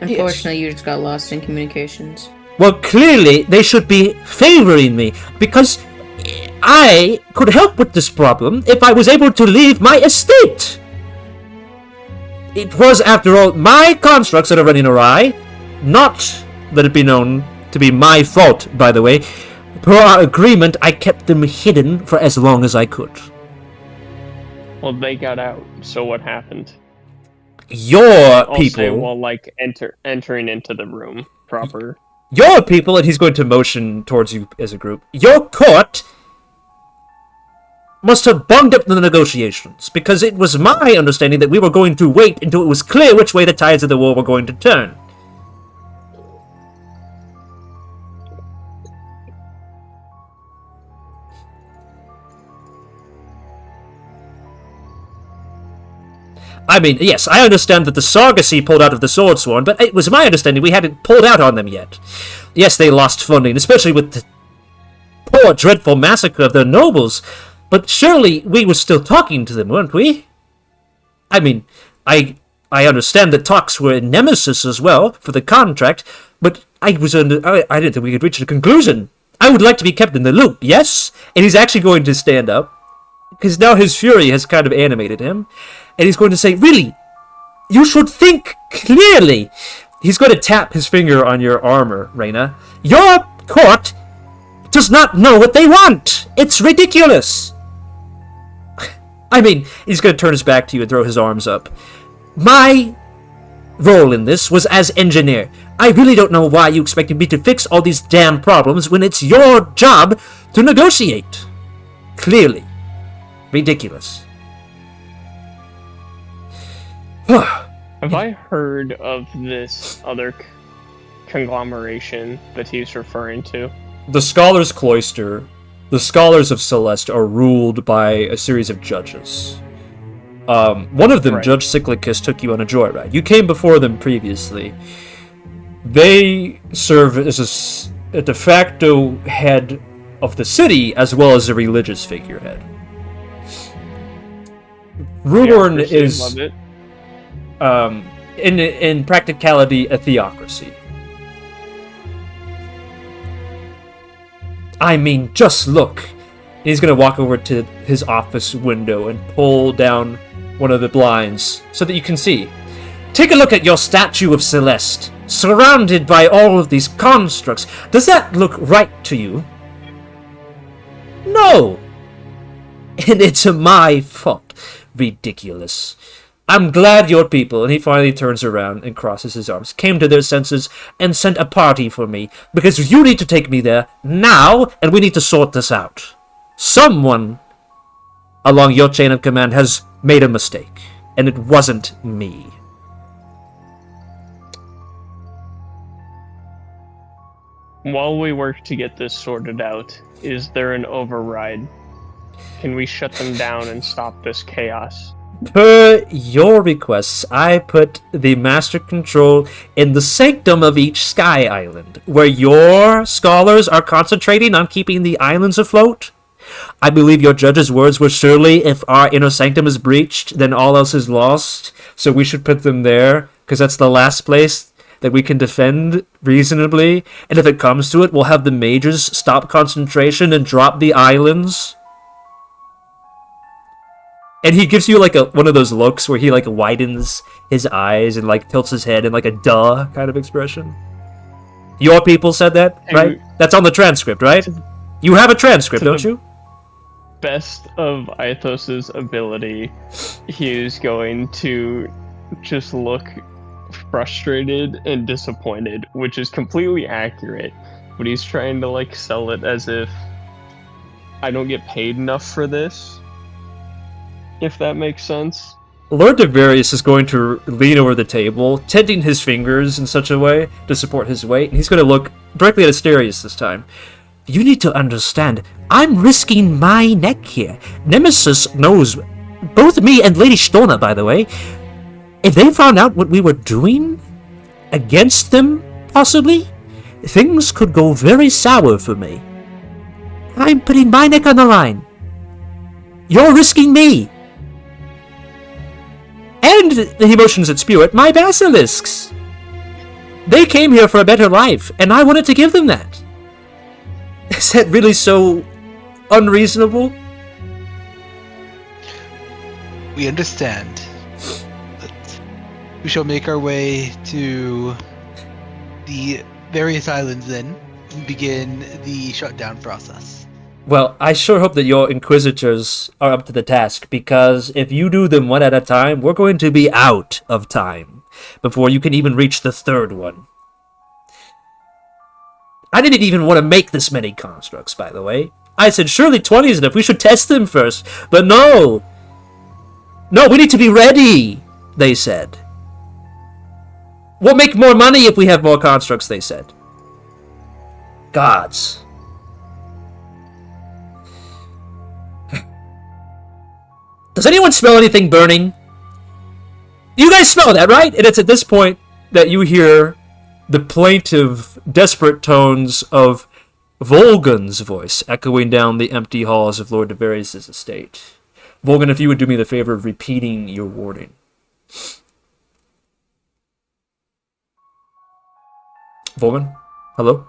Unfortunately, you just got lost in communications. Well, clearly, they should be favoring me, because I could help with this problem if I was able to leave my estate. It was, after all, my constructs that are running awry. Not, let it be known, to be my fault, by the way. Per our agreement, I kept them hidden for as long as I could. Well, they got out, so what happened? Your I'll people... say while, like, entering into the room proper. Your people, and he's going to motion towards you as a group, your court must have bunged up the negotiations, because it was my understanding that we were going to wait until it was clear which way the tides of the war were going to turn. I mean, yes, I understand that the Sargossy pulled out of the Swordsworn, but it was my understanding we hadn't pulled out on them yet. Yes, they lost funding, especially with the poor, dreadful massacre of their nobles, but surely we were still talking to them, weren't we? I mean, I understand that talks were in Nemesis as well, for the contract, but I didn't think we could reach a conclusion. I would like to be kept in the loop, yes? And he's actually going to stand up, because now his fury has kind of animated him. And he's going to say, really, you should think clearly. He's going to tap his finger on your armor, Reyna. Your court does not know what they want. It's ridiculous. I mean, he's going to turn his back to you and throw his arms up. My role in this was as engineer. I really don't know why you expected me to fix all these damn problems when it's your job to negotiate. Clearly. Ridiculous. Have I heard of this other conglomeration that he's referring to? The Scholars' Cloister, the Scholars of Celeste, are ruled by a series of judges. One of them, Right. Judge Cyclicus, took you on a joyride. You came before them previously. They serve as a de facto head of the city, as well as a religious figurehead. Ruirn Theocracy, is, love it. in practicality, a theocracy. I mean, just look. He's gonna walk over to his office window and pull down one of the blinds so that you can see. Take a look at your statue of Celeste, surrounded by all of these constructs. Does that look right to you? No! And it's my fault. Ridiculous. I'm glad your people, and he finally turns around and crosses his arms, came to their senses and sent a party for me, because you need to take me there now, and we need to sort this out. Someone along your chain of command has made a mistake, and it wasn't me. While we work to get this sorted out, is there an override? Can we shut them down and stop this chaos? Per your requests, I put the master control in the sanctum of each sky island, where your scholars are concentrating on keeping the islands afloat. I believe your judge's words were, surely if our inner sanctum is breached, then all else is lost, so we should put them there, because that's the last place that we can defend reasonably, and if it comes to it, we'll have the mages stop concentration and drop the islands. And he gives you like one of those looks where he like widens his eyes and like tilts his head in like a duh kind of expression. Your people said that, right? That's on the transcript, right? You have a transcript, don't you? Best of Ithos's ability, he is going to just look frustrated and disappointed, which is completely accurate, but he's trying to like sell it as if I don't get paid enough for this, if that makes sense. Lord Davarius is going to lean over the table, tenting his fingers in such a way to support his weight, and he's going to look directly at Asterius this time. You need to understand, I'm risking my neck here. Nemesis knows, both me and Lady Storna, by the way. If they found out what we were doing, against them, possibly, things could go very sour for me. I'm putting my neck on the line. You're risking me. And, he motions at Spewit, my basilisks. They came here for a better life, and I wanted to give them that. Is that really so unreasonable? We understand. We shall make our way to the various islands then and begin the shutdown process. Well, I sure hope that your inquisitors are up to the task, because if you do them one at a time, we're going to be out of time before you can even reach the third one. I didn't even want to make this many constructs, by the way. I said, surely 20 is enough, we should test them first. But no! No, we need to be ready, they said. We'll make more money if we have more constructs, they said. Gods. Does anyone smell anything burning? You guys smell that, right? And it's at this point that you hear the plaintive, desperate tones of Vulgan's voice echoing down the empty halls of Lord Davarius' estate. Vulgan, if you would do me the favor of repeating your warning. Vulgan? Hello?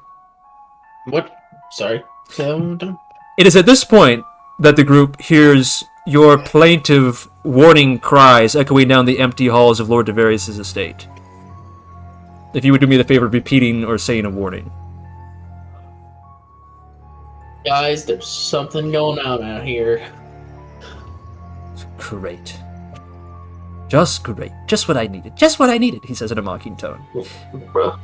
What? Sorry. It is at this point that the group hears your plaintive warning cries echoing down the empty halls of Lord Davarius' estate. if you would do me the favor of repeating or saying a warning. Guys, there's something going on out here. Great. Just great. Just what I needed. Just what I needed, he says in a mocking tone. Bruh.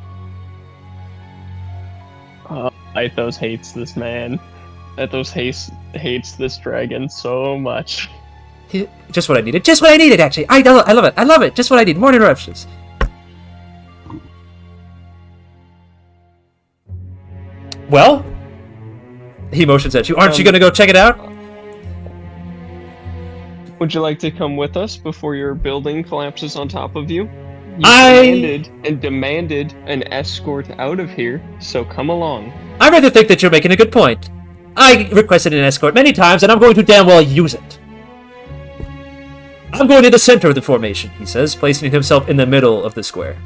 Mythos hates this man. Mythos hates this dragon so much. Just what I needed. Just what I needed, actually. I love it. I love it. Just what I need. More interruptions. Well, he motions at you. Aren't you going to go check it out? Would you like to come with us before your building collapses on top of you? You demanded an escort out of here, so come along. I rather think that you're making a good point. I requested an escort many times, and I'm going to damn well use it. I'm going to the center of the formation, he says, placing himself in the middle of the square.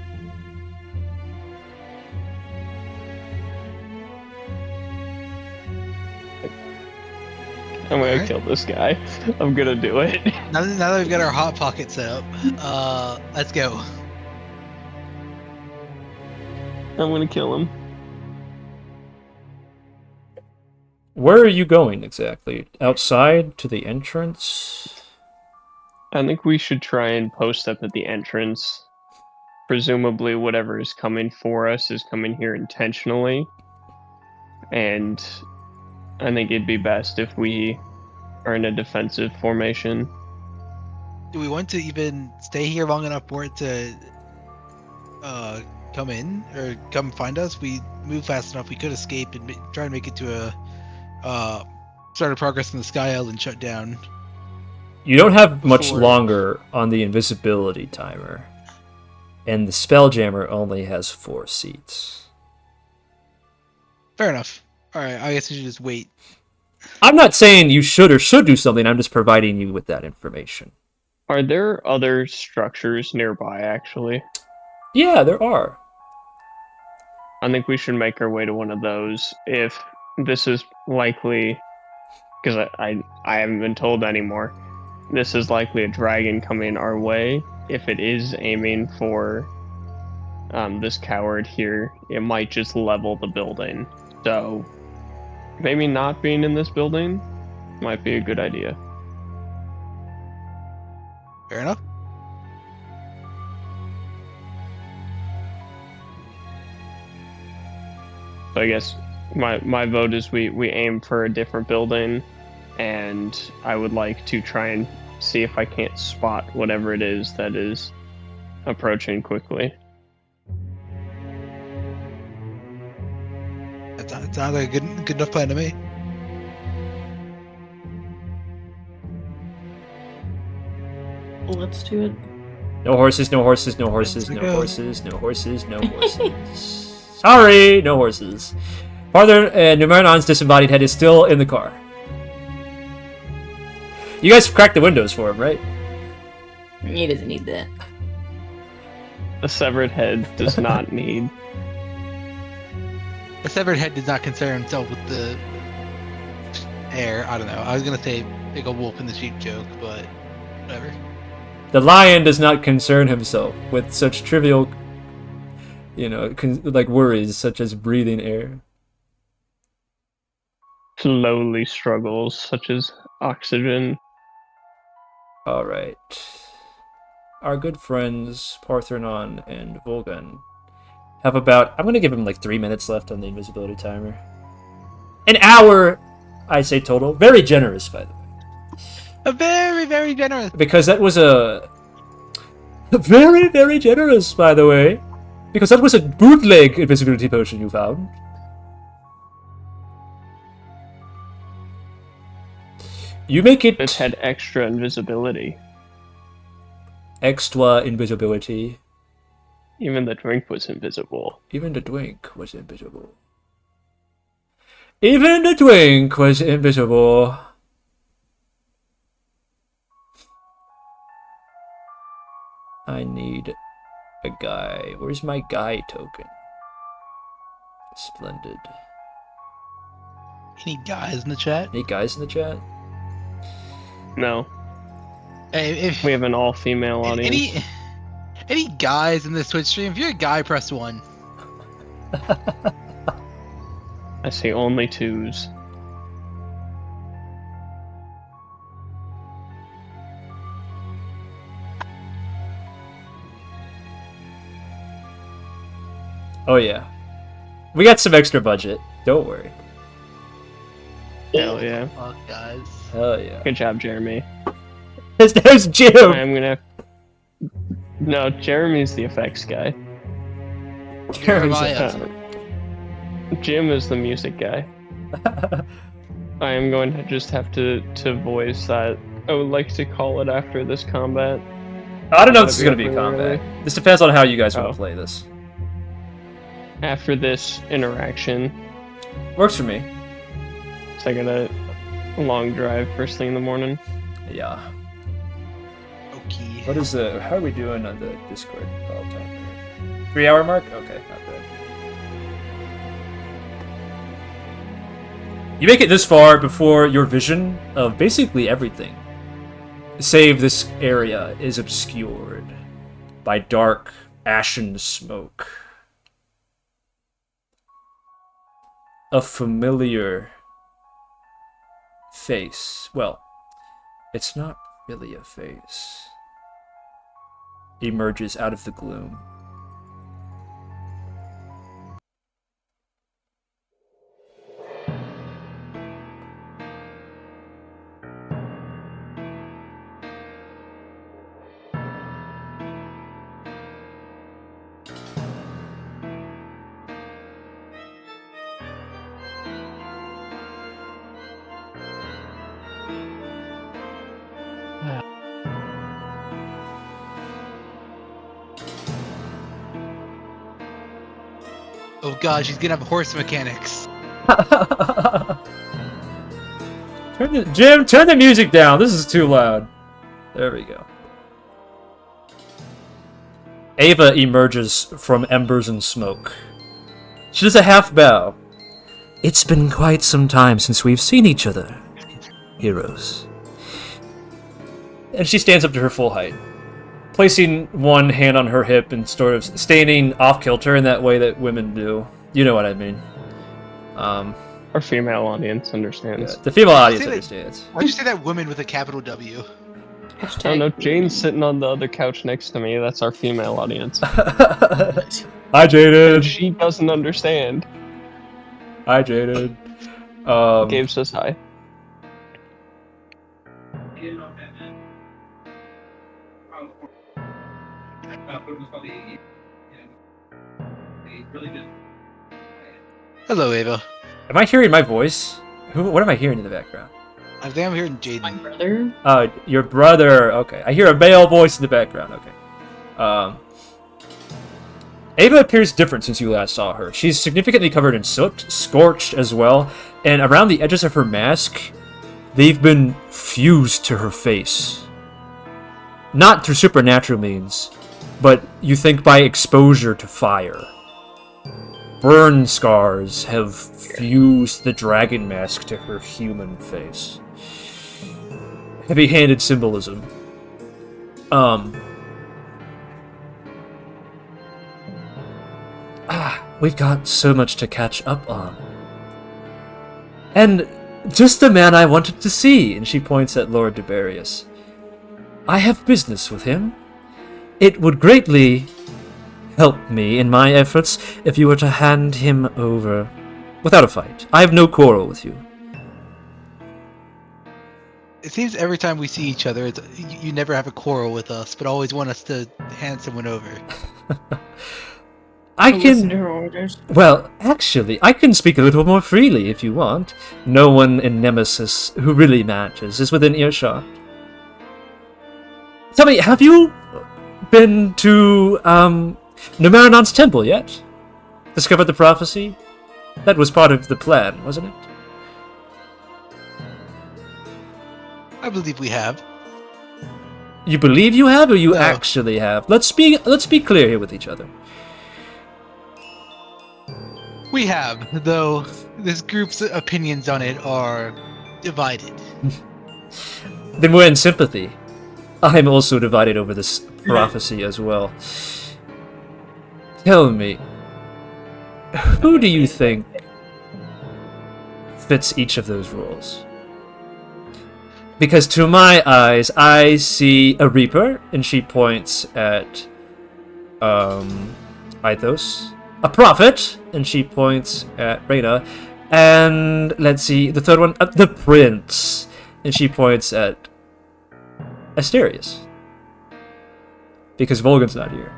I'm gonna kill this guy. I'm gonna do it. Now that we've got our hot pocket set up, let's go. I'm gonna kill him. Where are you going exactly? Outside to the entrance? I think we should try and post up at the entrance. Presumably whatever is coming for us is coming here intentionally. And I think it'd be best if we are in a defensive formation. Do we want to even stay here long enough for it to come in or come find us? We move fast enough. We could escape and try and make it to a start of progress in the Sky Island shut down. You don't have much Before- longer on the invisibility timer. And the Spelljammer only has 4 seats. Fair enough. Alright, I guess we should just wait. I'm not saying you should or should do something, I'm just providing you with that information. Are there other structures nearby, actually? Yeah, there are. I think we should make our way to one of those. If this is likely, because I haven't been told anymore, this is likely a dragon coming our way. If it is aiming for this coward here, it might just level the building. So maybe not being in this building might be a good idea. Fair enough. So I guess my vote is we aim for a different building, and I would like to try and see if I can't spot whatever it is that is approaching quickly. That sounds like a good enough plan to me. Let's do it. No horses, no horses, no horses, Let's no go. horses, no horses, no horses. Sorry, no horses. Paarthurnon and Numeron's disembodied head is still in the car. You guys cracked the windows for him, right? He doesn't need that. The severed head does not need. The severed head did not concern himself with the air. I don't know. I was gonna say big old wolf in the sheep joke, but whatever. The lion does not concern himself with such trivial, like worries such as breathing air. Slowly struggles, such as oxygen. All right. Our good friends Paarthurnon and Vulgan have about, I'm going to give him like 3 minutes left on the invisibility timer. An hour, I say total. Very generous, by the way. A very, very generous. Because that was a very, very generous, by the way. Because that was a bootleg invisibility potion you found. You make it It had extra invisibility. extra invisibility. Even the drink was invisible. Even the drink was invisible. Even the drink was invisible. I need a guy. Where's my guy token? Splendid. Any guys in the chat? Any guys in the chat? No, Hey, if we have an all-female audience. Any guys in this Twitch stream? If you're a guy, press 1. I see only 2s. Oh yeah. We got some extra budget. Don't worry. Hell yeah. Fuck, guys. Hell yeah. Good job, Jeremy. There's Jim! I'm gonna... No, Jeremy's the effects guy. Jeremiah. Jim is the music guy. I am going to just have to voice that. I would like to call it after this combat. I don't know if this is going to be a combat. This depends on how you guys want Oh. to play this. After this interaction, Works for me. so I got a long drive first thing in the morning. Yeah. Okay. What is the... How are we doing on the Discord call time here? 3 hour mark? Okay, not bad. You make it this far before your vision of basically everything, save this area, is obscured by dark, ashen smoke. A familiar face. Well, it's not really a face. Emerges out of the gloom. Oh god, she's gonna have horse mechanics. Jim, turn the music down. This is too loud. There we go. Ava emerges from embers and smoke. She does a half bow. It's been quite some time since we've seen each other, heroes. And she stands up to her full height, placing one hand on her hip and sort of standing off-kilter in that way that women do. You know what I mean. Our female audience understands. The female audience Say that- understands. Why'd you say that woman with a capital W? I don't know, Jane's sitting on the other couch next to me. That's our female audience. Hi, Jaden. She doesn't understand. Hi, Jaden. Gabe says hi. Hello, Ava. Am I hearing my voice? What am I hearing in the background? I think I'm hearing My Jaden. brother. Your brother. Okay, I hear a male voice in the background. Okay. Ava appears different since you last saw her. She's significantly covered in soot, scorched as well, and around the edges of her mask, they've been fused to her face. Not through supernatural means, but you think by exposure to fire. Burn scars have fused the dragon mask to her human face. Heavy-handed symbolism. We've got so much to catch up on. And just the man I wanted to see, and she points at Lord Davarius. I have business with him. It would greatly help me in my efforts if you were to hand him over without a fight. I have no quarrel with you. It seems every time we see each other, you never have a quarrel with us, but always want us to hand someone over. I Listen to can... her orders. Well, actually, I can speak a little more freely if you want. No one in Nemesis who really matters is within earshot. Tell me, have you been to, Numeronon's temple yet? Discovered the prophecy? That was part of the plan, wasn't it? I believe we have. You believe you have, or you No. actually have? Let's be clear here with each other. We have, though this group's opinions on it are divided. Then we're in sympathy. I'm also divided over this prophecy as well. Tell me, who do you think fits each of those roles? Because to my eyes, I see a Reaper, and she points at Mythos. A Prophet, and she points at Reyna. And let's see, the third one, the Prince, and she points at Asterius. Because Vulgan's not here.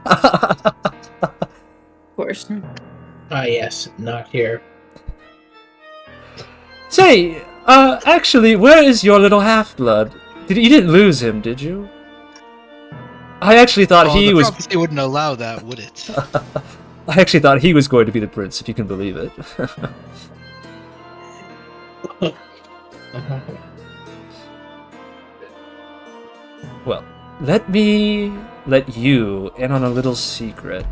Of course. Ah, yes, not here. Say, actually, where is your little half-blood? You didn't lose him, did you? I actually thought he was... They wouldn't allow that, would it? I actually thought he was going to be the prince, if you can believe it. Well, let me let you in on a little secret.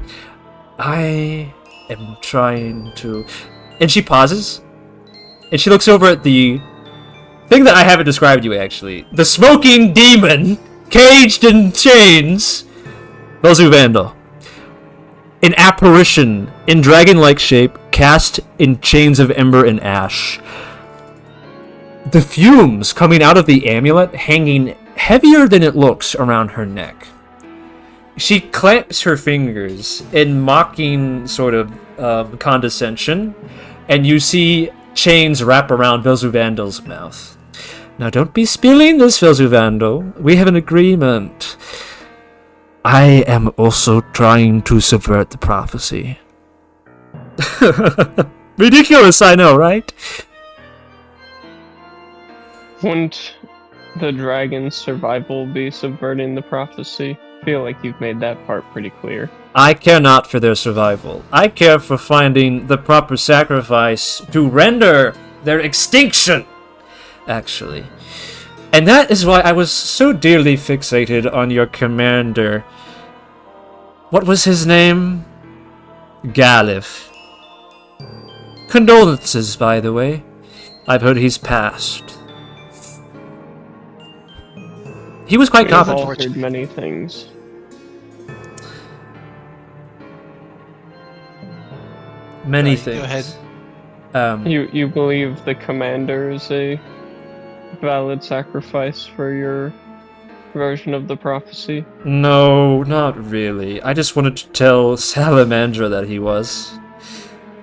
I am trying to... And she pauses, and she looks over at the thing that I haven't described to you, actually. The smoking demon, caged in chains, Velzuvandal. An apparition in dragon-like shape, cast in chains of ember and ash. The fumes coming out of the amulet hanging heavier than it looks around her neck. She clamps her fingers in mocking sort of condescension, and you see chains wrap around Velzuvandal's mouth. Now don't be spilling this, Velzuvandal. We have an agreement. I am also trying to subvert the prophecy. Ridiculous, I know, right? Wouldn't the dragon's survival be subverting the prophecy? I feel like you've made that part pretty clear. I care not for their survival. I care for finding the proper sacrifice to render their extinction, actually. And that is why I was so dearly fixated on your commander. What was his name? Galif. Condolences, by the way. I've heard he's passed. He was quite We've all competent. heard many things. Many Sorry, things. go ahead. You believe the commander is a valid sacrifice for your version of the prophecy? No, not really. I just wanted to tell Salamandra that he was.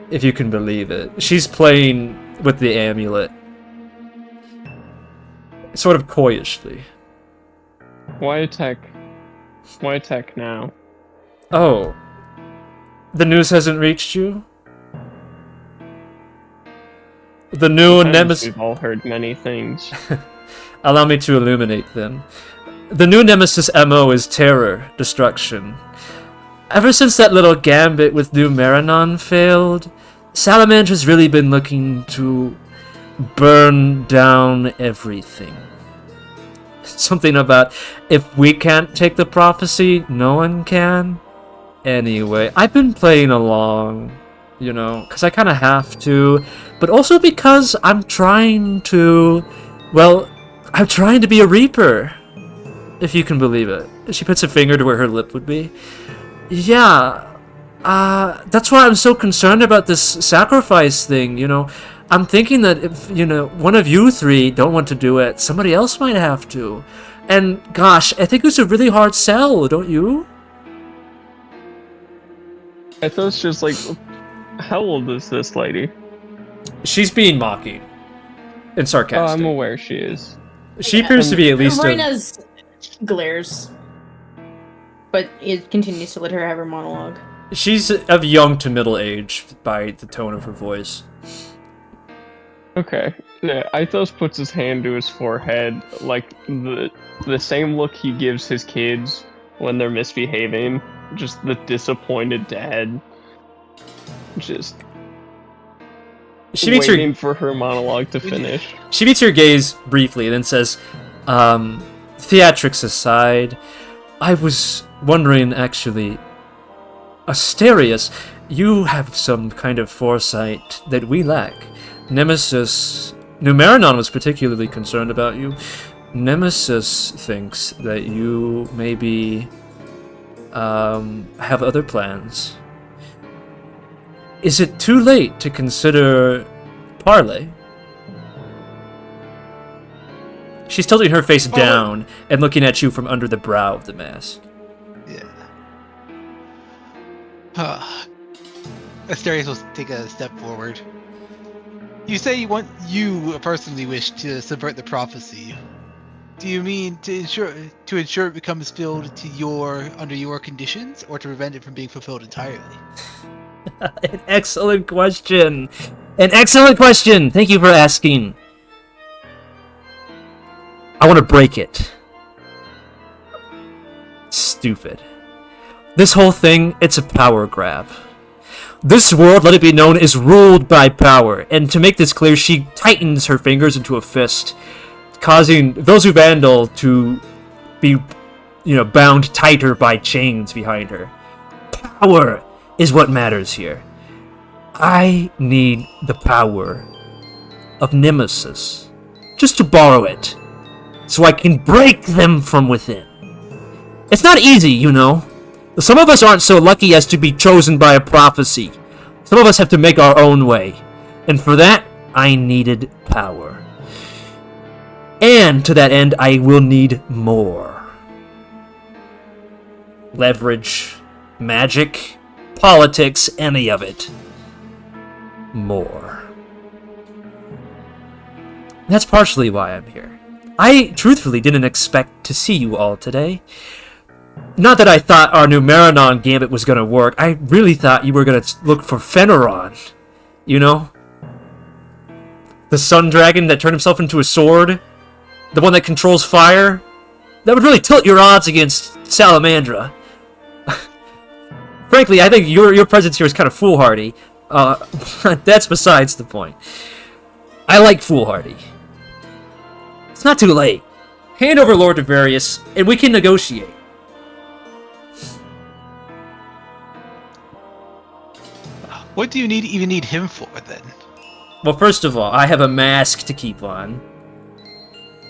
If you can believe it. She's playing with the amulet. Sort of coyishly. Why attack? Why attack now? Oh. The news hasn't reached you? The new Sometimes Nemesis... We've all heard many things. Allow me to illuminate then. The new Nemesis MO is terror, destruction. Ever since that little gambit with New Maranon failed, Salamandra's really been looking to burn down everything. Something about, if we can't take the prophecy, no one can. Anyway, I've been playing along, you know, because I kind of have to, but also because I'm trying to, well, I'm trying to be a Reaper, if you can believe it. She puts a finger to where her lip would be. Yeah, that's why I'm so concerned about this sacrifice thing, you know. I'm thinking that if, you know, one of you three don't want to do it, somebody else might have to. And, gosh, I think it's a really hard sell, don't you? I thought it's just like, how old is this lady? She's being mocking and Oh, sarcastic. I'm aware she is. She appears to be at least Reina's glares, but it continues to let her have her monologue. She's of young to middle age by the tone of her voice. Okay. Yeah, Ithos puts his hand to his forehead, like the same look he gives his kids when they're misbehaving. Just the disappointed dad. Just She meets waiting her. for her monologue to finish. She meets her gaze briefly and then says, "Theatrics aside, I was wondering actually, Asterius, you have some kind of foresight that we lack. Nemesis, Numeranon was particularly concerned about you. Nemesis thinks that you maybe have other plans. Is it too late to consider parley? She's tilting her face down and looking at you from under the brow of the mask. Yeah. Asterius will take a step forward. You say you personally wish to subvert the prophecy. Do you mean to ensure it becomes filled under your conditions, or to prevent it from being fulfilled entirely? An excellent question. An excellent question. Thank you for asking. I want to break it. Stupid. This whole thing, it's a power grab. This world, let it be known, is ruled by power. And to make this clear, she tightens her fingers into a fist, causing Velzuvandal to be, bound tighter by chains behind her. Power is what matters here. I need the power of Nemesis, just to borrow it, so I can break them from within. It's not easy, Some of us aren't so lucky as to be chosen by a prophecy. Some of us have to make our own way. And for that, I needed power. And to that end, I will need more. Leverage, magic, politics, any of it. More. That's partially why I'm here. I truthfully didn't expect to see you all today. Not that I thought our Numeranon gambit was going to work. I really thought you were going to look for Fenneron. The sun dragon that turned himself into a sword? The one that controls fire? That would really tilt your odds against Salamandra. Frankly, I think your presence here is kind of foolhardy. That's besides the point. I like foolhardy. It's not too late. Hand over Lord Davarius, and we can negotiate. What do you even need him for, then? Well, first of all, I have a mask to keep on.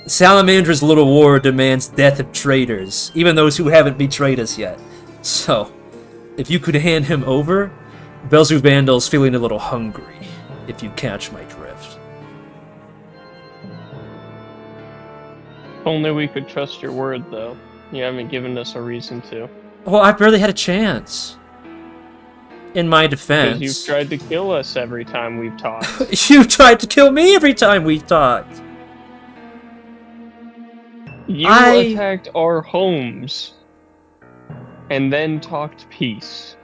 Salamandra's little war demands death of traitors, even those who haven't betrayed us yet. So, if you could hand him over, Velzuvandal's feeling a little hungry, if you catch my drift. Only we could trust your word, though. You haven't given us a reason to. Well, I've barely had a chance. In my defense. Because you've tried to kill us every time we've talked. You've tried to kill me every time we've talked. You attacked our homes. And then talked peace.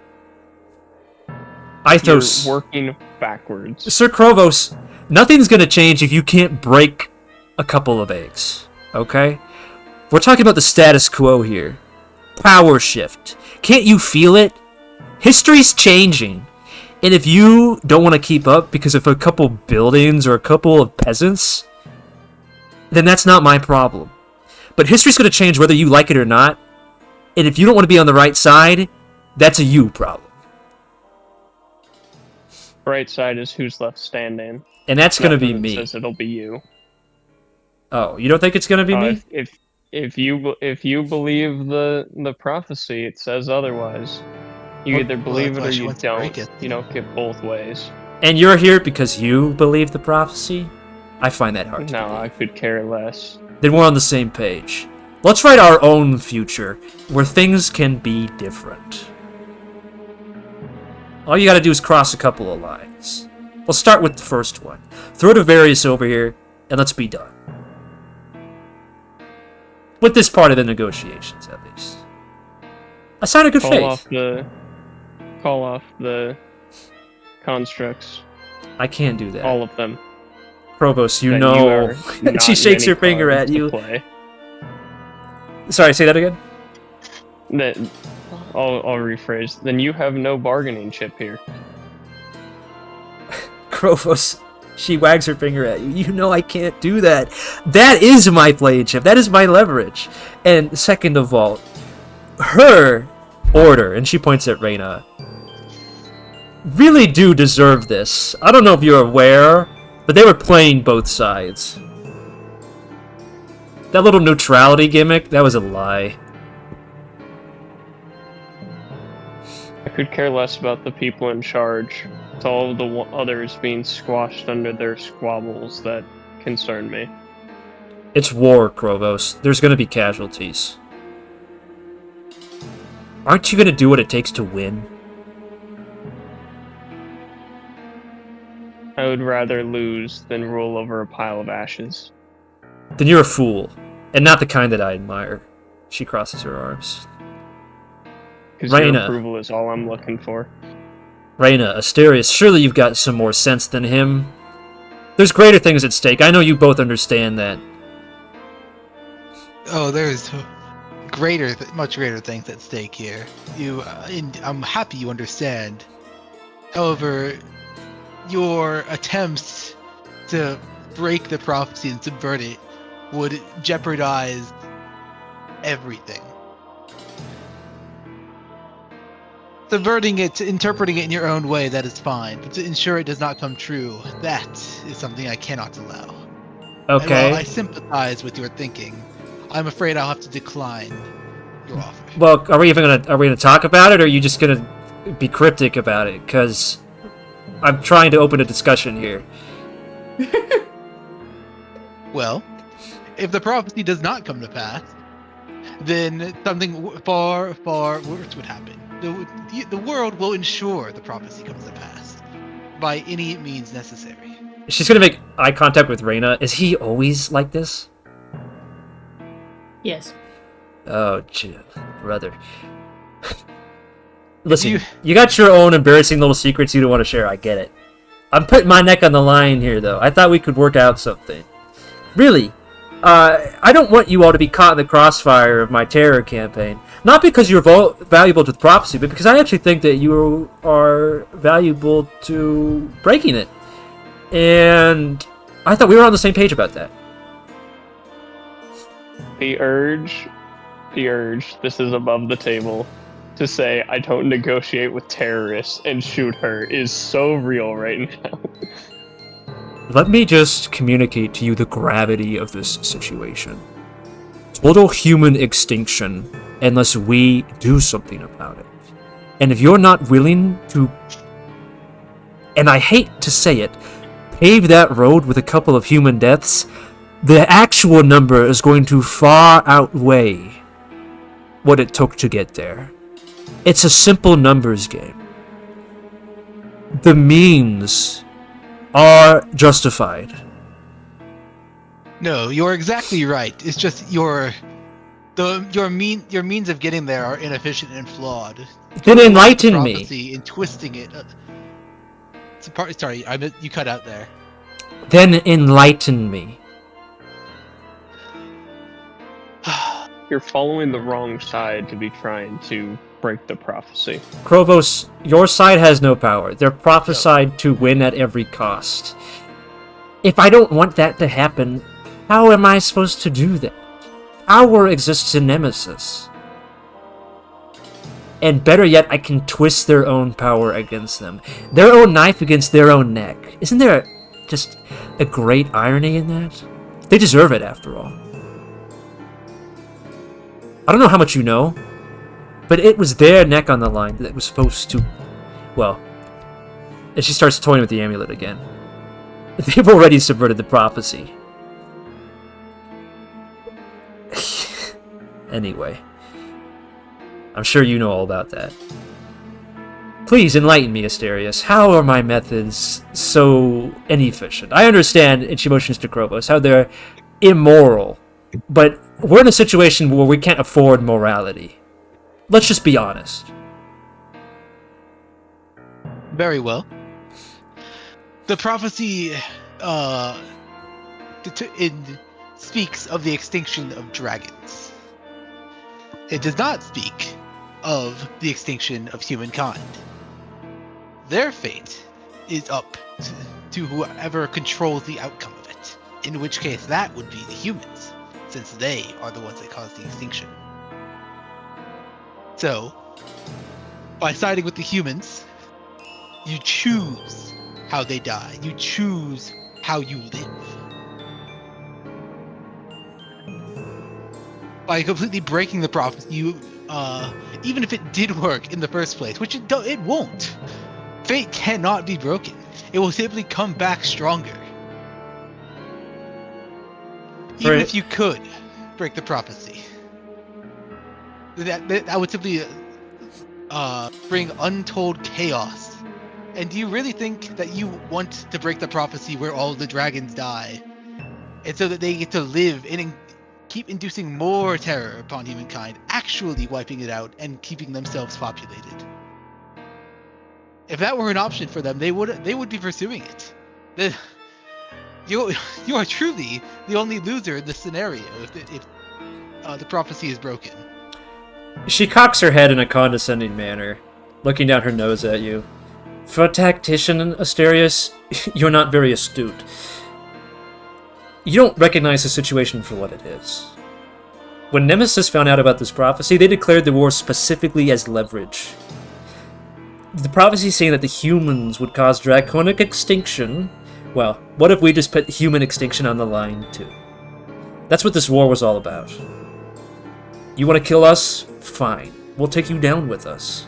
Ithos. You're working backwards. Sir Krovos, nothing's gonna change if you can't break a couple of eggs. Okay? We're talking about the status quo here. Power shift. Can't you feel it? History's changing. And if you don't want to keep up because of a couple buildings or a couple of peasants, then that's not my problem. But history's going to change whether you like it or not. And if you don't want to be on the right side, that's a you problem. Right side is who's left standing. And that's going to be me. Says it'll be you. Oh, you don't think it's going to be me? If you believe the prophecy, it says otherwise. You either believe it or you don't. You don't get both ways. And you're here because you believe the prophecy? I find that hard to believe. No, I could care less. Then we're on the same page. Let's write our own future, where things can be different. All you gotta do is cross a couple of lines. Let's start with the first one. Throw Davarius over here, and let's be done. With this part of the negotiations, at least. A sign of good faith. Call off the constructs. I can't do that. All of them. Provost, you know. She shakes her finger at you. Sorry, say that again? I'll rephrase. Then you have no bargaining chip here. Krovos, she wags her finger at you. You know I can't do that. That is my play chip. That is my leverage. And second of all, her order, and she points at Reyna, really do deserve this. I don't know if you're aware, but they were playing both sides. That little neutrality gimmick, that was a lie. I could care less about the people in charge. It's all of the others being squashed under their squabbles that concern me. It's war, Krovos. There's gonna be casualties. Aren't you gonna do what it takes to win? I would rather lose than roll over a pile of ashes. Then you're a fool, and not the kind that I admire. She crosses her arms. Because your Reyna. approval is all I'm looking for. Reyna, Asterius, surely you've got some more sense than him. There's greater things at stake. I know you both understand that. Oh, there's much greater things at stake here. I'm happy you understand. However, your attempts to break the prophecy and subvert it would jeopardize everything. Subverting it, interpreting it in your own way, that is fine. But to ensure it does not come true, that is something I cannot allow. And Okay. while I sympathize with your thinking, I'm afraid I'll have to decline your offer. Well, are we gonna talk about it, or are you just gonna be cryptic about it? Because I'm trying to open a discussion here. Well, if the prophecy does not come to pass, then something far, far worse would happen. The world will ensure the prophecy comes to pass by any means necessary. She's gonna make eye contact with Reyna. Is he always like this? Yes. Oh, brother. Listen, you got your own embarrassing little secrets you don't want to share. I get it. I'm putting my neck on the line here, though. I thought we could work out something. Really, I don't want you all to be caught in the crossfire of my terror campaign. Not because you're valuable to the prophecy, but because I actually think that you are valuable to breaking it. And I thought we were on the same page about that. The urge, this is above the table, to say I don't negotiate with terrorists and shoot her is so real right now. Let me just communicate to you the gravity of this situation. Total human extinction unless we do something about it. And if you're not willing to, and I hate to say it, pave that road with a couple of human deaths, the actual number is going to far outweigh what it took to get there. It's a simple numbers game. The means are justified. No, you're exactly right. It's just your means of getting there are inefficient and flawed. Then enlighten me. Prophecy and twisting it. Sorry, you cut out there. Then enlighten me. You're following the wrong side to be trying to break the prophecy. Krovos, your side has no power. They're prophesied to win at every cost. If I don't want that to happen, how am I supposed to do that? Power exists in Nemesis. And better yet, I can twist their own power against them. Their own knife against their own neck. Isn't there just a great irony in that? They deserve it, after all. I don't know how much you know, but it was their neck on the line that was supposed to... Well, and she starts toying with the amulet again. They've already subverted the prophecy. Anyway, I'm sure you know all about that. Please enlighten me, Asterius. How are my methods so inefficient? I understand, and she motions to Krovos, how they're immoral, but we're in a situation where we can't afford morality. Let's just be honest. Very well. The prophecy it speaks of the extinction of dragons. It does not speak of the extinction of humankind. Their fate is up to whoever controls the outcome of it, in which case that would be the humans, since they are the ones that caused the extinction. So, by siding with the humans, you choose how they die. You choose how you live. by completely breaking the prophecy, you, even if it did work in the first place, which it won't. Fate cannot be broken. It will simply come back stronger. Even if you could break the prophecy, that would simply bring untold chaos. And do you really think that you want to break the prophecy where all the dragons die, and so that they get to live and keep inducing more terror upon humankind, actually wiping it out and keeping themselves populated? If that were an option for them, they would be pursuing it. You are truly the only loser in this scenario if the prophecy is broken. She cocks her head in a condescending manner, looking down her nose at you. For a tactician, Asterius, you're not very astute. You don't recognize the situation for what it is. When Nemesis found out about this prophecy, they declared the war specifically as leverage. The prophecy saying that the humans would cause draconic extinction. Well, what if we just put human extinction on the line, too? That's what this war was all about. You want to kill us? Fine. We'll take you down with us.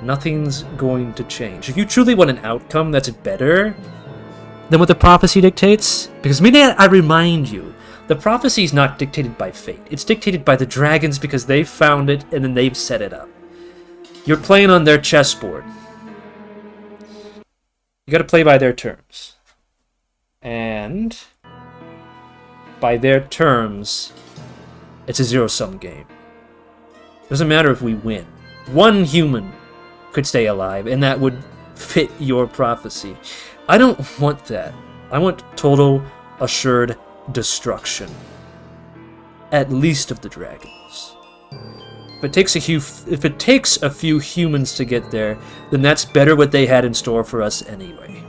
Nothing's going to change. If you truly want an outcome that's better than what the prophecy dictates, because may I remind you, the prophecy is not dictated by fate. It's dictated by the dragons because they found it and then they've set it up. You're playing on their chessboard. You gotta play by their terms. And by their terms, it's a zero-sum game. Doesn't matter if we win. One human could stay alive, and that would fit your prophecy. I don't want that. I want total, assured destruction. At least of the dragons. If it takes a few humans to get there, then that's better what they had in store for us anyway.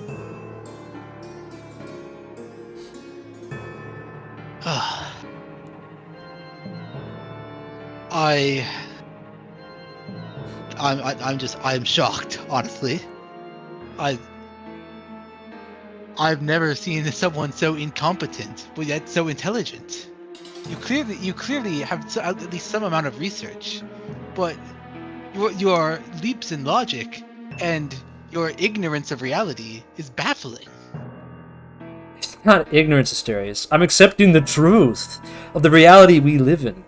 I'm shocked, honestly. I've never seen someone so incompetent, but yet so intelligent. You clearly have at least some amount of research, but your leaps in logic and your ignorance of reality is baffling. It's not ignorance, Asterius. I'm accepting the truth of the reality we live in.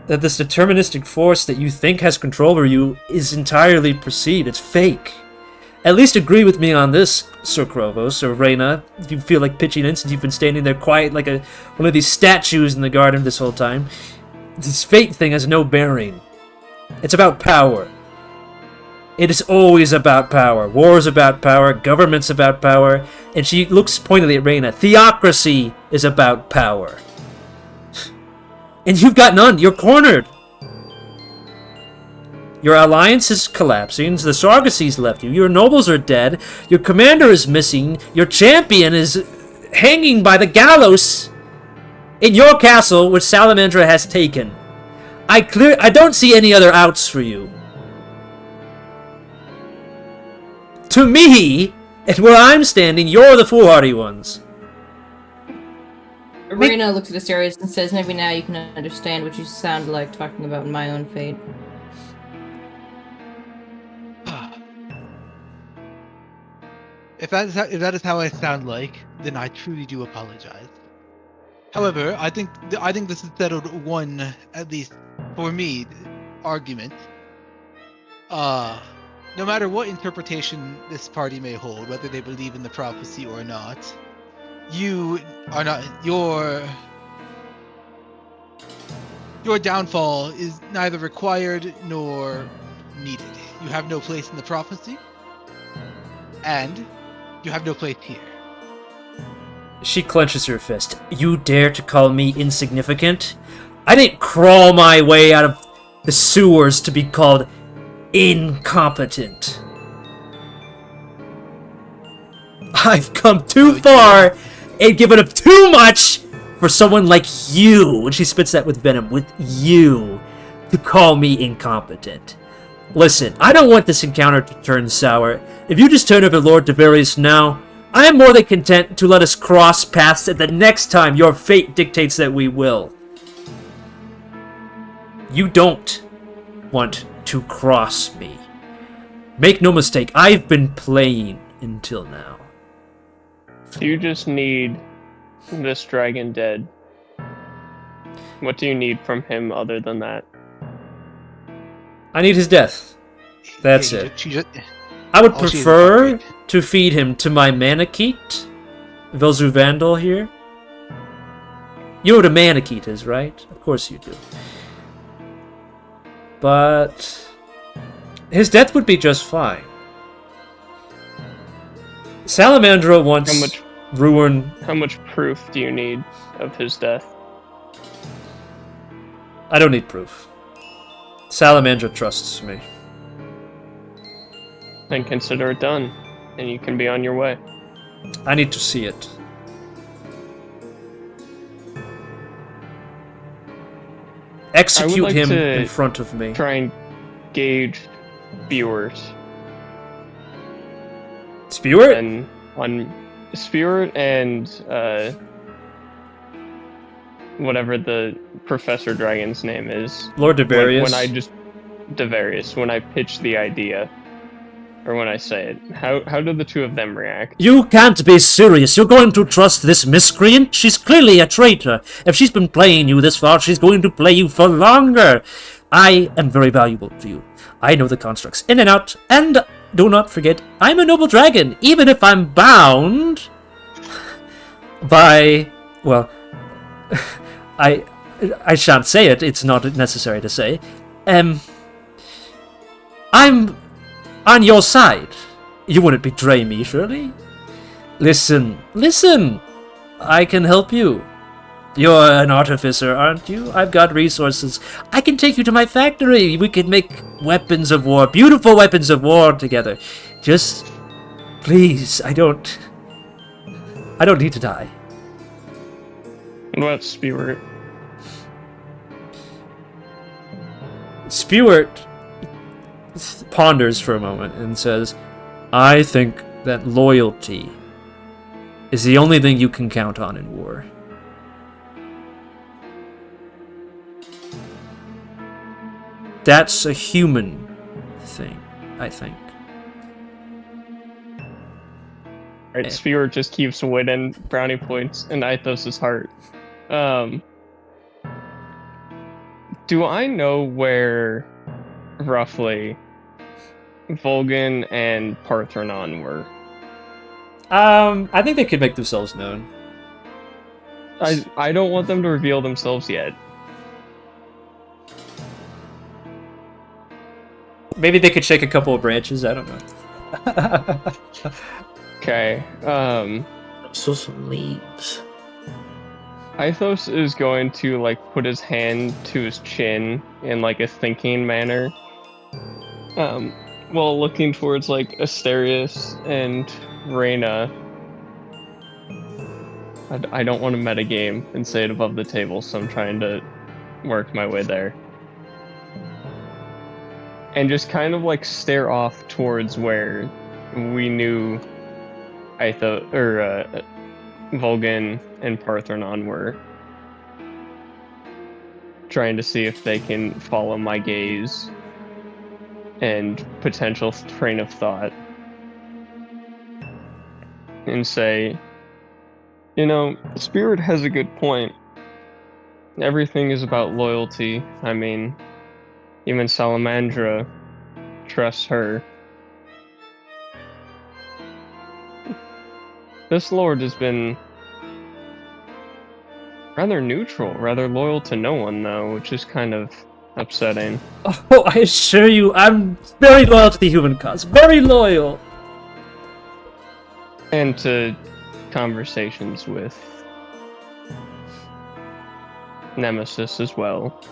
That this deterministic force that you think has control over you is entirely perceived. It's fake. At least agree with me on this, Sir Krovos, or Reyna, if you feel like pitching in since you've been standing there quiet like one of these statues in the garden this whole time. This fate thing has no bearing. It's about power. It is always about power. War is about power. Government's about power. And she looks pointedly at Reyna. Theocracy is about power. And you've got none. You're cornered. Your alliance is collapsing. The Sargossy's left you. Your nobles are dead. Your commander is missing. Your champion is hanging by the gallows in your castle, which Salamandra has taken. I don't see any other outs for you. To me, and where I'm standing, you're the foolhardy ones. Arena looks at Asterius and says, maybe now you can understand what you sound like talking about my own fate. If that is how I sound like, then I truly do apologize. However, I think this has settled one, at least for me, argument. No matter what interpretation this party may hold, whether they believe in the prophecy or not, your downfall is neither required nor needed. You have no place in the prophecy, and you have no place here. She clenches her fist. You dare to call me insignificant? I didn't crawl my way out of the sewers to be called incompetent. I've come too far and given up too much for someone like you, and she spits that with venom, with you, to call me incompetent. Listen, I don't want this encounter to turn sour. If you just turn over Lord Davarius now, I am more than content to let us cross paths at the next time your fate dictates that we will. You don't want to cross me. Make no mistake, I've been playing until now. You just need this dragon dead. What do you need from him other than that? I need his death. That's Yeah, it. I would all she is prefer upgrade. to feed him to my Manakete, Velzuvandal here. You know what a Manakete is, right? Of course you do. But his death would be just fine. Salamandra wants Ruirn. How much proof do you need of his death? I don't need proof. Salamandra trusts me. Then consider it done, and you can be on your way. I need to see it. Execute him in front of me. Try and gauge viewers. Spewert? And on Spewert and whatever the Professor Dragon's name is. Lord Davarius. When I pitch the idea, or when I say it, how do the two of them react? You can't be serious. You're going to trust this miscreant? She's clearly a traitor. If she's been playing you this far, she's going to play you for longer. I am very valuable to you. I know the constructs in and out, and do not forget, I'm a noble dragon, even if I'm bound by, well, I shan't say it, it's not necessary to say. I'm on your side. You wouldn't betray me, surely? Listen, I can help you. You're an artificer, aren't you? I've got resources. I can take you to my factory. We can make weapons of war, beautiful weapons of war together. Just, please, I don't need to die. What about Spewert? Spewert ponders for a moment and says, I think that loyalty is the only thing you can count on in war. That's a human thing, I think. Right, Spewert just keeps winning brownie points in Mythos' heart. Do I know where, roughly, Vulgan and Paarthurnon were? I think they could make themselves known. I don't want them to reveal themselves yet. Maybe they could shake a couple of branches, I don't know. Okay, So some leaves. Mythos is going to, like, put his hand to his chin in, like, a thinking manner. While looking towards, like, Asterius and Reyna. I don't want to metagame and say it above the table, so I'm trying to work my way there. And just kind of, like, stare off towards where we knew Vulgan and Paarthurnon were. Trying to see if they can follow my gaze and potential train of thought. And say, you know, Spirit has a good point. Everything is about loyalty. I mean, even Salamandra trusts her. This lord has been rather neutral, rather loyal to no one, though, which is kind of upsetting. Oh, I assure you, I'm very loyal to the human cause. Very loyal. And to conversations with Nemesis as well.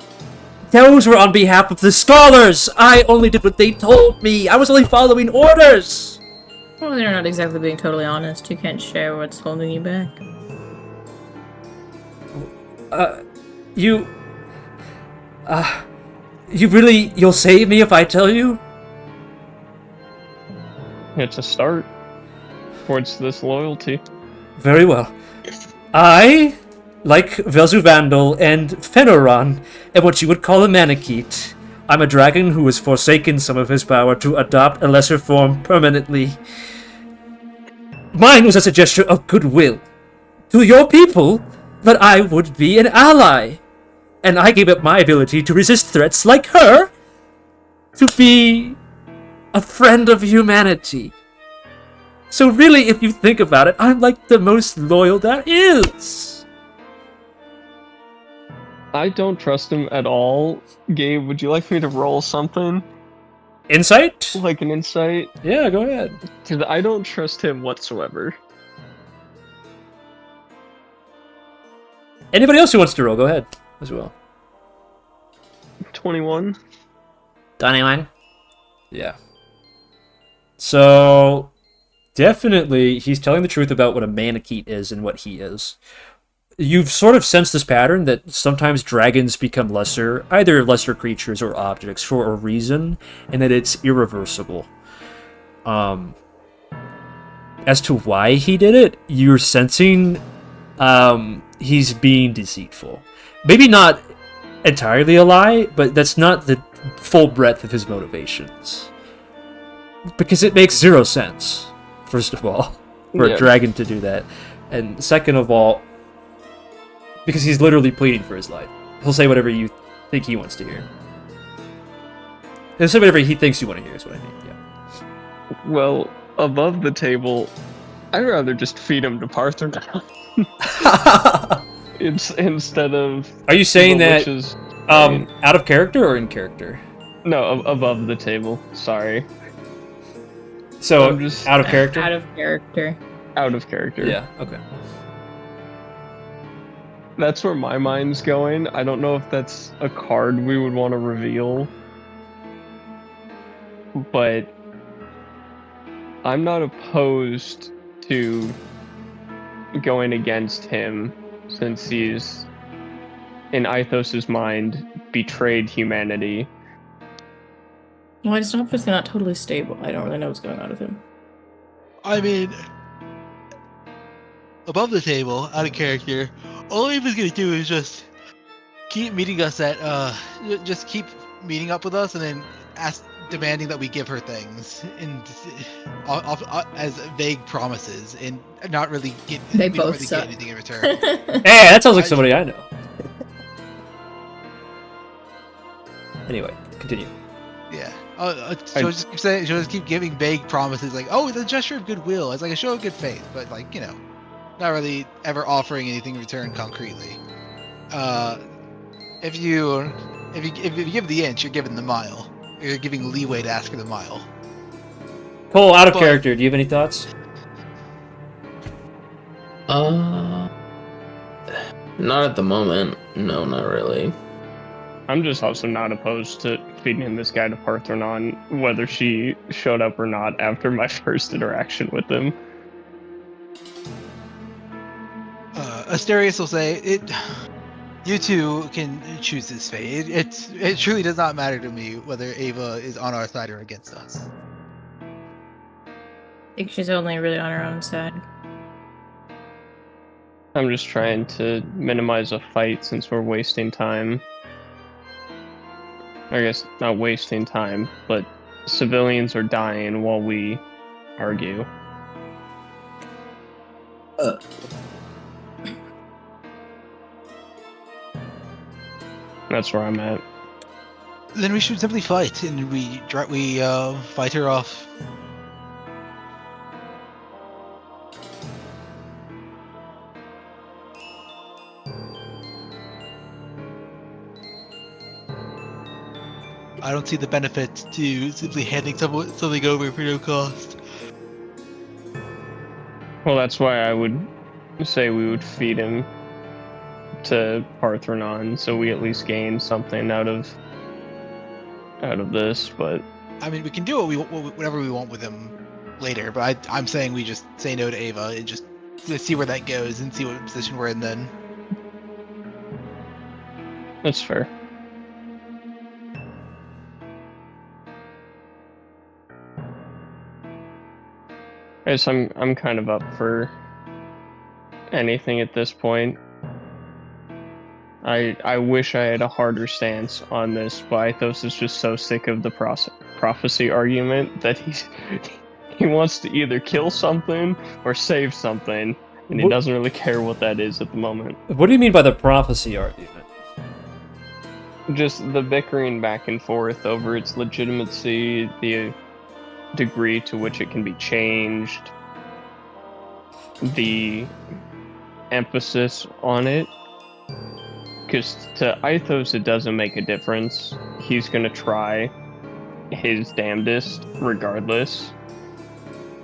Those were on behalf of the scholars. I only did what they told me. I was only following orders. Well, they're not exactly being totally honest. You can't share what's holding you back. You'll save me if I tell you? It's a start towards this loyalty. Very well. I like Velzuvandal and Fenneron, am what you would call a Manakete. I'm a dragon who has forsaken some of his power to adopt a lesser form permanently. Mine was as a gesture of goodwill to your people, that I would be an ally. And I gave up my ability to resist threats like her to be a friend of humanity. So really, if you think about it, I'm like the most loyal there is. I don't trust him at all. Gabe, would you like me to roll something? Insight? Like an insight? Yeah, go ahead. Because I don't trust him whatsoever. Anybody else who wants to roll, go ahead as well. 21. Dynamite? Yeah. So, definitely, he's telling the truth about what a Manakete is and what he is. You've sort of sensed this pattern that sometimes dragons become lesser, either lesser creatures or objects, for a reason, and that it's irreversible. As to why he did it, you're sensing he's being deceitful. Maybe not entirely a lie, but that's not the full breadth of his motivations. Because it makes zero sense, first of all, for a dragon to do that. And second of all, because he's literally pleading for his life. He'll say whatever you think he wants to hear. He'll say whatever he thinks you want to hear, is what I mean, yeah. Well, above the table, I'd rather just feed him to Paarthurnon. Instead of... Are you saying that witches, out of character or in character? No, above the table. Sorry. So, I'm just out of character? Out of character. Out of character. Yeah, okay. That's where my mind's going. I don't know if that's a card we would want to reveal. But I'm not opposed to going against him since he's, in Ithos's mind, betrayed humanity. Well, it's obviously not totally stable. I don't really know what's going on with him. I mean, above the table, out of character, all Ava's gonna do is just keep meeting us at, just keep meeting up with us and then demanding that we give her things and as vague promises and not really get. They we don't both really suck. get anything in return. Hey, that sounds like somebody I know. Anyway, continue. Yeah. She'll just keep giving vague promises like, oh, it's a gesture of goodwill. It's like a show of good faith, but like, you know, not really ever offering anything in return concretely. If you give the inch, you're giving the mile. You're giving leeway to ask for the mile. Cole, out of character, do you have any thoughts? Not at the moment. No, not really. I'm just also not opposed to feeding this guy to Paarthurnon, whether she showed up or not after my first interaction with him. Asterius will say, you two can choose this fate. It truly does not matter to me whether Ava is on our side or against us. I think she's only really on her own side. I'm just trying to minimize a fight since we're wasting time. I guess not wasting time, but civilians are dying while we argue. That's where I'm at. Then we should simply fight, and we fight her off. I don't see the benefit to simply handing something over for no cost. Well, that's why I would say we would feed him to Paarthurnon, so we at least gain something out of this. But I mean, we can do whatever we want with him later. But I'm saying we just say no to Ava and just see where that goes and see what position we're in then. that's fair. I guess I'm kind of up for anything at this point. I wish I had a harder stance on this, but Ithos is just so sick of the prophecy argument that he wants to either kill something or save something, and he doesn't really care what that is at the moment. What do you mean by the prophecy argument? Just the bickering back and forth over its legitimacy, the degree to which it can be changed, the emphasis on it. Because to Ithos, it doesn't make a difference. He's going to try his damnedest regardless.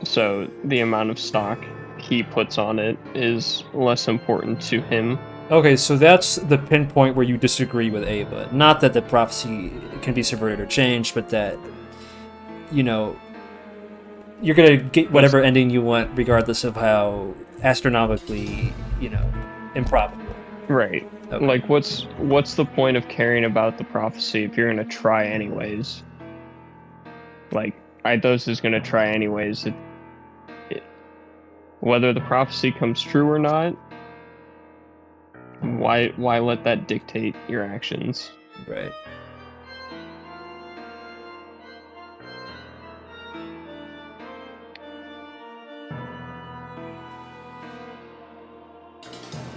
So the amount of stock he puts on it is less important to him. Okay, so that's the pinpoint where you disagree with Ava. Not that the prophecy can be subverted or changed, but that, you know, you're going to get whatever ending you want regardless of how astronomically, you know, improbable. Right. Okay. Like, what's the point of caring about the prophecy if you're going to try anyways? Like, Ithos is going to try anyways. Whether the prophecy comes true or not, why let that dictate your actions? Right.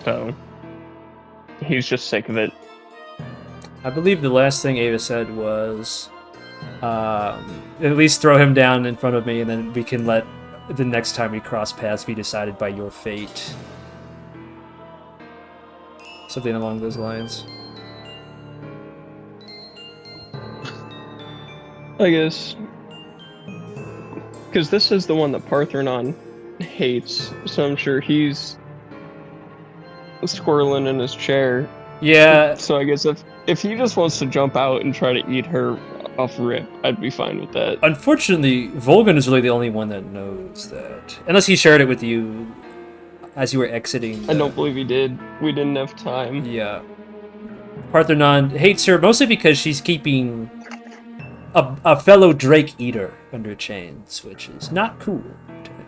So, he's just sick of it. I believe the last thing Ava said was, at least throw him down in front of me, and then we can let the next time we cross paths be decided by your fate. Something along those lines. I guess. Because this is the one that Paarthurnon hates, so I'm sure he's squirreling in his chair. Yeah. So I guess if he just wants to jump out and try to eat her off rip, I'd be fine with that. Unfortunately, Vulgan is really the only one that knows that. Unless he shared it with you as you were exiting. I don't believe he did. We didn't have time. Yeah. Paarthurnon hates her mostly because she's keeping a fellow Drake Eater under chains, which is not cool to him.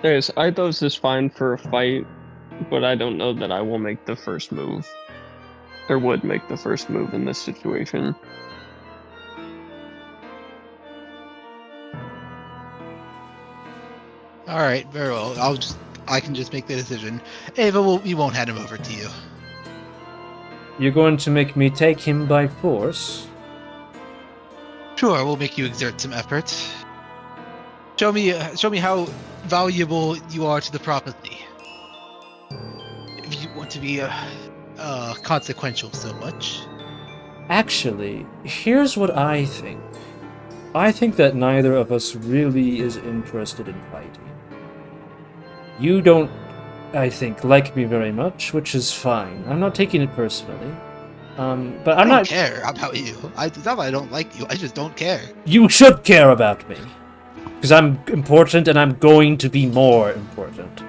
Anyways, Ithos is fine for a fight, but I don't know that I will make the first move. Or would make the first move in this situation. All right, very well. I can just make the decision. Ava, we won't hand him over to you. You're going to make me take him by force? Sure, we'll make you exert some effort. Show me how valuable you are to the prophecy. If you want to be consequential so much. Actually, here's what I think. I think that neither of us really is interested in fighting. You don't, I think, like me very much, which is fine. I'm not taking it personally. But I'm I don't not care about you. It's not that I don't like you. I just don't care. You should care about me. Because I'm important and I'm going to be more important.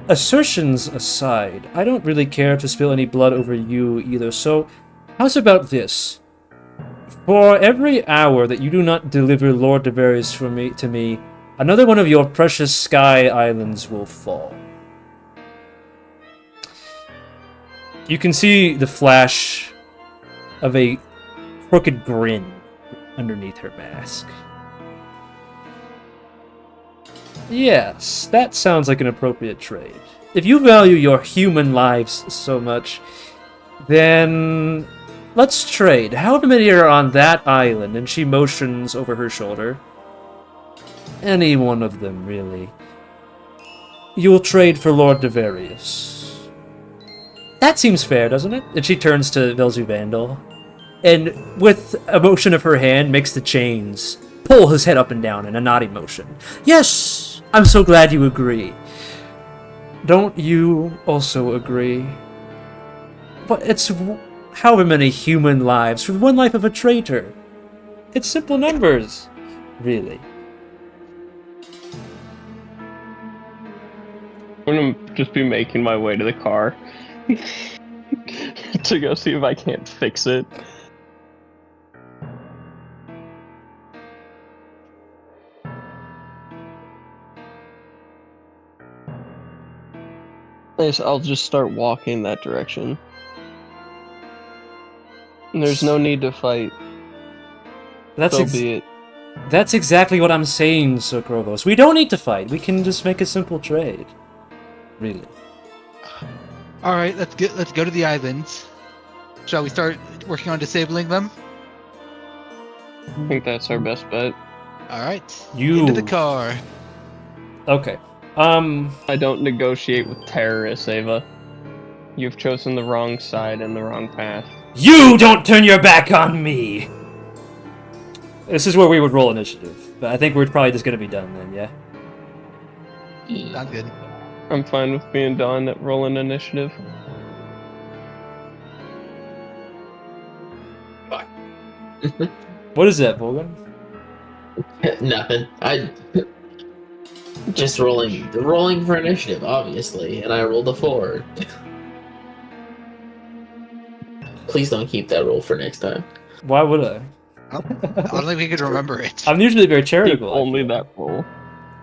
Assertions aside, I don't really care to spill any blood over you either, so how's about this? For every hour that you do not deliver Lord Davarius to me, another one of your precious sky islands will fall. You can see the flash of a crooked grin underneath her mask. Yes, that sounds like an appropriate trade. If you value your human lives so much, then let's trade. However many are on that island, and she motions over her shoulder. Any one of them, really. You'll trade for Lord Davarius. That seems fair, doesn't it? And she turns to Velzuvandal, and with a motion of her hand, makes the chains pull his head up and down in a nodding motion. Yes, I'm so glad you agree. Don't you also agree? But it's however many human lives for one life of a traitor. It's simple numbers, really. I'm gonna just be making my way to the car to go see if I can't fix it. I'll just start walking that direction. There's no need to fight. That's So be it. That's exactly what I'm saying, Sokrovos. We don't need to fight. We can just make a simple trade. Really. All right, let's go to the islands. Shall we start working on disabling them? I think that's our best bet. All right. You Into the car. Okay. I don't negotiate with terrorists, Ava. You've chosen the wrong side and the wrong path. You don't turn your back on me! This is where we would roll initiative. But I think we're probably just gonna be done then, yeah? Sounds good. I'm fine with being done at rolling initiative. What is that, Vulgan? Nothing. I just rolling for initiative, obviously, and I rolled a 4. Please don't keep that roll for next time. Why would I? I don't think we could remember it. I'm usually very Keep charitable. only that roll.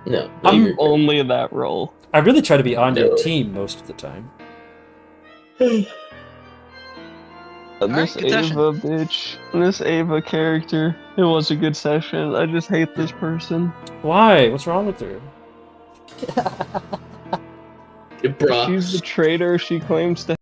No, I'm you're- Only that roll. I really try to be on your No. team most of the time. This good session. Ava bitch. This Ava character. It was a good session. I just hate this person. Why? What's wrong with her? Bruh. She's the traitor she claims to